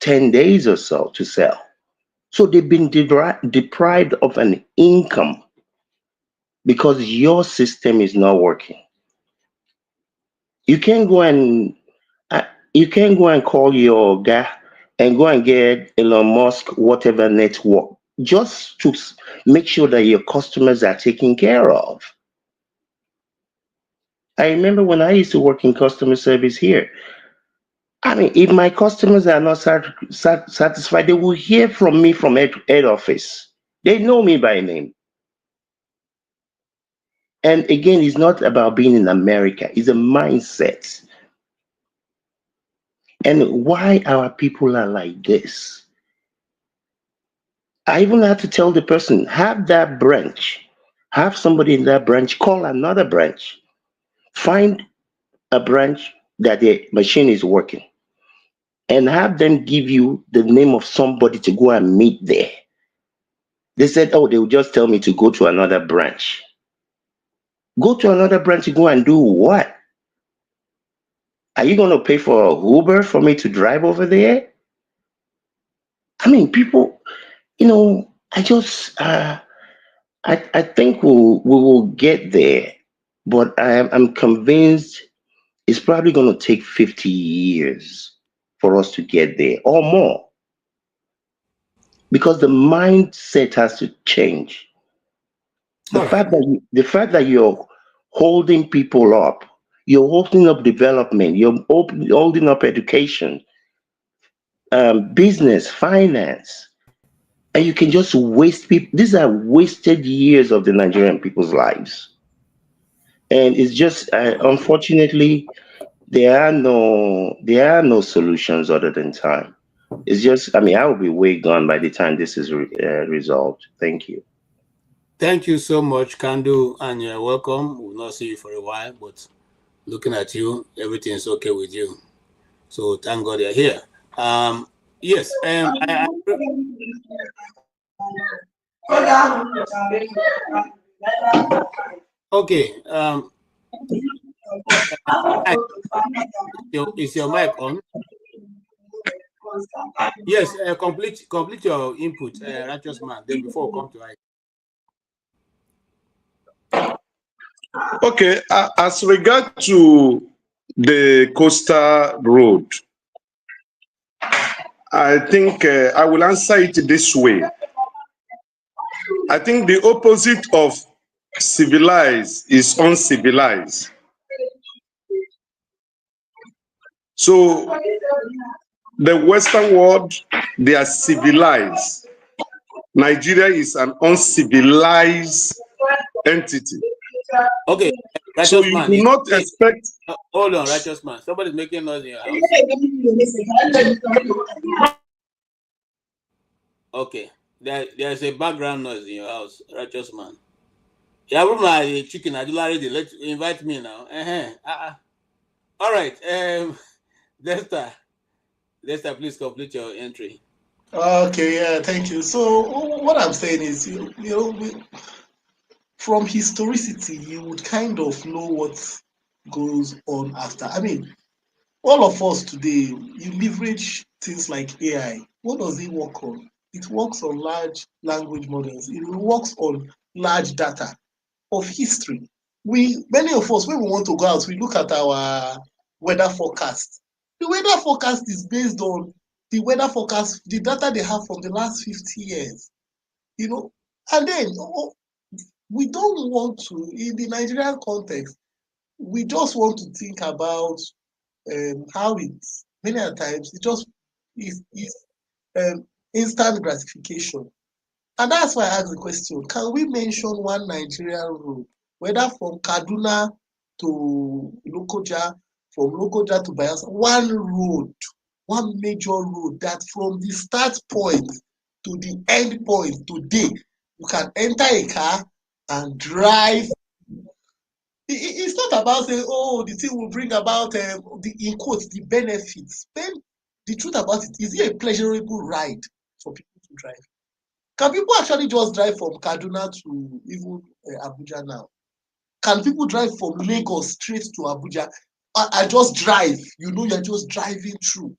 10 days or so to sell. So they've been deprived of an income because your system is not working. You can't go and call your guy and go and get Elon Musk whatever network just to make sure that your customers are taken care of. I remember when I used to work in customer service here. I mean, if my customers are not satisfied, they will hear from me from head office. They know me by name. And again, it's not about being in America, it's a mindset. And why our people are like this? I even had to tell the person, have that branch, have somebody in that branch call another branch, find a branch that the machine is working, and have them give you the name of somebody to go and meet there. They said, oh, they will just tell me to go to another branch. Go to another branch to go and do what? Are you going to pay for Uber for me to drive over there? I mean, people, I just, I think we will get there, but I'm convinced it's probably going to take 50 years for us to get there or more, because the mindset has to change. The fact that you're holding people up, you're holding up development, you're holding up education, business, finance, and you can just waste people. These are wasted years of the Nigerian people's lives. And it's just unfortunately there are no solutions other than time. It's just, I mean, I will be way gone by the time this is resolved. Thank you. Thank you so much, Kandu, and you're welcome. We'll not see you for a while, but looking at you, everything's okay with you. So thank God you're here. Yes, okay. Is your mic on? Yes, complete your input, righteous man. Then before we come to I. Okay, as regard to the coastal road, I think I will answer it this way. I think the opposite of civilized is uncivilized. So the Western world, they are civilized. Nigeria is an uncivilized entity. Okay, righteous so you man, do not expect. Hold on, righteous man. Somebody's making noise in your house. Okay, there's a background noise in your house, righteous man. Yeah, my chicken. I do already. Let's invite me now. All right, Desta, please complete your entry. Okay, yeah, thank you. So what I'm saying is, from historicity, you would kind of know what goes on after. I mean, all of us today, you leverage things like AI. What does it work on? It works on large language models. It works on large data of history. many of us, when we want to go out, we look at our weather forecast. The weather forecast is based on the weather forecast, the data they have from the last 50 years, and then we don't want to, in the Nigerian context, we just want to think about how it's, many times, it just is instant gratification. And that's why I asked the question, can we mention one Nigerian road, whether from Kaduna to Lokoja, from Lokoja to Bayelsa, one major road that from the start point to the end point today, you can enter a car and drive. It's not about saying, oh, the thing will bring about, in quotes, the benefits. Then the truth about it, is it a pleasurable ride for people to drive? Can people actually just drive from Kaduna to even Abuja now? Can people drive from Lagos straight to Abuja? I just drive, you're just driving through.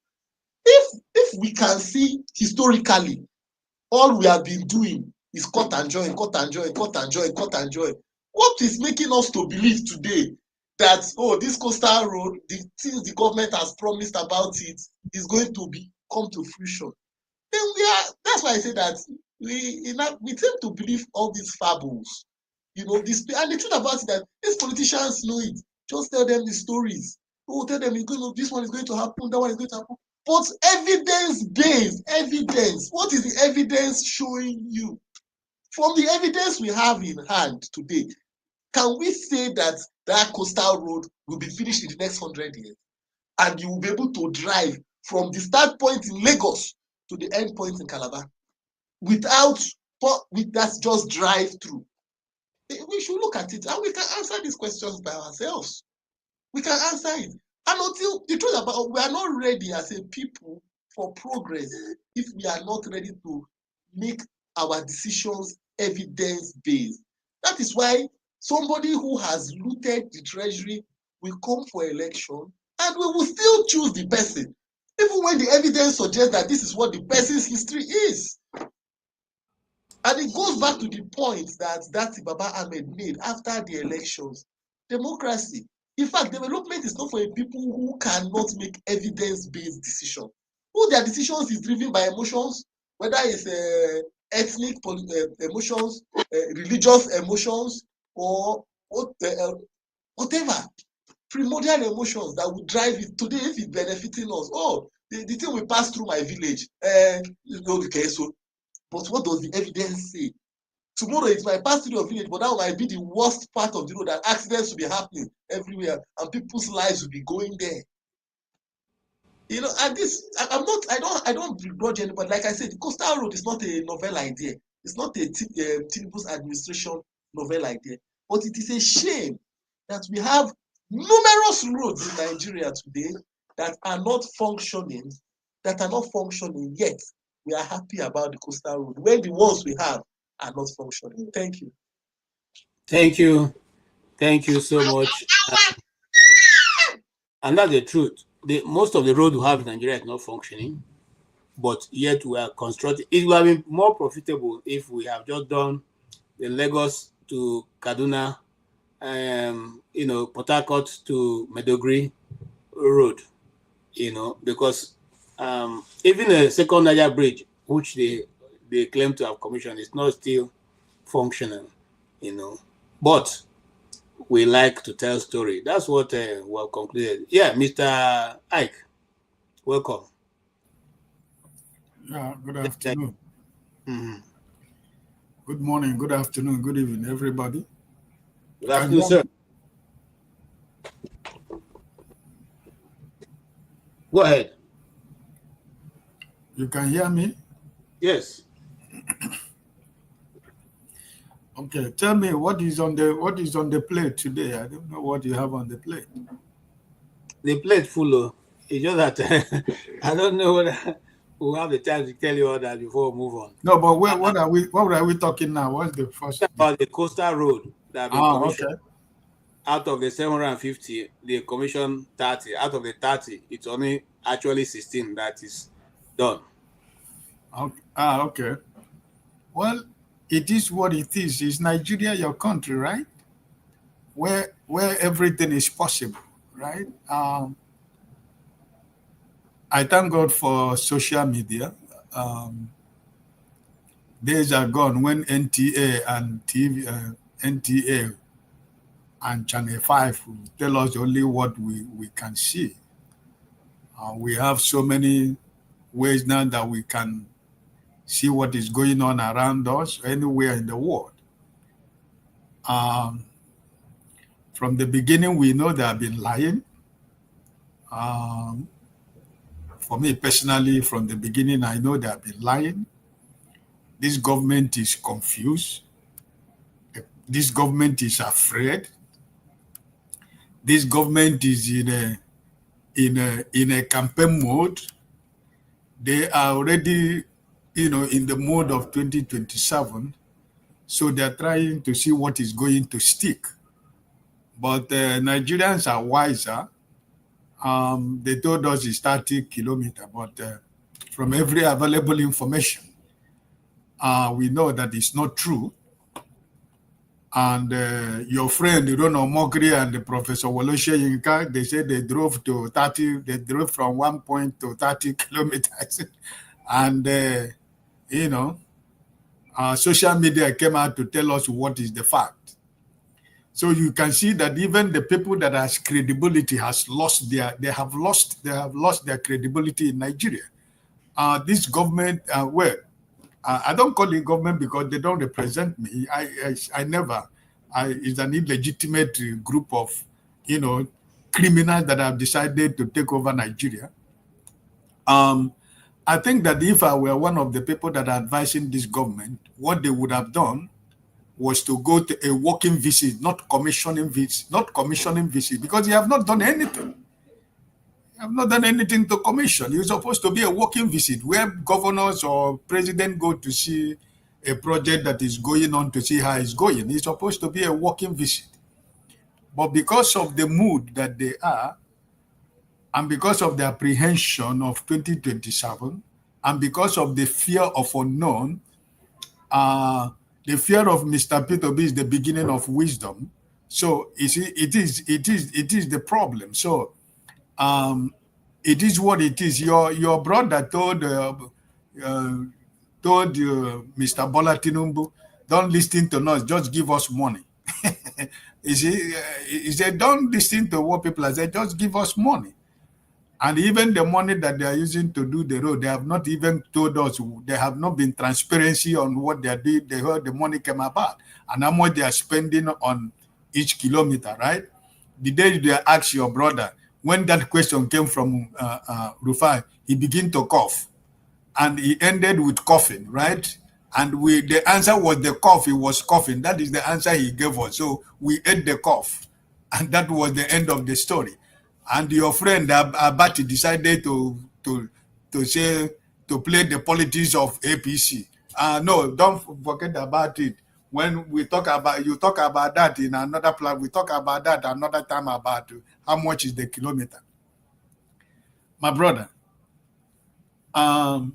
If we can see historically, all we have been doing is cut and join, cut and join, cut and join, cut and join. What is making us to believe today that, oh, this coastal road, the things the government has promised about it is going to come to fruition? Then that's why I say that we tend to believe all these fables. And the truth about it that these politicians know it. Just tell them the stories. Oh, tell them this one is going to happen, that one is going to happen. But evidence-based, evidence. What is the evidence showing you? From the evidence we have in hand today, can we say that that coastal road will be finished in the next 100 years? And you will be able to drive from the start point in Lagos to the end point in Calabar that's just drive through. We should look at it and we can answer these questions by ourselves. We can answer it. And until the truth about, we are not ready as a people for progress if we are not ready to make our decisions evidence-based. That is why somebody who has looted the treasury will come for election and we will still choose the person, even when the evidence suggests that this is what the person's history is. And it goes back to the point that Baba Ahmed made after the elections. Democracy. In fact, development is not for people who cannot make evidence-based decisions. Who their decisions is driven by emotions, whether it's ethnic emotions, religious emotions, or whatever. Primordial emotions that will drive it. Today, if it's benefiting us, the thing will pass through my village. Okay, so, but what does the evidence say? Tomorrow it might pass through your village, but that might be the worst part of the road, that accidents will be happening everywhere and people's lives will be going there. And this, I don't begrudge anybody. Like I said, the coastal road is not a novel idea. It's not a Tinubu's administration novel idea. But it is a shame that we have numerous roads in Nigeria today that are not functioning, yet we are happy about the coastal road, when the ones we have are not functioning. Thank you. Thank you. Thank you so much. And that's the truth. Most of the road we have in Nigeria is not functioning, but yet we are constructing. It would have been more profitable if we have just done the Lagos to Kaduna, Port Harcourt to Maiduguri road, because even a second Niger bridge, which they claim to have commissioned, is not still functional, But we like to tell story. That's what we have concluded. Yeah, Mr. Ike, welcome. Yeah, good afternoon. Mm-hmm. Good morning, good afternoon, good evening, everybody. Good afternoon, sir. Go ahead. You can hear me? Yes. Okay, tell me what is on the plate today. I don't know what you have on the plate. The plate full. It's just that I don't know whether we'll have the time to tell you all that before we move on. No, but what are we talking now? What's the first? About the coastal road that have been commissioned. Okay. Out of the 750, they commissioned 30. Out of the 30, it's only actually 16 that is done. Okay. Well, it is what it is. Is Nigeria your country, right? where everything is possible, right? I thank God for social media. Days are gone when NTA and TV, NTA and Channel 5 will tell us only what we can see. We have so many ways now that we can see what is going on around us anywhere in the world. From the beginning, we know they have been lying. For me personally, from the beginning, I know they have been lying. This government is confused. This government is afraid. This government is in a campaign mode. They are already, in the mode of 2027. So they're trying to see what is going to stick. But Nigerians are wiser. They told us it's 30 kilometers, but from every available information, we know that it's not true. And your friend Rono Mogri and Professor Woloshe Yinka, they said they drove from 1 point to 30 kilometers. And, social media came out to tell us what is the fact. So you can see that even the people that has credibility has lost they have lost their credibility in Nigeria. This government, I don't call it government because they don't represent me. It's an illegitimate group of, criminals that have decided to take over Nigeria. I think that if I were one of the people that are advising this government, what they would have done was to go to a walking visit, not commissioning visit, because you have not done anything. You have not done anything to commission. It's supposed to be a walking visit where governors or president go to see a project that is going on to see how it's going. It's supposed to be a walking visit. But because of the mood that they are, and because of the apprehension of 2027, and because of the fear of unknown, the fear of Mr. P2B is the beginning of wisdom. So it is the problem. So it is what it is. Your brother told Mr. Bola Tinubu, don't listen to us, just give us money. He said, don't listen to what people are saying, just give us money. And even the money that they are using to do the road, they have not even told us. They have not been transparency on what they are doing. They heard the money came about and how much they are spending on each kilometer, right? The day they ask your brother, when that question came from Rufai, he began to cough. And he ended with coughing, right? And the answer was the cough, he was coughing. That is the answer he gave us. So we ate the cough. And that was the end of the story. And your friend Abati decided to play the politics of APC. No, don't forget about it. When you talk about that in another plan, we talk about that another time about how much is the kilometer. My brother, I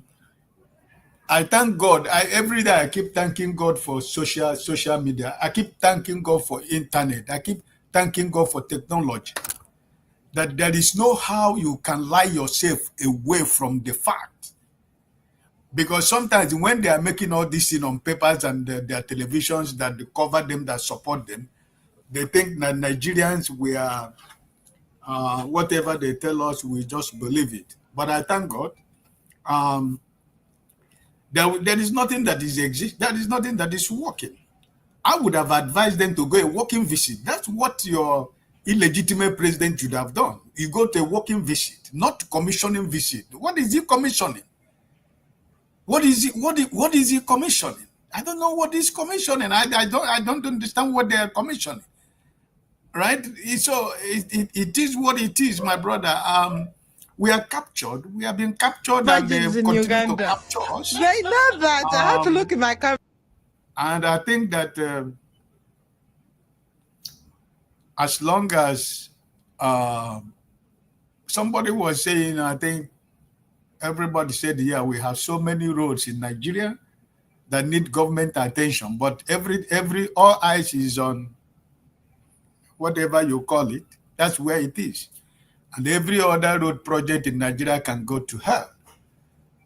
thank God. Every day I keep thanking God for social media. I keep thanking God for internet. I keep thanking God for technology. That there is no how you can lie yourself away from the fact. Because sometimes when they are making all this on papers and their televisions that cover them, that support them, they think that Nigerians, we are, whatever they tell us, we just believe it. But I thank God. There is nothing that is nothing that is working. I would have advised them to go a walking visit. That's what your illegitimate president should have done. You go to a walking visit, not commissioning visit. What is he commissioning? What is he commissioning? I don't know what he's commissioning. I don't understand what they are commissioning. Right? So it is what it is, my brother. We are captured. We have been captured, and they continue to capture us. They know that. I have to look in my camera. And I think that as long as somebody was saying, I think everybody said, yeah, we have so many roads in Nigeria that need government attention, but all eyes is on whatever you call it, that's where it is. And every other road project in Nigeria can go to hell,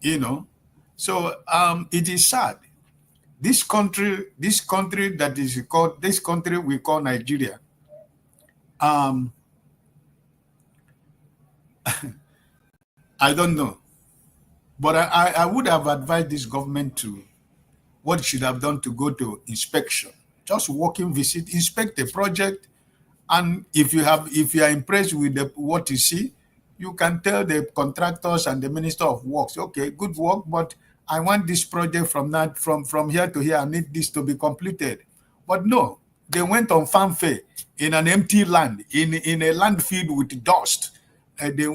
you know. So it is sad. This country that is called, this country we call Nigeria, I don't know. But I would have advised this government to, what it should have done, to go to inspection. Just walking visit, inspect the project, and if you are impressed with what you see, you can tell the contractors and the Minister of Works, okay, good work, but I want this project from here to here. I need this to be completed. But no, they went on fanfare in an empty land, in a land filled with dust. They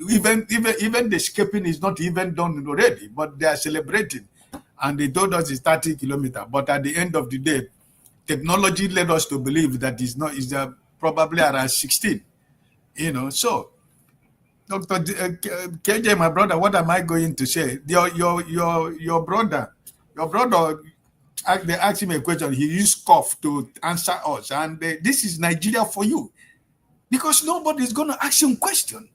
even the escaping is not even done already, but they are celebrating, and they told us it's 30 kilometers. But at the end of the day, technology led us to believe that is probably around 16. You know, so Dr. KJ, my brother, what am I going to say? Your brother, they asked him a question. He used cough to answer us, and this is Nigeria for you, because nobody's going to ask him question.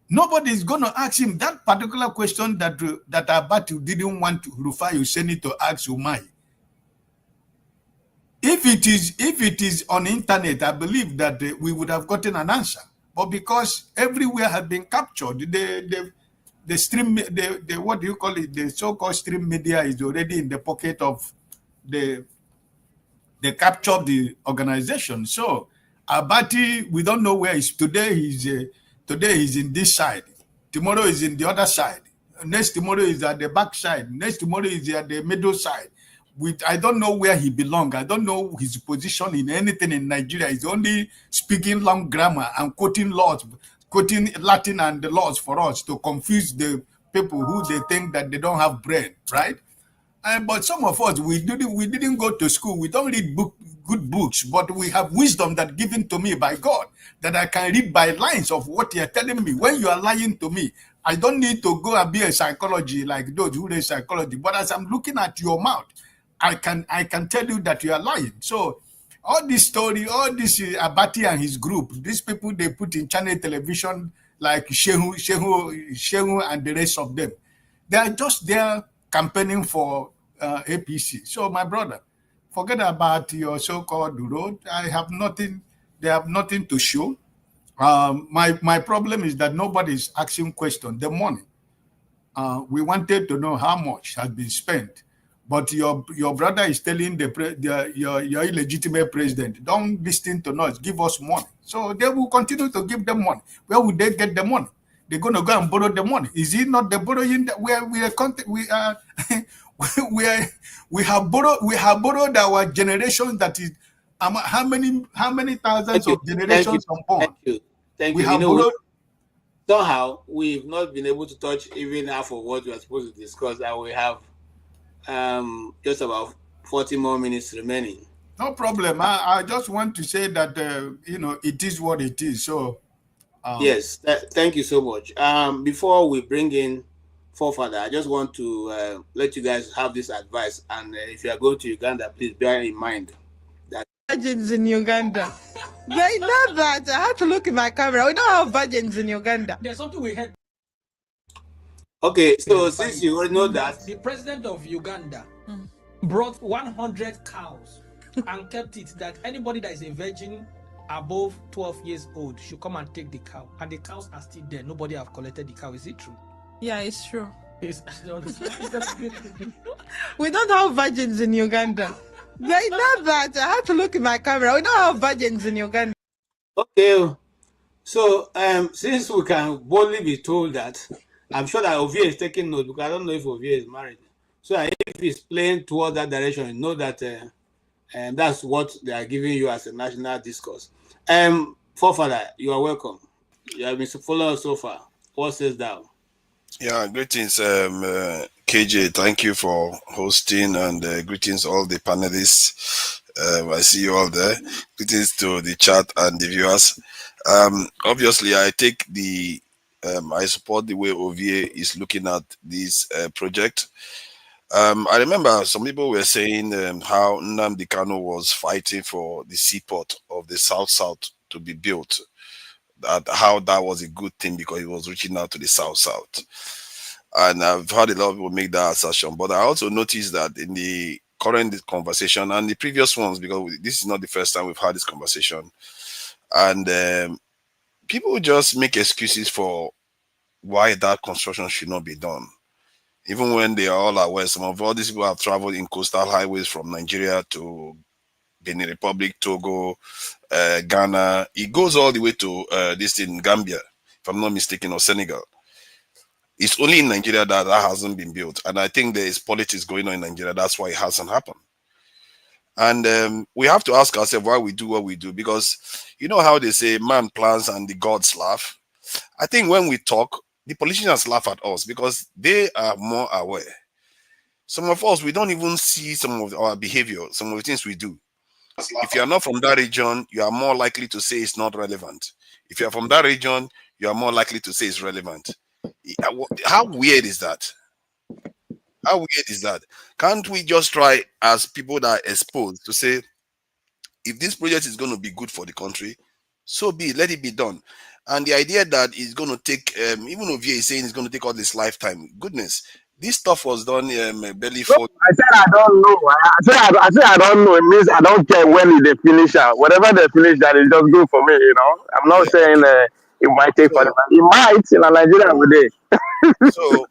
Nobody is going to ask him that particular question that Abati didn't want to Rufai Husseini to ask Umai. If it is on internet, I believe that we would have gotten an answer. But because everywhere has been captured, the stream, the what do you call it? The so-called stream media is already in the pocket of they captured the organization. So Abati, we don't know where he's today. Today he's in this side. Tomorrow is in the other side. Next tomorrow is at the back side. Next tomorrow is at the middle side. I don't know where he belongs. I don't know his position in anything in Nigeria. He's only speaking long grammar and quoting laws, quoting Latin and the laws for us to confuse the people who they think that they don't have brain, right? But some of us, we didn't go to school. We don't read good books, but we have wisdom that given to me by God, that I can read by lines of what you're telling me. When you are lying to me, I don't need to go and be a psychology like those who read psychology. But as I'm looking at your mouth, I can tell you that you are lying. So all this story, all this Abati and his group, these people they put in channel television like Shehu and the rest of them, they are just there campaigning for APC. So my brother, forget about your so-called road. I have nothing. They have nothing to show. My problem is that nobody is asking question. The money. We wanted to know how much has been spent. But your brother is telling your illegitimate president, don't listen to us, give us money. So they will continue to give them money. Where would they get the money? They're going to go and borrow the money. Is it not the borrowing that we have borrowed our generation that is how many thousands of generations upon? Thank you. Somehow we've not been able to touch even half of what we are supposed to discuss, and we have just about 40 more minutes remaining. No problem. I just want to say that it is what it is. So yes, thank you so much. Before we bring in Forefather, I just want to let you guys have this advice, and if you are going to Uganda, please bear in mind that virgins in Uganda. They know that. I had to look in my camera. We don't have virgins in Uganda. There's something we heard. Okay, so since you already know that, the president of Uganda brought 100 cows and kept it that anybody that is a virgin above 12 years old should come and take the cow, and the cows are still there. Nobody have collected the cow. Is it true? Yeah, it's true. We don't have virgins in Uganda. They know that. I had to look in my camera. We don't have virgins in Uganda. Okay, so since we can boldly be told that, I'm sure that Ovie is taking note, because I don't know if Ovie is married. So if he's playing toward that direction, you know that that's what they are giving you as a national discourse. Forefather, you are welcome. You have been following us so far. What says thou? Yeah, greetings, KJ. Thank you for hosting, and greetings all the panelists. I see you all there. Greetings to the chat and the viewers. Obviously, I take I support the way Ovie is looking at this project. I remember some people were saying how Nnamdi Kanu was fighting for the seaport of the South to be built. How that was a good thing because he was reaching out to the South. And I've heard a lot of people make that assertion. But I also noticed that in the current conversation and the previous ones, because this is not the first time we've had this conversation, and people just make excuses for why that construction should not be done. Even when they are all aware, some of all these people have traveled in coastal highways from Nigeria to Benin Republic, Togo, Ghana. It goes all the way to this in Gambia, if I'm not mistaken, or Senegal. It's only in Nigeria that hasn't been built. And I think there is politics going on in Nigeria. That's why it hasn't happened. And we have to ask ourselves why we do what we do. Because you know how they say man plans and the gods laugh? I think when we talk, the politicians laugh at us because they are more aware. Some of us, we don't even see some of our behavior, some of the things we do. If you are not from that region, you are more likely to say it's not relevant. If you are from that region, you are more likely to say it's relevant. How weird is that? How weird is that? Can't we just try as people that are exposed to say, if this project is going to be good for the country, so be it, let it be done. And the idea that it's going to take, even Ovie is saying it's going to take all this lifetime. Goodness, this stuff was done barely for. I said I don't know. I said I don't know. It means I don't care when they finish. Whatever they finish, that is just good for me. You know, I'm not saying it might take forever. It might in Nigeria today. So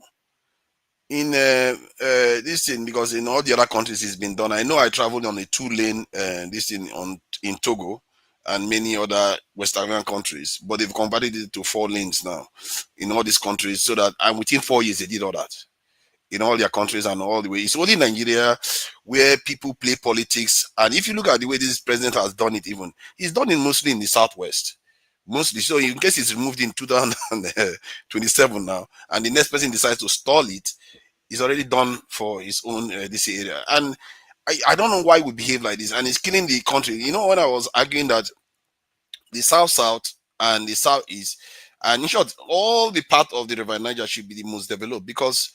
in this thing, because in all the other countries it's been done. I know I traveled on a 2-lane this thing in Togo and many other West African countries, but they've converted it to 4 lanes now in all these countries, so that and within 4 years they did all that in all their countries and all the way. It's only Nigeria where people play politics, and if you look at the way this president has done it, even he's done it mostly in the southwest. Mostly, so in case it's removed in 2027 now, and the next person decides to stall it, it's already done for his own this area. And I don't know why we behave like this, and it's killing the country. You know, when I was arguing that the south and the southeast, and in short, all the part of the River Niger should be the most developed, because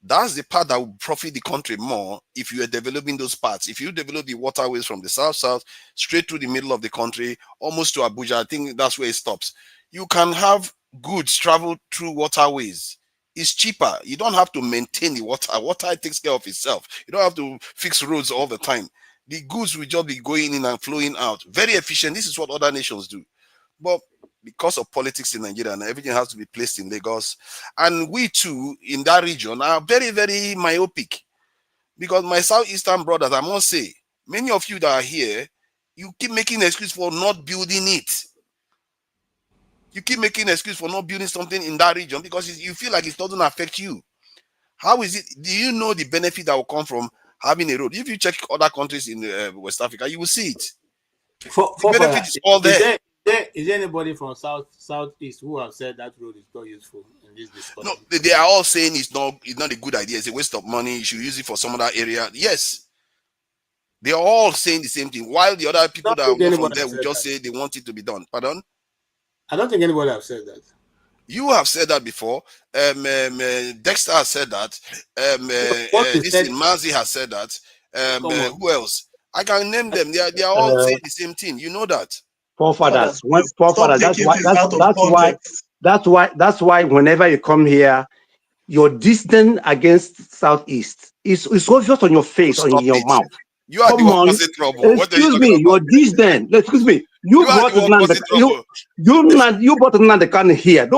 that's the part that will profit the country more if you are developing those parts. If you develop the waterways from the south straight to the middle of the country, almost to Abuja, I think that's where it stops. You can have goods travel through waterways. It's cheaper. You don't have to maintain the water. Water takes care of itself. You don't have to fix roads all the time. The goods will just be going in and flowing out. Very efficient. This is what other nations do. But because of politics in Nigeria, and everything has to be placed in Lagos, and we too in that region are very, very myopic. Because my southeastern brothers, I must say, many of you that are here, you keep making an excuse for not building it. You keep making an excuse for not building something in that region because you feel like it doesn't affect you. How is it? Do you know the benefit that will come from having a road? If you check other countries in West Africa, you will see it. The benefit is all there. Is there anybody from southeast who have said that road is not useful in this discussion? No, they are all saying it's not a good idea. It's a waste of money. You should use it for some other area. Yes. They are all saying the same thing. While the other people that are not from there will just say they want it to be done. Pardon? I don't think anybody have said that. You have said that before. Dexter has said that. Mazi has said that. Who else? I can name them. They are all saying the same thing. You know that. Forefathers. That's why whenever you come here, your distance against southeast is obvious on your face or in your mouth. You are the opposite trouble. Excuse me, your disdain. Excuse me. You brought Nnamdi Kanu here.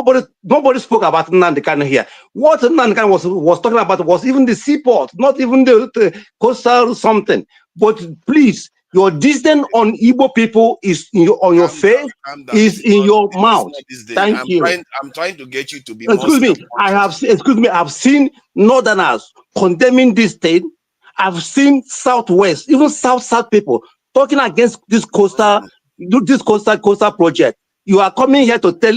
Nobody spoke about Nnamdi Kanu here. What Nnamdi Kanu was talking about was even the seaport, not even the coastal something. But please, your disdain on Igbo people is on your face, is in your mouth. Thank you. I'm trying to get you to be. Excuse me. I have seen Northerners condemning this thing. I've seen Southwest, even South people talking against this coastal project. You are coming here to tell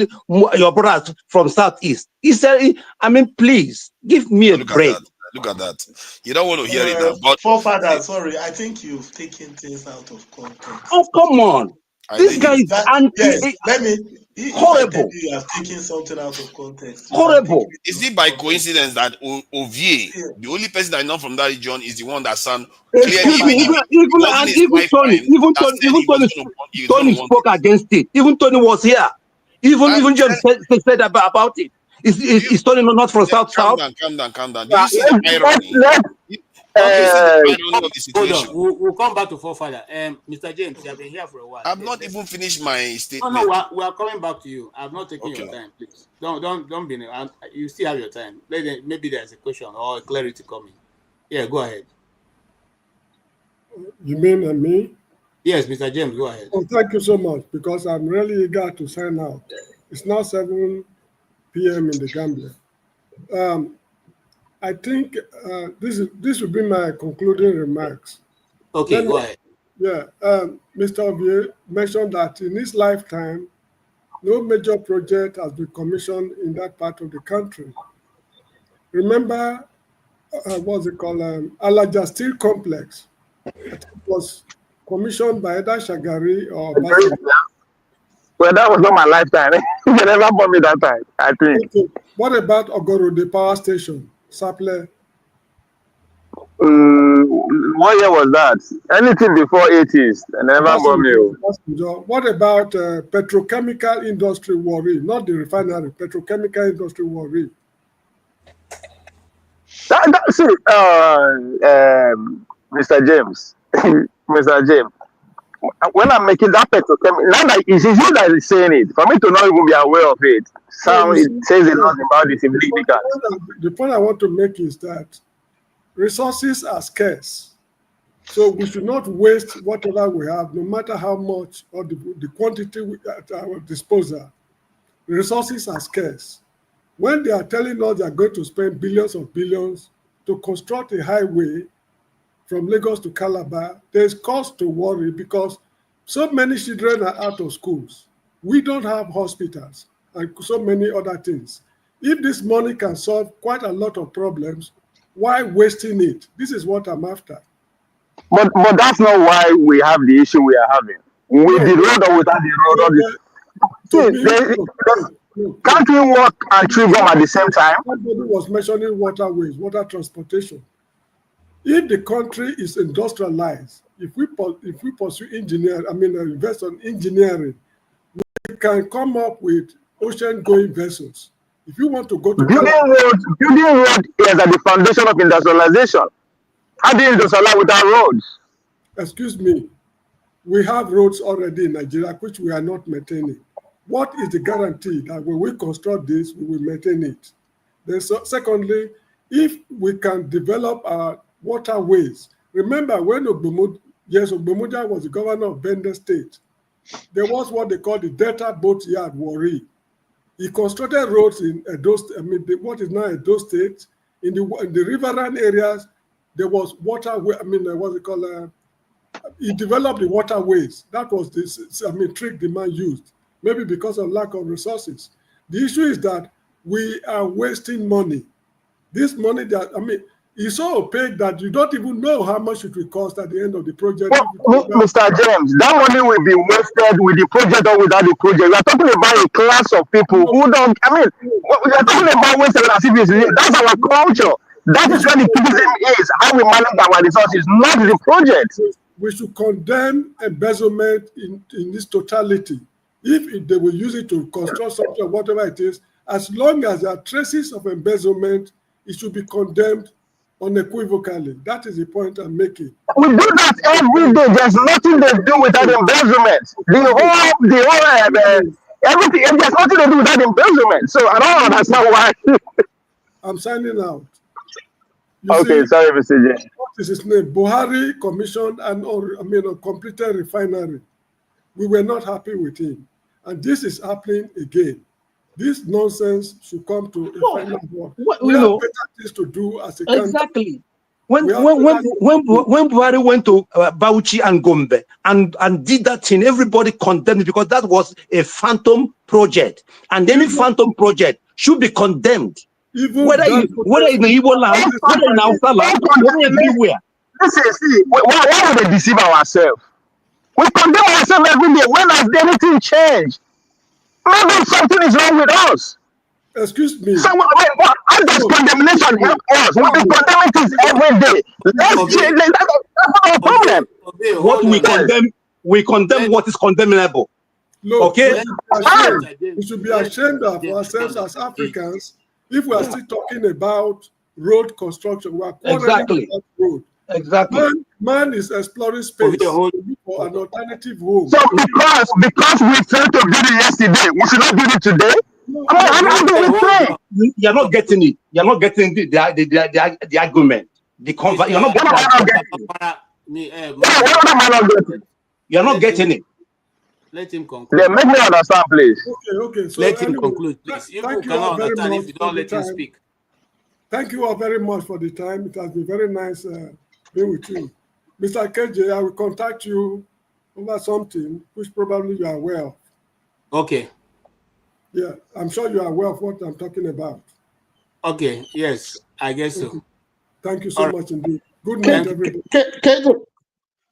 your brothers from Southeast. He said, I mean, please give me a break. Look at that. You don't want to hear it now. But Forefather, sorry, I think you've taken things out of context. Oh, come on. This guy is Yes, let me. If I tell you are taking something out of context, horrible. Is it by coincidence that Ovie, the only person I know from that region, is the one that son Excuse me, even Tony spoke against it. Even Tony was here. Even John said about it. Is Tony not from South? Calm down. Do you see the irony? Okay, see the irony of the situation? Hold on. We'll come back to forefather. Mr. James, you have been here for a while. I've not even finished my statement. No, we are coming back to you. I've not taken your time, please. Don't be. You still have your time. Maybe there's a question or a clarity coming. Yeah, go ahead. You mean me? Yes, Mr. James, go ahead. Oh, thank you so much, because I'm really eager to sign out. It's now 7 p.m. in the Gambia. I think this will be my concluding remarks. Okay, go ahead. Yeah, Mr. Ovie mentioned that in his lifetime, no major project has been commissioned in that part of the country. Remember, what's it called? Alaja Steel Complex. It was commissioned by either Shagari or Bassett. Well, that was not my lifetime. They never bought me that time, I think. Okay. What about Ogoro, the power station? Saple? What year was that? Anything before 80s. They never bought me. What about petrochemical industry worry? Not the refinery, petrochemical industry worry. See, Mr. James, Mr. James, when I'm making that petrochemical, now that it's you that is saying it, for me to not even be aware of it, it says a lot about the significance. The point I want to make is that resources are scarce. So we should not waste whatever we have, no matter how much or the quantity at our disposal. Resources are scarce. When they are telling us they are going to spend billions of billions to construct a highway from Lagos to Calabar, there's cause to worry because so many children are out of schools. We don't have hospitals and so many other things. If this money can solve quite a lot of problems, why wasting it? This is what I'm after. But that's not why we have the issue we are having. With the road or without the road, can't we work and chew gum at the same time? Somebody was mentioning waterways, water transportation. If the country is industrialized, if we pursue invest on engineering, we can come up with ocean-going vessels. If you want to go to building road is at the foundation of industrialization. How do you industrialize without roads? Excuse me. We have roads already in Nigeria, which we are not maintaining. What is the guarantee that when we construct this, we will maintain it? Then, secondly, if we can develop our waterways. Remember when Ogbomoja was the governor of Benue State, there was what they call the Delta Boat Yard Warri. He constructed roads in what is now Edo State. In the riverine areas, there was waterway. He developed the waterways. That was the trick the man used. Maybe because of lack of resources. The issue is that we are wasting money. This money is so opaque that you don't even know how much it will cost at the end of the project. Well, Mr. James, that money will be wasted with the project or without the project. We are talking about a class of people who don't, we are talking about wasted as if that's our culture. That is what the criticism is, how we manage our resources, not the project. We should condemn embezzlement in this totality. If they will use it to construct something or whatever it is, as long as there are traces of embezzlement, it should be condemned unequivocally. That is the point I'm making. We do that every day. There's nothing they do without embezzlement. Everything, there's nothing they do without embezzlement. So I don't understand why. I'm signing out. Okay, sorry, Mr. J. What is his name? Buhari commissioned a completed refinery. We were not happy with him. And this is happening again. This nonsense should come to a final word. We have better things to do as a country. Exactly. When Buhari went to Bauchi and Gombe and did that thing, everybody condemned it because that was a phantom project. And any phantom project should be condemned. Whether in the Igbo land, whether in Hausa land, whether everywhere. Listen, see, why would they deceive ourselves? We condemn ourselves every day. When has anything changed? Maybe something is wrong with us. Excuse me. So, how does condemnation help us? We condemn things every day. Let's change. That's our problem. What we condemn what is condemnable. Look, okay? We should be ashamed of ourselves as Africans if we are still talking about road construction. We are exactly about road. Exactly. Man is exploring space for an alternative home. So because we failed to do it yesterday, we should not do it today. How do we play? You're not getting it. You're not getting the argument. You're not getting it. You're not getting it. Let him conclude. Then make me understand, please. Okay. So let him conclude, please. You cannot understand if you don't let him speak. Thank you all very much for the time. It has been very nice being with you. Mr. KJ, I will contact you over something which probably you are aware of. Okay. Yeah, I'm sure you are aware of what I'm talking about. Okay, yes, I guess so. Thank you so much indeed. Good night, everybody. KJ,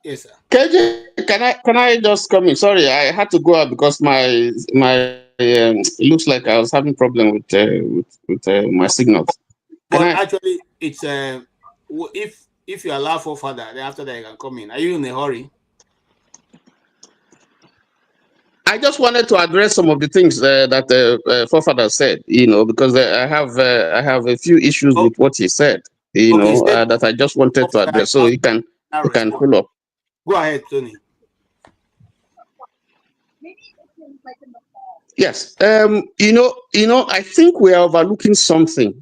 yes, sir. KJ, can I just come in? Sorry, I had to go out because my it looks like I was having problem with my signals. But actually, it's if you allow for further, then after that you can come in. Are you in a hurry? I just wanted to address some of the things that forefather said, because I have a few issues with what he said, that I just wanted to address. So you can pull up. Go ahead, Tony. Yes, I think we are overlooking something.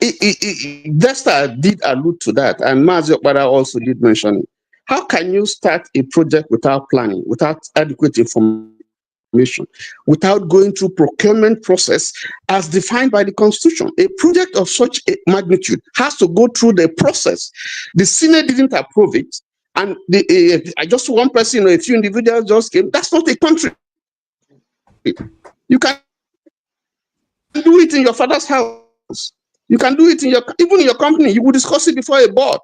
Desta did allude to that, and Mazi Okpara also did mention it. How can you start a project without planning, without adequate information, without going through procurement process as defined by the Constitution? A project of such a magnitude has to go through the process. The Senate didn't approve it, and just one person or a few individuals just came. That's not a country. You can do it in your father's house. You can do it even in your company. You will discuss it before a board.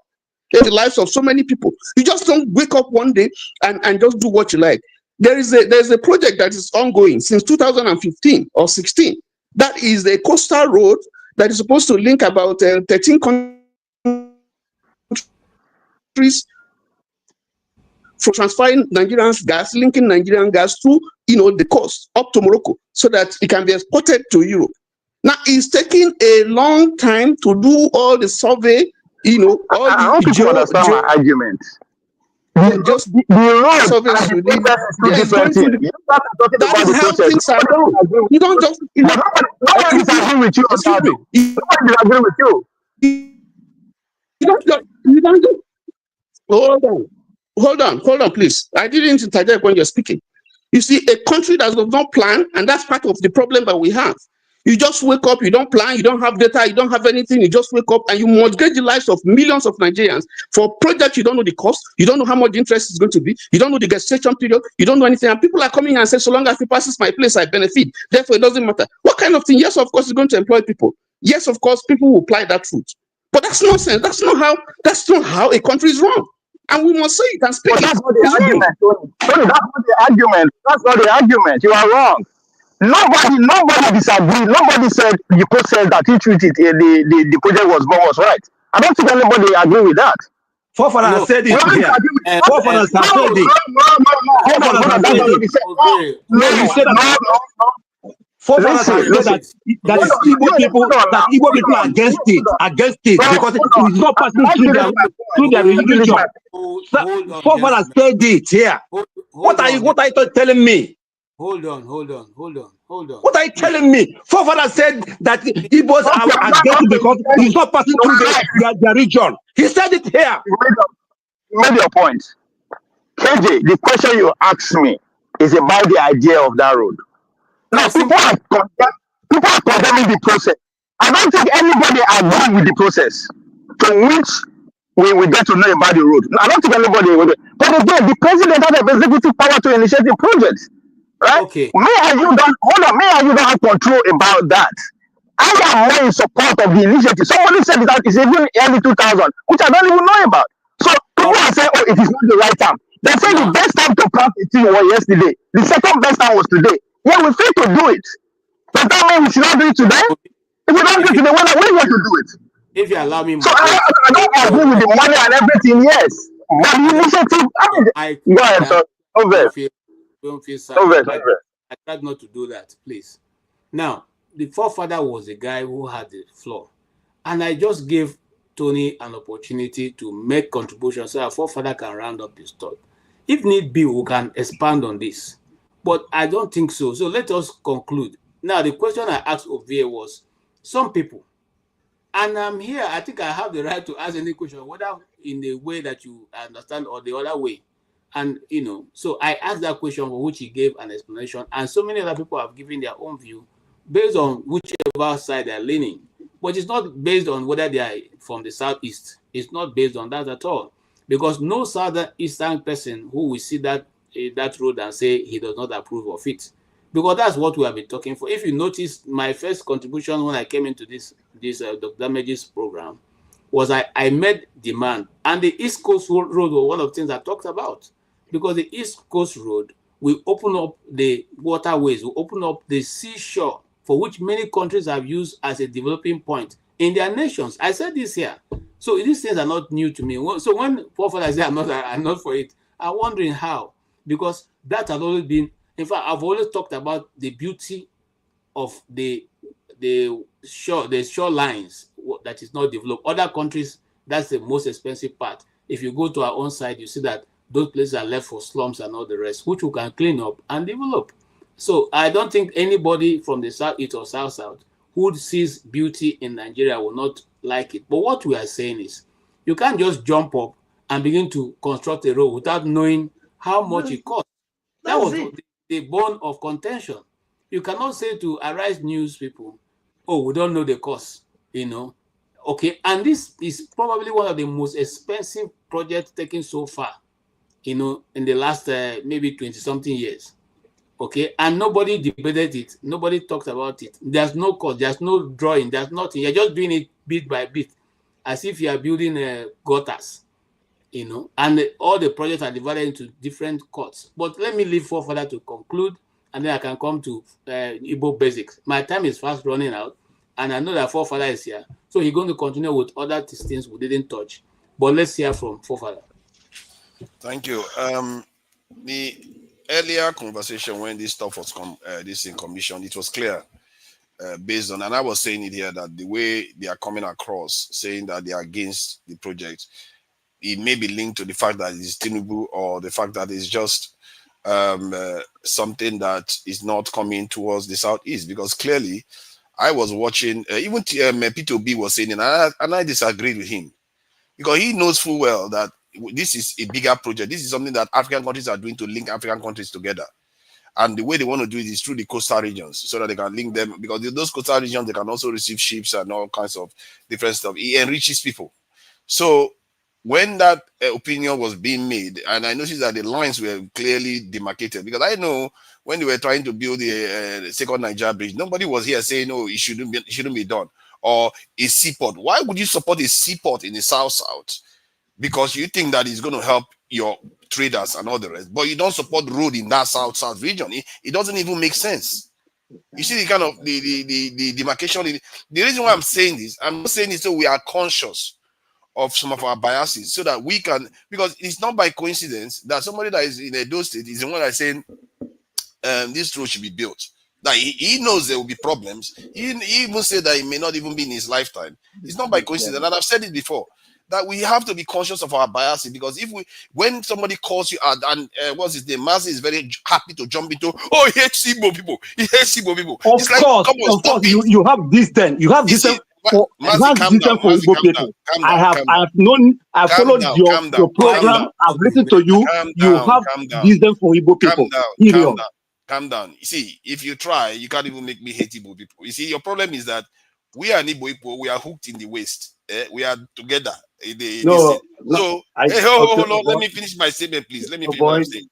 The lives of so many people. You just don't wake up one day and just do what you like. There's a project that is ongoing since 2015 or 16. That is the coastal road that is supposed to link about 13 countries for transferring Nigerians gas, linking Nigerian gas through the coast up to Morocco so that it can be exported to Europe. Now it's taking a long time to do all the survey. All I hope you understand my argument. Just the road surveys you did. That is how things are done. You don't just. Nobody disagree with you on that. Nobody disagree with you. You don't just. Hold on, please. I didn't interject when you're speaking. You see, a country that does not plan, and that's part of the problem that we have. You just wake up, you don't plan, you don't have data, you don't have anything, you just wake up and you mortgage the lives of millions of Nigerians for a project you don't know the cost, you don't know how much interest is going to be, you don't know the gestation period, you don't know anything, and people are coming and say, so long as it passes my place, I benefit. Therefore, it doesn't matter. What kind of thing? Yes, of course, it's going to employ people. Yes, of course, people will apply that fruit. But that's nonsense. That's not how a country is run. And we must say it and speak it. That's not the argument, Tony. That's not the argument. That's not the argument. You are wrong. Nobody disagreed. Nobody said you could say that he treated the project was right. I don't think anybody agree with that. Forefather said it here. Forefather said it. Forefather said that Igbo people are against it because it's not passing through their religion. Forefather said it here. What are you telling me? Hold on. What are you telling me? Forefather said that Igbos are against it because it's not passing through their region. He said it here. You made your point. KJ, the question you asked me is about the idea of that road. Now, people are condemning the process. I don't think anybody agrees with the process to which we get to know about the road. I don't think anybody will. But again, the president has the executive power to initiate the project. Right? Okay. Me and you don't have control about that. I am more in support of the initiative. Somebody said that it's even early 2000, which I don't even know about. So people are saying, oh, it is not the right time. They say the Now, best time to plant a tree was yesterday. The second best time was today. Yeah, we fail to do it. But that means we should not do it today. If we don't do if it you today, when are we going to do it? if you allow me So moderate, I don't agree with the money and everything, yes. But the initiative, I no, mean, go ahead, sir. Over. don't feel sad. Over. Over. I tried not to do that, please. Now, the forefather was a guy who had the floor, and I just gave Tony an opportunity to make contributions so our forefather can round up his thought. If need be, we can expand on this, but I don't think so. So let us conclude. Now, the question I asked Ovie was, some people, and I'm here, I think I have the right to ask any question, whether in the way that you understand or the other way. And, you know, so I asked that question for which he gave an explanation. And so many other people have given their own view based on whichever side they're leaning. But it's not based on whether they are from the southeast. It's not based on that at all. Because no southern eastern person who will see that road and say he does not approve of it. Because that's what we have been talking for. If you notice, my first contribution when I came into this Dr. Damage's program was I made demand. And the East Coast Road was one of the things I talked about. Because the East Coast Road will open up the waterways, will open up the seashore, for which many countries have used as a developing point in their nations. I said this here. So these things are not new to me. So when forefathers say I'm not for it, I'm wondering how. Because that has always been, in fact, I've always talked about the beauty of the shorelines that is not developed. Other countries, that's the most expensive part. If you go to our own side, you see that those places are left for slums and all the rest, which we can clean up and develop. So I don't think anybody from the southeast or south who sees beauty in Nigeria will not like it. But what we are saying is, you can't just jump up and begin to construct a road without knowing how much it costs. That was the bone of contention. You cannot say to Arise News people, oh, we don't know the cost, you know. Okay, and this is probably one of the most expensive projects taken so far, you know, in the last maybe 20-something years. Okay, and nobody debated it. Nobody talked about it. There's no cost. There's no drawing. There's nothing. You're just doing it bit by bit, as if you are building gutters, you know, and all the projects are divided into different costs. But let me leave for further to conclude, and then I can come to Igbo basics. My time is fast running out, and I know that forefather is here, so he's going to continue with other things we didn't touch. But let's hear from forefather. Thank you. The earlier conversation when this stuff was this in commission, it was clear based on, and I was saying it here, that the way they are coming across saying that they are against the project, it may be linked to the fact that it's Tinubu, or the fact that it's just something that is not coming towards the southeast. Because clearly, I was watching, even P2B was saying, and I disagreed with him, because he knows full well that this is a bigger project. This is something that African countries are doing to link African countries together. And the way they want to do it is through the coastal regions, so that they can link them, because those coastal regions, they can also receive ships and all kinds of different stuff. It enriches people. So when that opinion was being made, and I noticed that the lines were clearly demarcated, because I know when they were trying to build the second Niger bridge, nobody was here saying, "Oh, it shouldn't be done," or a seaport. Why would you support a seaport in the south? Because you think that it's going to help your traders and all the rest, but you don't support road in that south region. It doesn't even make sense. You see the kind of the demarcation. The reason why I'm saying this, I'm not saying it so we are conscious of some of our biases, so that we can, because it's not by coincidence that somebody that is in Edo State is the one that's saying this road should be built. That he knows there will be problems. He even said that it may not even be in his lifetime. It's not by coincidence, and I've said it before, that we have to be conscious of our biases, because when somebody calls you out, and what's his name, Mazi is very happy to jump into, oh, he hates Igbo people, Of course, you have this then. You have this then. For Igbo people. I've followed your program. I've listened to you. You have wisdom for Igbo people. Calm down. You see, if you try, you can't even make me hate Igbo people. You see, your problem is that we are Igbo people. We are hooked in the West. We are together. Hold on. Let me finish my statement, please. Let me finish what I'm saying.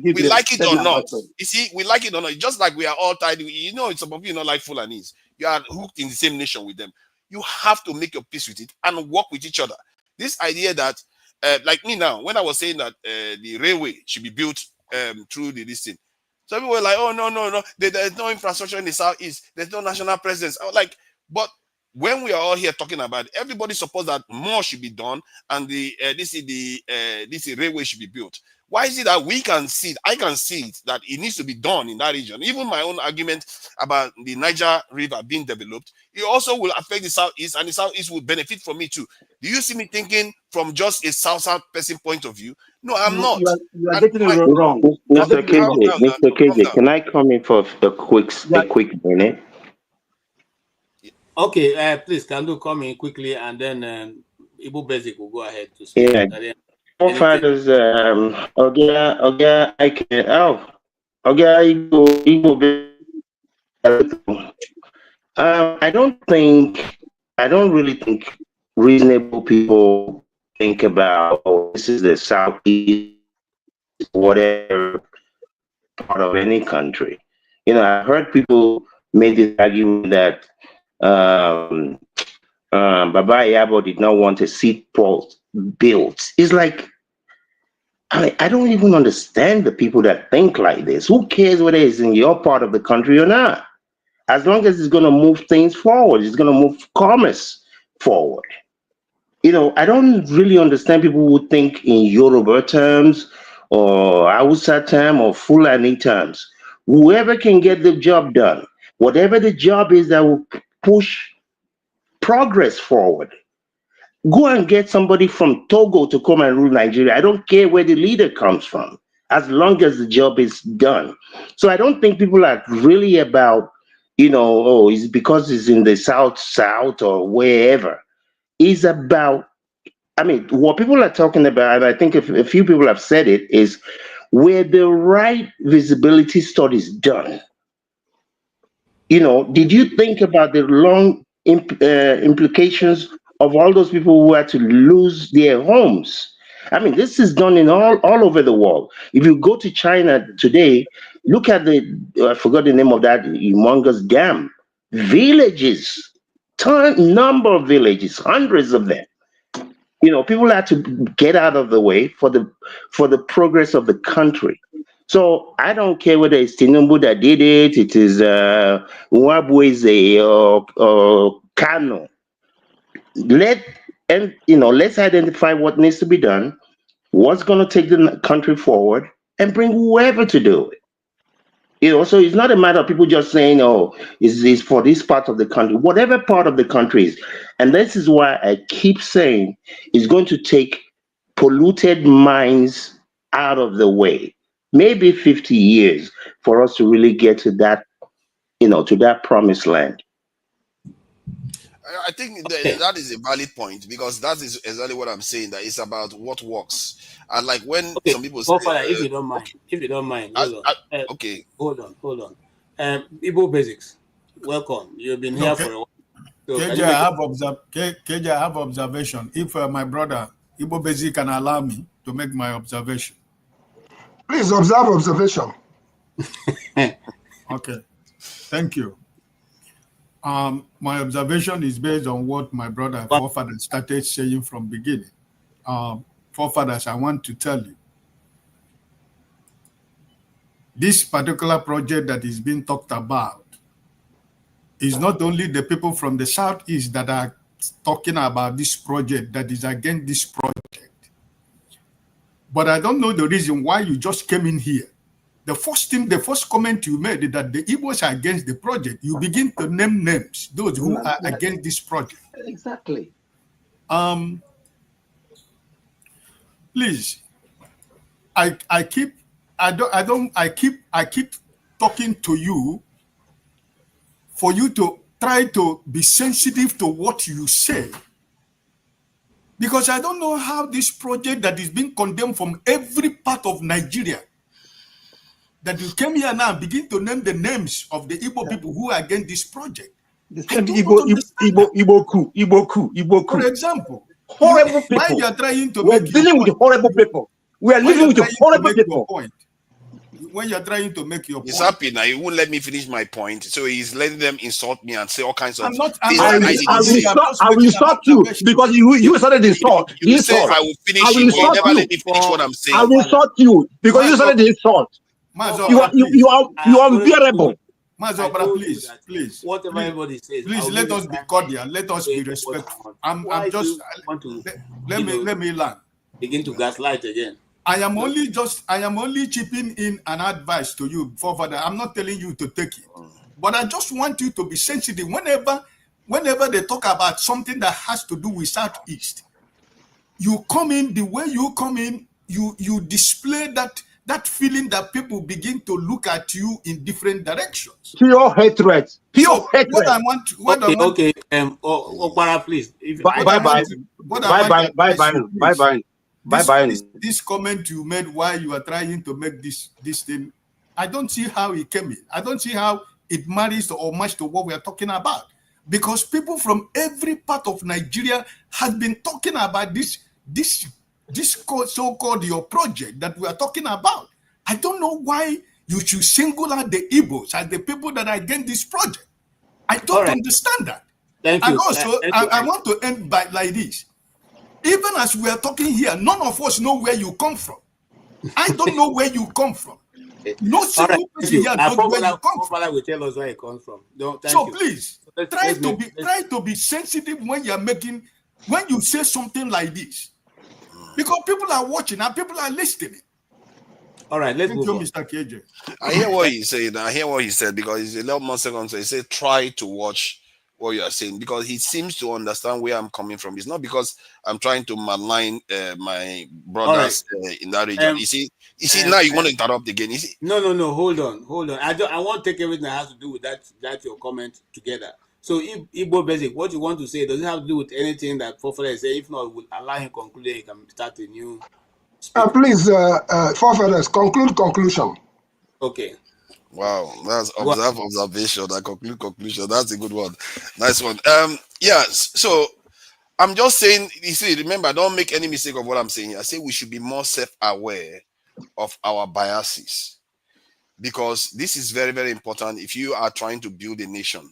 We like it or not. You see, we like it or not. Just like we are all tied. You know, some of you not like Fulanis. You are hooked in the same nation with them. You have to make your peace with it and work with each other. This idea that like me now, when I was saying that the railway should be built through the listing, so people were like, oh, no, there's no infrastructure in the southeast, there's no national presence. I was like, but when we are all here talking about it, everybody supports that more should be done and this railway should be built. Why is it that we can see it, I can see it, that it needs to be done in that region? Even my own argument about the Niger River being developed, it also will affect the southeast, and the southeast will benefit from it too. Do you see me thinking from just a south person point of view? No, I'm not. You are getting it wrong. Mr. KJ, can I come in for a quick minute? Okay, please, can you come in quickly, and then Ibu Basic will go ahead to speak. Yeah. Forefathers, I can. I don't really think reasonable people think about, oh, this is the southeast, whatever part of any country. You know, I heard people make this argument that Baba Yabo did not want a seaport built. It's like, I don't even understand the people that think like this. Who cares whether it's in your part of the country or not? As long as it's going to move things forward, it's going to move commerce forward. You know, I don't really understand people who think in Yoruba terms or Hausa terms or Fulani terms. Whoever can get the job done, whatever the job is that will push progress forward. Go and get somebody from Togo to come and rule Nigeria. I don't care where the leader comes from, as long as the job is done. So I don't think people are really about, you know, oh, it's because it's in the south or wherever. It's about, I mean, what people are talking about, and I think a few people have said it, is where the right visibility studies done. You know, did you think about the long implications of all those people who had to lose their homes? I mean, this is done in all over the world. If you go to China today, look at I forgot the name of that humongous dam. Villages, number of villages, hundreds of them. You know, people had to get out of the way for the progress of the country. So I don't care whether it's Tinubu that did it, it is Nwabweze or Kano. Let's identify what needs to be done, what's going to take the country forward, and bring whoever to do it. You know, so it's not a matter of people just saying, oh, it's for this part of the country, whatever part of the country is. And this is why I keep saying it's going to take polluted minds out of the way. Maybe 50 years for us to really get to that, to that promised land. I think that is a valid point, because that is exactly what I'm saying, that it's about what works. And like when some people say, if you don't mind, hold on. Igbo Basics, welcome. You've been here for a while. So KJ, I have observation. If my brother Igbo Basic can allow me to make my observation. Please observe observation. Okay, thank you. My observation is based on what my brother forefathers started saying from beginning. Forefathers, I want to tell you, this particular project that is being talked about is not only the people from the southeast that are talking about this project, that is against this project. But I don't know the reason why you just came in here. The first comment you made is that the Igbos are against the project. You begin to name names, those who are against this project. Exactly. Please, I keep talking to you for you to try to be sensitive to what you say. Because I don't know how this project that is being condemned from every part of Nigeria, that you came here now and begin to name the names of the Igbo people who are against this project. The same Igbo coup. For example, horrible people. Why you are trying to We're dealing with horrible people. We are living with horrible people. when you're trying to make your He's point. happy now. He won't let me finish my point, so he's letting them insult me and say all kinds of I'm not. things I'm that not I didn't say. I will insult you because you started the insult. You say I will I finish will it, but you insult never you. let me finish what I'm I saying. will insult you because you started the insult. You are unbearable. Mazobra, please. Whatever everybody says, Please let us be cordial. Let us be respectful. I'm just. Let me learn. Begin to gaslight again. I am only chipping in an advice to you for further. I'm not telling you to take it, but I just want you to be sensitive whenever they talk about something that has to do with Southeast. You come in the way you come in. You display that feeling that people begin to look at you in different directions. Pure hatred. Pure hatred. What I want. Okay. Okpara, please. Bye. This comment you made while you are trying to make this thing, I don't see how it came in. I don't see how it marries or matches to what we are talking about. Because people from every part of Nigeria have been talking about this so-called your project that we are talking about. I don't know why you should single out the Igbos as the people that are against this project. I don't understand that. Thank you. And also, I want to end by like this. Even as we are talking here, none of us know where you come from. I don't know where you come from. No single person here knows where you come from. Will tell us where it comes from. Please try to be sensitive when you say something like this, because people are watching and people are listening. All right, let's move on. Mr. KJ. I hear what he's saying. I hear what he said because he's a little more second. So he said, try to watch what you are saying because he seems to understand where I'm coming from. It's not because I'm trying to malign my brothers in that region. You see, now you want to interrupt again. You see? No. Hold on. I won't take everything that has to do with that your comment together. So Igbo basic, what you want to say doesn't have to do with anything that Fofere is saying. If not, we'll allow him conclude. He can start a new. Please, Fofere, conclusion. Okay. Wow, that's observation. That conclusion. That's a good one. Nice one. So I'm just saying, you see, remember, don't make any mistake of what I'm saying here. I say we should be more self-aware of our biases because this is very, very important if you are trying to build a nation.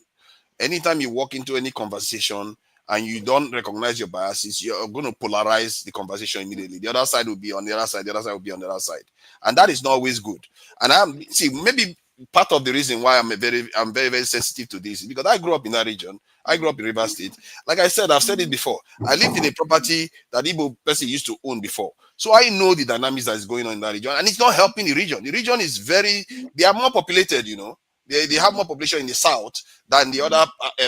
Anytime you walk into any conversation and you don't recognize your biases, you're going to polarize the conversation immediately. The other side will be on the other side, the other side will be on the other side. And that is not always good. And maybe part of the reason why I'm very, very sensitive to this is because I grew up in that region. I grew up in River State. Like I said, I've said it before. I lived in a property that Igbo person used to own before. So I know the dynamics that is going on in that region. And it's not helping the region. The region is they are more populated, you know. They have more population in the south than the other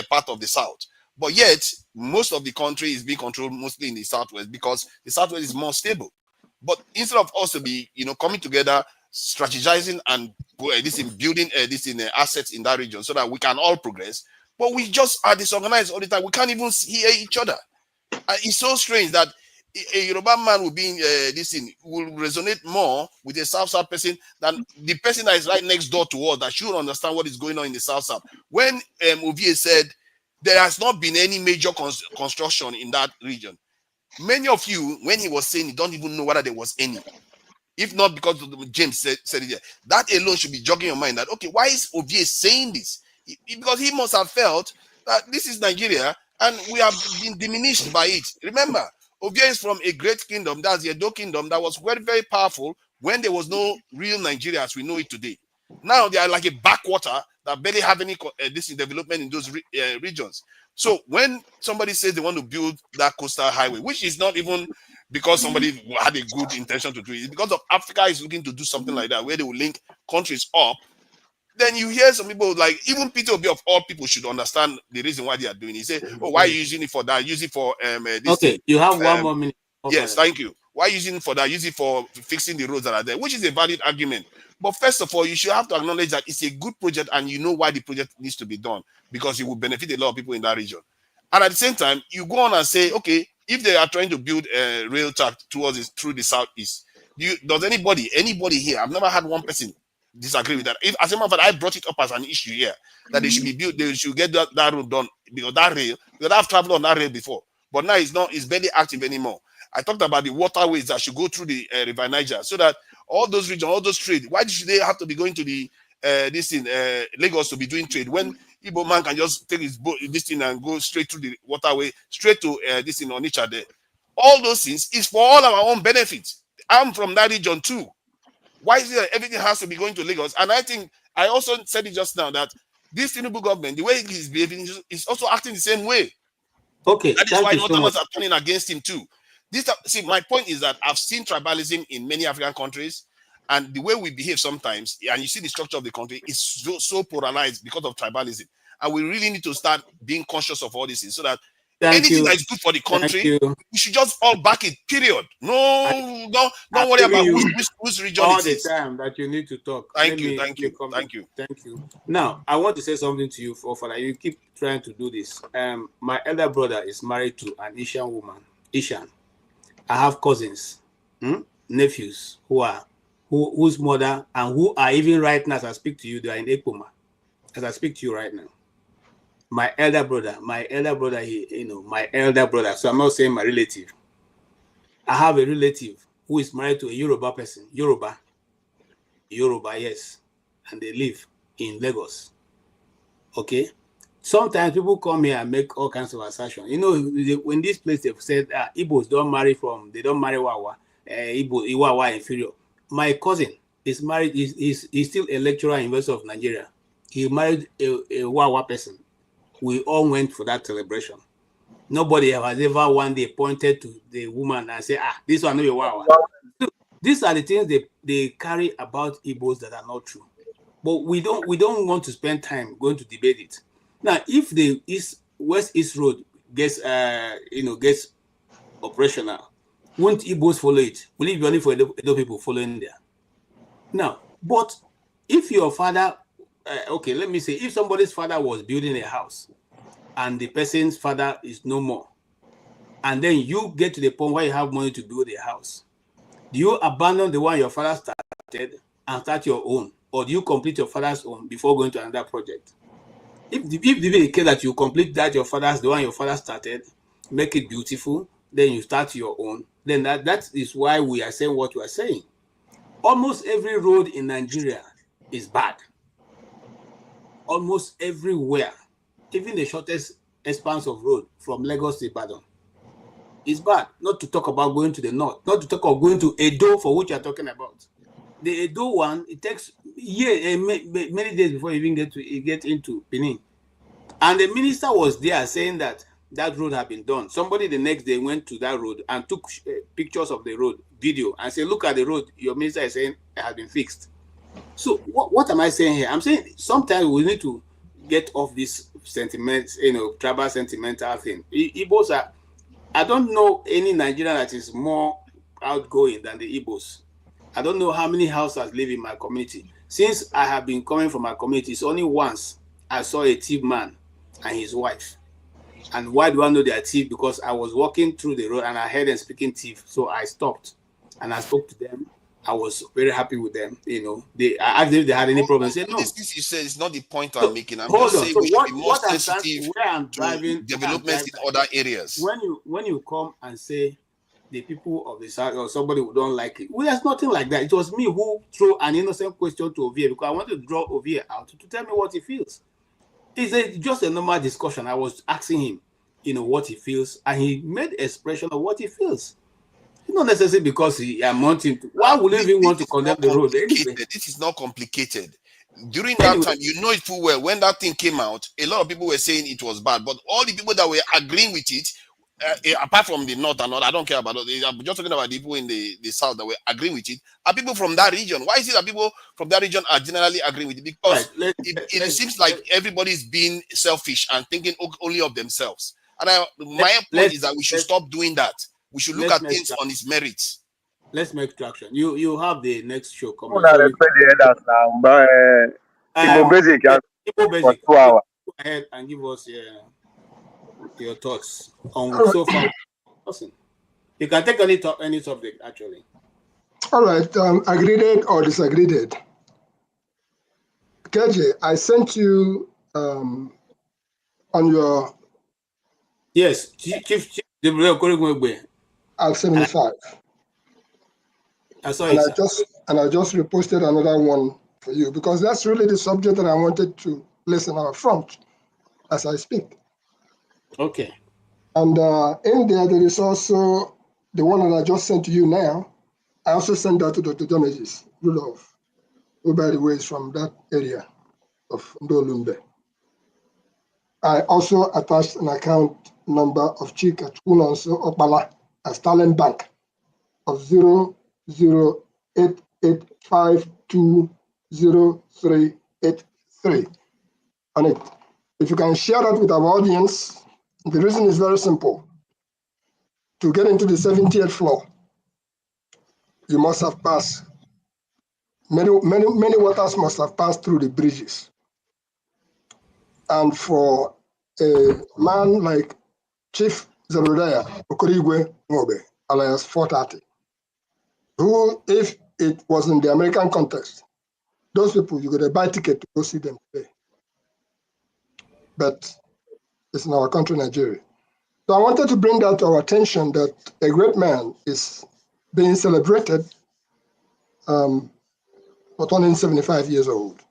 part of the south. But yet, most of the country is being controlled mostly in the southwest because the southwest is more stable. But instead of us to be, coming together, strategizing and building assets in that region so that we can all progress, but we just are disorganized all the time. We can't even hear each other. It's so strange that a Yoruba man will will resonate more with a South person than the person that is right next door to us that should understand what is going on in the South. When Ovie said there has not been any major construction in that region, many of you, when he was saying it, don't even know whether there was any. If not because James said it there. That alone should be jogging your mind that, okay, why is Ovie saying this? Because he must have felt that this is Nigeria and we have been diminished by it. Remember, Ovie is from a great kingdom, that's the Edo kingdom, that was very, very powerful when there was no real Nigeria as we know it today. Now they are like a backwater that barely have any development in those regions. So when somebody says they want to build that coastal highway, which is not even because somebody had a good intention to do it, it's because of Africa is looking to do something like that, where they will link countries up, then you hear some people, like even Peter Obi of all people should understand the reason why they are doing it. He say, oh, why are you using it for that? Use it for this okay, thing. You have 1 more minute. Okay. Yes, thank you. Why using it for that? Use it for fixing the roads that are there, which is a valid argument. But first of all, you should have to acknowledge that it's a good project and you know why the project needs to be done, because it will benefit a lot of people in that region. And at the same time, you go on and say, okay, if they are trying to build a rail track through the southeast, does anybody here, I've never had one person disagree with that. If, as a matter of fact, I brought it up as an issue here that they should be built, they should get that road done, because I've traveled on that rail before, but now it's barely active anymore. I talked about the waterways that should go through the River Niger so that all those regions, all those trade. Why should they have to be going to the Lagos to be doing trade when Igbo man can just take his boat, this thing, and go straight through the waterway, straight to this in Onitsha there? All those things is for all our own benefit. I'm from that region too. Why is it that everything has to be going to Lagos? And I think I also said it just now that this Tinubu government, the way he is behaving, is also acting the same way. Okay, that is why Northerners so are turning against him too. See, my point is that I've seen tribalism in many African countries, and the way we behave sometimes, and you see the structure of the country is so polarized because of tribalism. And we really need to start being conscious of all this so that anything that is good for the country, we should just all back it, period. No, don't worry about whose region all it the is. time that you need to talk. Thank you. Now, I want to say something to you, for you keep trying to do this. My elder brother is married to an Ishan woman. Ishan. I have cousins, nephews whose mother and who are even right now as I speak to you, they are in Ekpoma. As I speak to you right now. My elder brother, my elder brother. So I'm not saying my relative. I have a relative who is married to a Yoruba person. Yoruba, yes. And they live in Lagos. Okay? Sometimes people come here and make all kinds of assertions. You know, in this place they've said Igbos don't marry Wawa. Iwawa inferior. My cousin is married, he's still a lecturer in University of Nigeria. He married a Wawa person. We all went for that celebration. Nobody has ever one day pointed to the woman and say, this one no be Wawa. So, these are the things they carry about Igbos that are not true. But we don't want to spend time going to debate it. Now, if the West East Road gets operational, won't Igbos follow it? Will it be only for Edo people following there? Now, but if your father, okay, let me say, if somebody's father was building a house and the person's father is no more, and then you get to the point where you have money to build a house, do you abandon the one your father started and start your own? Or do you complete your father's own before going to another project? If the case that you complete the one your father started, make it beautiful, then you start your own, then that is why we are saying what we are saying. Almost every road in Nigeria is bad. Almost everywhere, even the shortest expanse of road from Lagos to Ibadan is bad. Not to talk about going to the north, not to talk about going to Edo, for which you are talking about. The Edo one, it takes many days before you even get into Benin. And the minister was there saying that road had been done. Somebody the next day went to that road and took pictures of the road, video, and said, look at the road. Your minister is saying it has been fixed. So what am I saying here? I'm saying sometimes we need to get off this sentiments, tribal sentimental thing. Igbos are, I don't know any Nigerian that is more outgoing than the Igbos. I don't know how many houses live in my community. Since I have been coming from my community, it's only once I saw a thief man and his wife. And why do I know they are thief? Because I was walking through the road and I heard them speaking thief. So I stopped and I spoke to them. I was very happy with them. I asked if they had any problems. They said no. This you said is not the point I'm making. I'm just saying we should be more sensitive to developments in other areas. When you come and say the people of the South or somebody who don't like it, well, there's nothing like that. It was me who threw an innocent question to Ovie because I wanted to draw Ovie out to tell me what he feels. It's just a normal discussion. I was asking him, what he feels, and he made expression of what he feels. It's not necessarily because I'm wanting to. Why would you even want to condemn the road anyway? This is not complicated. During that time, you know it full well. When that thing came out, a lot of people were saying it was bad, but all the people that were agreeing with it, apart from the north and north, I don't care about it. I'm just talking about the people in the south that were agreeing with it, are people from that region. Why is it that people from that region are generally agreeing with it? Because it seems like everybody's being selfish and thinking only of themselves. And my point is that we should stop doing that. We should look at things on its merits. Let's make traction. You have the next show coming. Respect the elders now, but Igbo Basic for 2 hours. Go ahead and give us your thoughts on so far. Listen, you can take any subject actually. All right, agreed or disagreed. KJ, I sent you on your yes, Chief at 75. I saw it. and I just reposted another one for you because that's really the subject that I wanted to listen out front as I speak. Okay. And in there is also the one that I just sent to you now. I also sent that to Dr. Damages Rudolph, who, by the way, is from that area of Ndolumbe. I also attached an account number of Chika Tunonso Opala at Stalin Bank of 00885203383 on it. If you can share that with our audience, the reason is very simple. To get into the 70th floor, you must have passed, many waters must have passed through the bridges. And for a man like Chief Zebediah Okorigwe Ngobe, alias 430, who, if it was in the American context, those people, you got to buy ticket to go see them today. But it's in our country, Nigeria. So I wanted to bring that to our attention that a great man is being celebrated for turning 75 years old.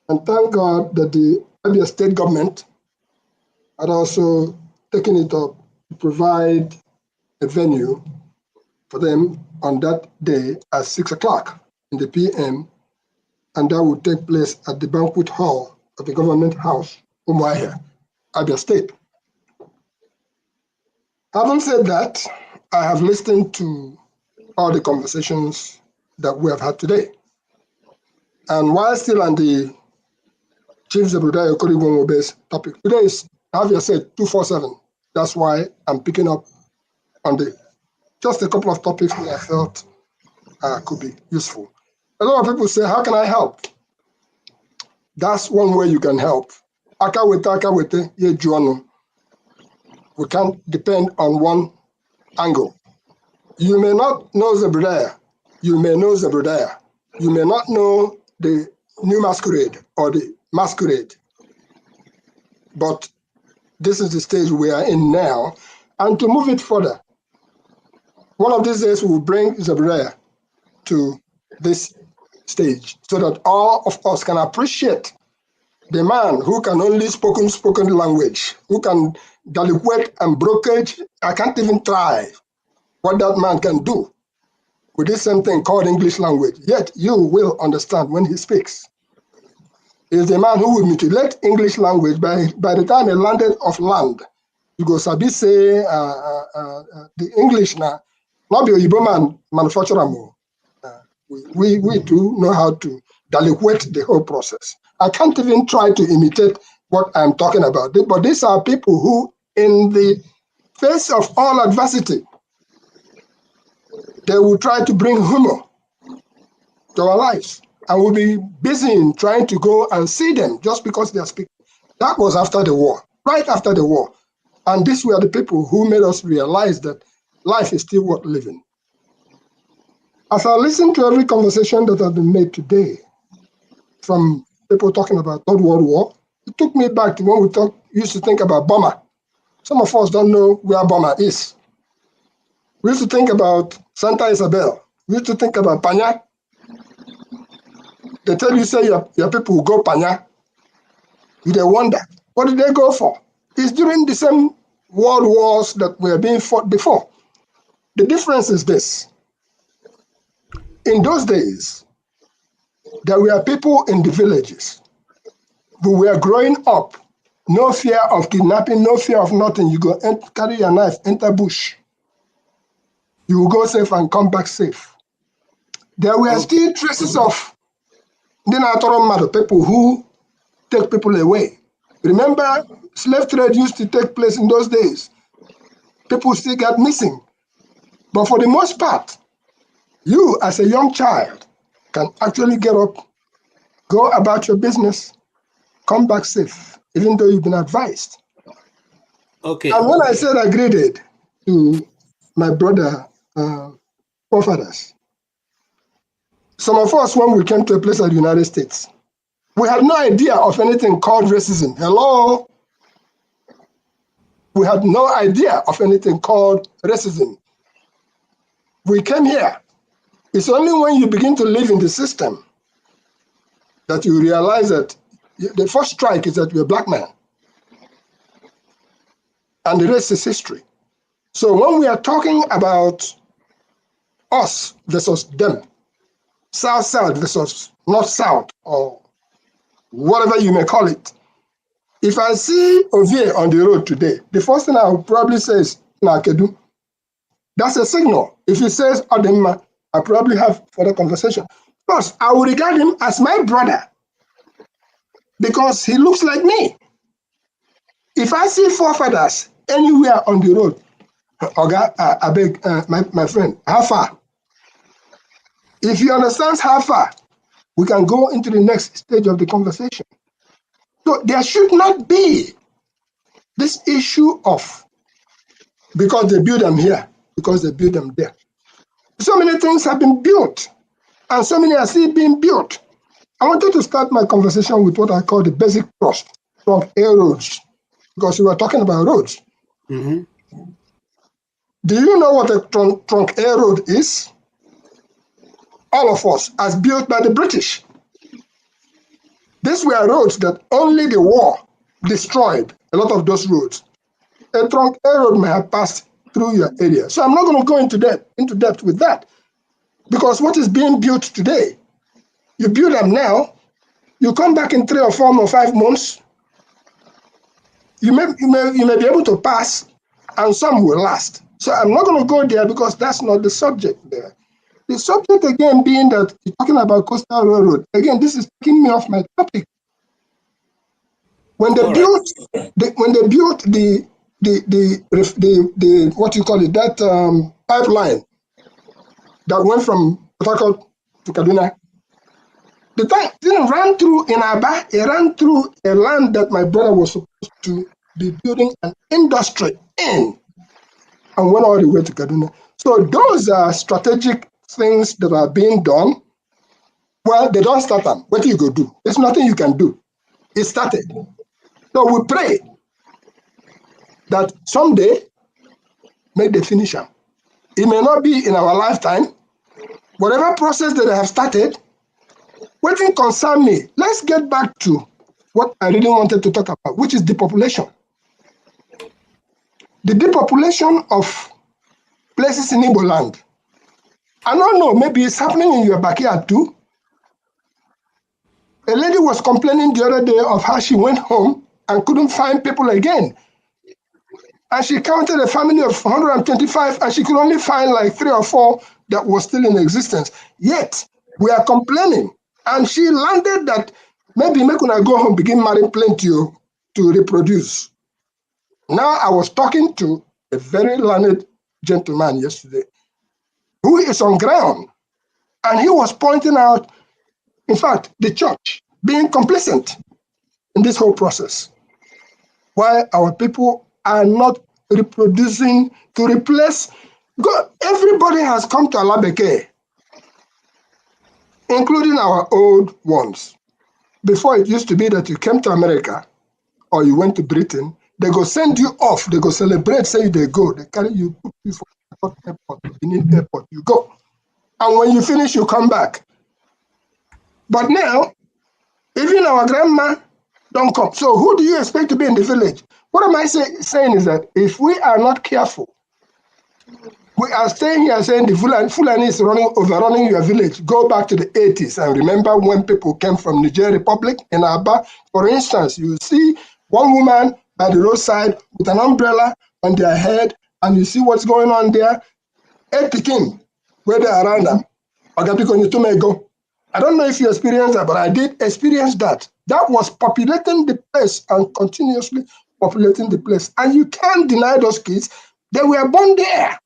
And thank God that the Abia state government had also taken it up to provide a venue for them on that day at 6 o'clock in the PM, and that would take place at the banquet hall of the government house, Umuahia, Abia State. Having said that, I have listened to all the conversations that we have had today. And while still on the Chief Zebediah Okorigwe Ngobe's topic, today is, have you said, 247. That's why I'm picking up on just a couple of topics that I felt could be useful. A lot of people say, how can I help? That's one way you can help. We can't depend on one angle. You may not know Zebediah. You may know Zebediah. You may not know the new masquerade or the masquerade. But this is the stage we are in now. And to move it further, one of these days we will bring Zebediah to this stage so that all of us can appreciate the man who can only spoken language, who can deliquate and brokerage. I can't even try what that man can do with this same thing called English language. Yet you will understand when he speaks. He's the man who will mutilate English language by the time he landed off land. You go sabi say the English now, not the Oyibo man manufacturer more. We too know how to deliquate the whole process. I can't even try to imitate what I'm talking about. But these are people who, in the face of all adversity, they will try to bring humor to our lives. And we'll be busy in trying to go and see them just because they are speaking. That was after the war, right after the war. And these were the people who made us realize that life is still worth living. As I listen to every conversation that has been made today, from people talking about Third World War, it took me back to when we used to think about Burma. Some of us don't know where Burma is. We used to think about Santa Isabel. We used to think about Panya. They tell you, say your people will go Panya. You they wonder, what did they go for? It's during the same world wars that were being fought before. The difference is this. In those days, there were people in the villages who were growing up, no fear of kidnapping, no fear of nothing. You go carry your knife, enter bush. You will go safe and come back safe. There were still traces of people who take people away. Remember, slave trade used to take place in those days. People still got missing. But for the most part, you as a young child can actually get up, go about your business, come back safe, even though you've been advised. Okay. And when I said I agreed to my brother forefathers, some of us, when we came to a place like the United States, we had no idea of anything called racism. Hello? We had no idea of anything called racism. We came here It's only when you begin to live in the system that you realize that the first strike is that you're a black man. And the rest is history. So when we are talking about us versus them, South-South versus North-South, or whatever you may call it, if I see Ovie on the road today, the first thing I will probably say is, Nakedu. That's a signal. If he says Adema, I probably have further conversation. Plus, I will regard him as my brother because he looks like me. If I see forefathers anywhere on the road, Oga, I beg, my friend, how far? If you understand how far, we can go into the next stage of the conversation. So there should not be this issue of because they build them here, because they build them there. So many things have been built, and so many are still being built. I wanted to start my conversation with what I call the basic trust from air roads, because we were talking about roads. Mm-hmm. Do you know what a trunk air road is? All of us, as built by the British. These were roads that only the war destroyed, a lot of those roads. A trunk air road may have passed through your area. So I'm not going to go into depth with that. Because what is being built today, you build them now, you come back in 3 or 4 or 5 months, you may be able to pass, and some will last. So I'm not going to go there because that's not the subject there. The subject again being that you're talking about Coastal Railroad. Again, this is taking me off my topic. When they built the what you call it, that pipeline that went from Port Harcourt to Kaduna, the tank didn't run through in Aba, it ran through a land that my brother was supposed to be building an industry in, and went all the way to Kaduna. So those are strategic things that are being done. Well, they don't start them. What do you go do? There's nothing you can do. It started. So we pray that someday, may they finish them. It may not be in our lifetime. Whatever process that they have started, what thing concern me? Let's get back to what I really wanted to talk about, which is depopulation. The depopulation of places in Igbo land. I don't know, maybe it's happening in your backyard too. A lady was complaining the other day of how she went home and couldn't find people again. And she counted a family of 125 and she could only find like 3 or 4 that was still in existence. Yet, we are complaining. And she landed that maybe make when I go home, begin marrying plenty to reproduce. Now, I was talking to a very learned gentleman yesterday who is on ground. And he was pointing out, in fact, the church being complicit in this whole process. Why our people are not reproducing to replace. God, everybody has come to Adeleke, including our old ones. Before it used to be that you came to America or you went to Britain, they go send you off, they go celebrate, say they go, they carry you, put you for airport, Benin airport, you go. And when you finish, you come back. But now, even our grandma don't come. So who do you expect to be in the village? What am I saying is that if we are not careful, we are staying here saying the Fulani is overrunning your village. Go back to the 80s and remember when people came from Niger Republic in Aba. For instance, you see one woman by the roadside with an umbrella on their head, and you see what's going on there. 8 Peking, where they are around them. I don't know if you experienced that, but I did experience that. That was populating the place and continuously populating the place. And you can't deny those kids. They were born there.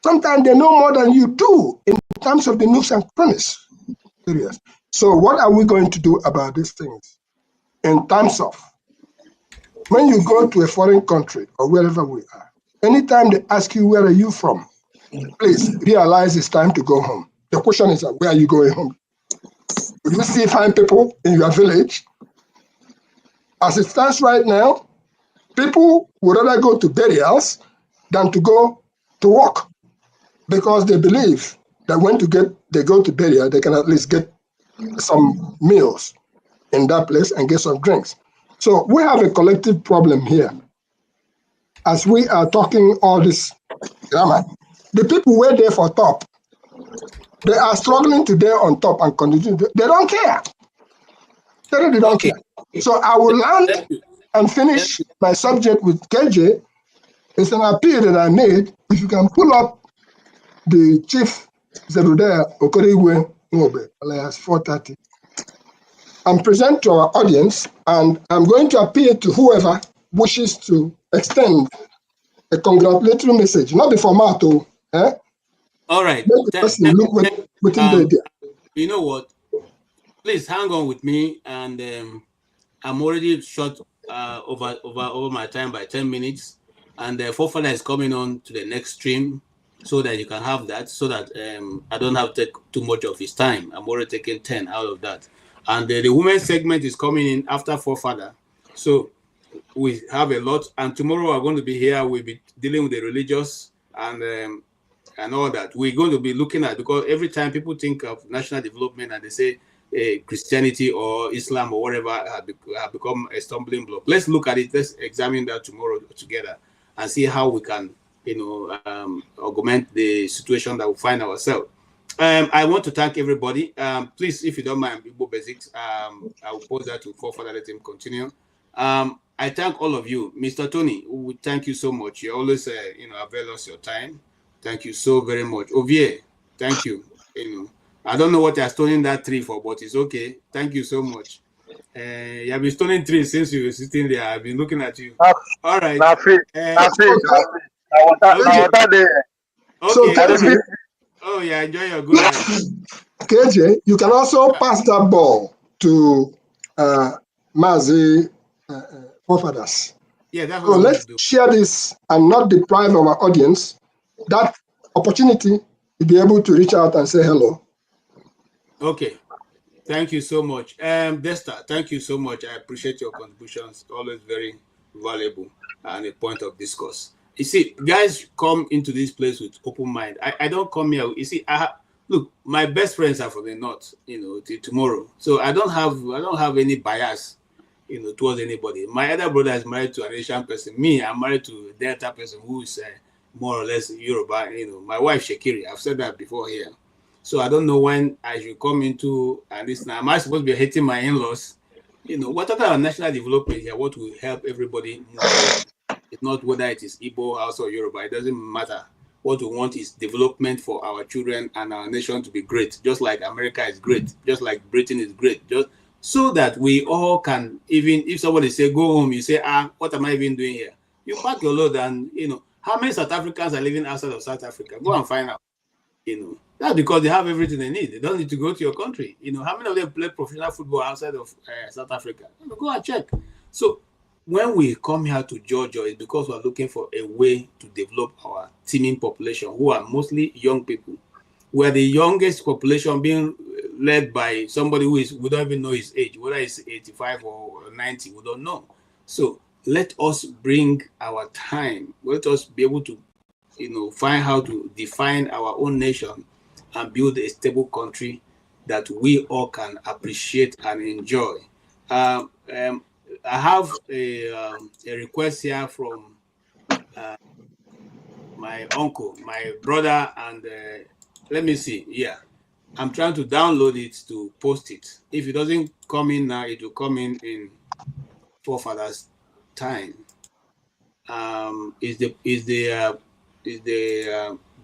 Sometimes they know more than you do in terms of the nooks and crannies. Serious. So what are we going to do about these things? In terms of, when you go to a foreign country or wherever we are, anytime they ask you, where are you from? Please realize it's time to go home. The question is, where are you going home? Will you still find people in your village? As it stands right now, people would rather go to burials than to go to work because they believe that when they go to burial, they can at least get some meals in that place and get some drinks. So we have a collective problem here. As we are talking all this grammar, the people who were there for top, they are struggling today on top and continue. They don't care. They really don't care. So I will land and finish my subject with KJ. It's an appeal that I made. If you can pull up the chief Zebudea Okoriwe Ngobe, alias 430, and present to our audience, and I'm going to appeal to whoever wishes to extend a congratulatory message, not the format, eh? All right. Let the person look within the idea. You know what? Please hang on with me, and I'm already short over my time by 10 minutes, and the forefather is coming on to the next stream, so that you can have that, so that I don't have to take too much of his time. I'm already taking 10 out of that, and the women's segment is coming in after forefather, so we have a lot. And tomorrow we're going to be here. We'll be dealing with the religious and all that. We're going to be looking at, because every time people think of national development and they say Christianity or Islam or whatever have become a stumbling block. Let's look at it. Let's examine that tomorrow together and see how we can, augment the situation that we find ourselves. I want to thank everybody. Please, if you don't mind, Igbo Basics, I will pose that to forefather, let him continue. I thank all of you. Mr. Tony, we thank you so much. You always, avail us your time. Thank you so very much. Ovie, thank you. I don't know what you're stoning that tree for, but it's okay. Thank you so much. You have been stoning trees since you were sitting there. I've been looking at you. All right. Okay. Oh, yeah, enjoy your good night. KJ, you can also pass that ball to Mazi forefathers. Yeah, that's so what let's share this and not deprive our audience that opportunity to be able to reach out and say hello. Okay. Thank you so much. Desta, thank you so much. I appreciate your contributions. Always very valuable and a point of discourse. You see, guys come into this place with open mind. I don't come here. You see, look, my best friends are from the north, till tomorrow. So I don't have any bias, towards anybody. My other brother is married to an Asian person. Me, I'm married to a Delta person who is more or less Yoruba. My wife Shekiri. I've said that before here. So I don't know when I should come into this now. Am I supposed to be hating my in-laws? We're talking about national development here. What will help everybody move forward? It's not whether it is Igbo, Hausa, or Yoruba. It doesn't matter. What we want is development for our children and our nation to be great, just like America is great, just like Britain is great, just so that we all can, even if somebody say go home, you say, what am I even doing here? You pack your load and, how many South Africans are living outside of South Africa? Go and find out. That's because they have everything they need. They don't need to go to your country. How many of them play professional football outside of South Africa? Go and check. So when we come here to Georgia, it's because we're looking for a way to develop our teeming population, who are mostly young people. We're the youngest population being led by somebody we don't even know his age, whether it's 85 or 90, we don't know. So let us bring our time. Let us be able to find how to define our own nation and build a stable country that we all can appreciate and enjoy. I have a request here from my uncle, my brother, and let me see. Yeah, I'm trying to download it to post it. If it doesn't come in now, it will come in forefathers' time. Is the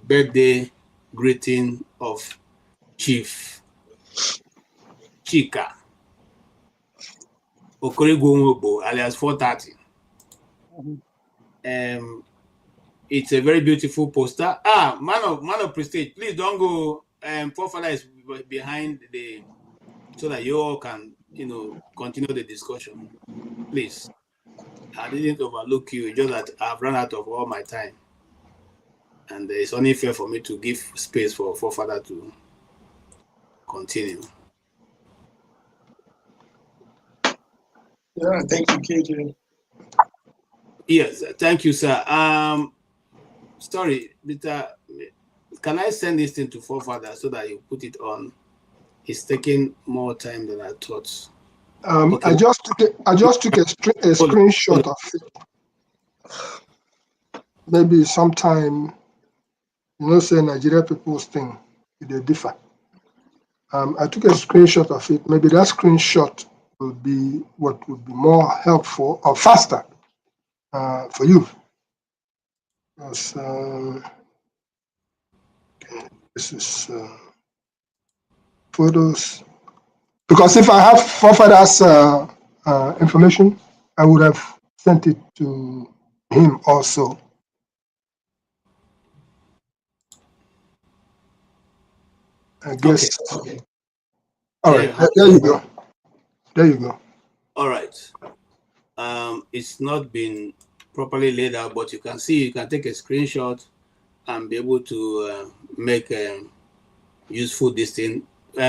birthday greeting of Chief Chika Okorigwonwobo, alias 430. It's a very beautiful poster. Man of prestige, please don't go. Forefather is behind so that you all can continue the discussion. Please. I didn't overlook you, just that I've run out of all my time. And it's only fair for me to give space for forefather to continue. Yeah, thank you, KJ. Yes, thank you, sir. Sorry, Mr. Can I send this thing to forefather so that you put it on? It's taking more time than I thought. Okay. I just took a screenshot of it. Maybe sometime, say Nigeria people's thing, they differ. I took a screenshot of it. Maybe that screenshot will be what would be more helpful or faster for you. Because, this is photos. Because if I have forefathers information, I would have sent it to him also. I guess. Okay. All right. There you go. There you go. All right. It's not been properly laid out, but you can see, you can take a screenshot and be able to make a useful this thing.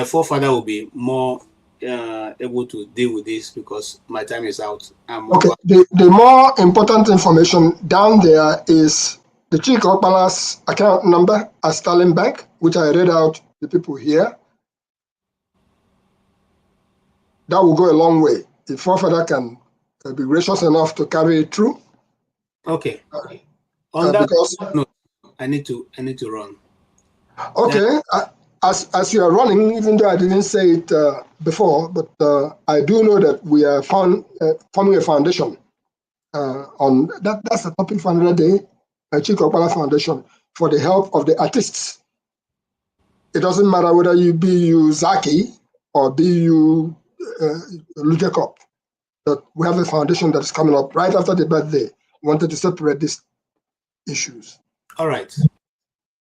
Forefather will be more able to deal with this because my time is out. Okay. The more important information down there is the Chika Okpala's account number at Sterling Bank, which I read out to the people here. That will go a long way. If forefather can be gracious enough to carry it through. Okay. On that note, I need to run. Okay. As you are running, even though I didn't say it before, but I do know that we are forming a foundation on that. That's the topic for another day. Chika Okpala Foundation for the help of the artists. It doesn't matter whether you be Zaki or be you Jacob. That we have a foundation that is coming up right after the birthday. We wanted to separate these issues. All right.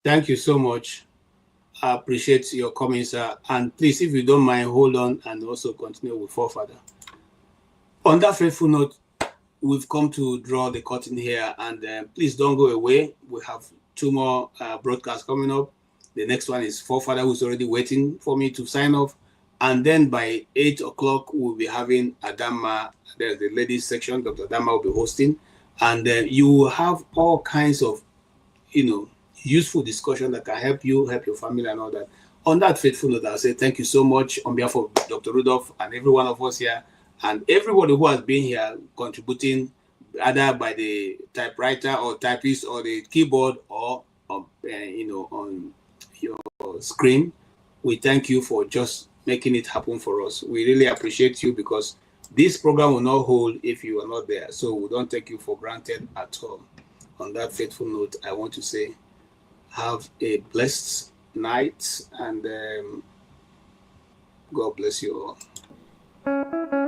Thank you so much. I appreciate your comments, sir. And please, if you don't mind, hold on and also continue with forefather. On that faithful note, we've come to draw the curtain here, and please don't go away. We have 2 more broadcasts coming up. The next one is forefather, who's already waiting for me to sign off. And then by 8 o'clock, we'll be having Adama, there's the ladies section, Dr. Adama will be hosting. And you will have all kinds of, useful discussion that can help you, help your family and all that. On that faithful note, I'll say thank you so much on behalf of Dr. Rudolph and every one of us here, and everybody who has been here contributing either by the typewriter or typist or the keyboard or, on your screen. We thank you for just making it happen for us. We really appreciate you because this program will not hold if you are not there. So we don't take you for granted at all. On that faithful note, I want to say, have a blessed night and God bless you all.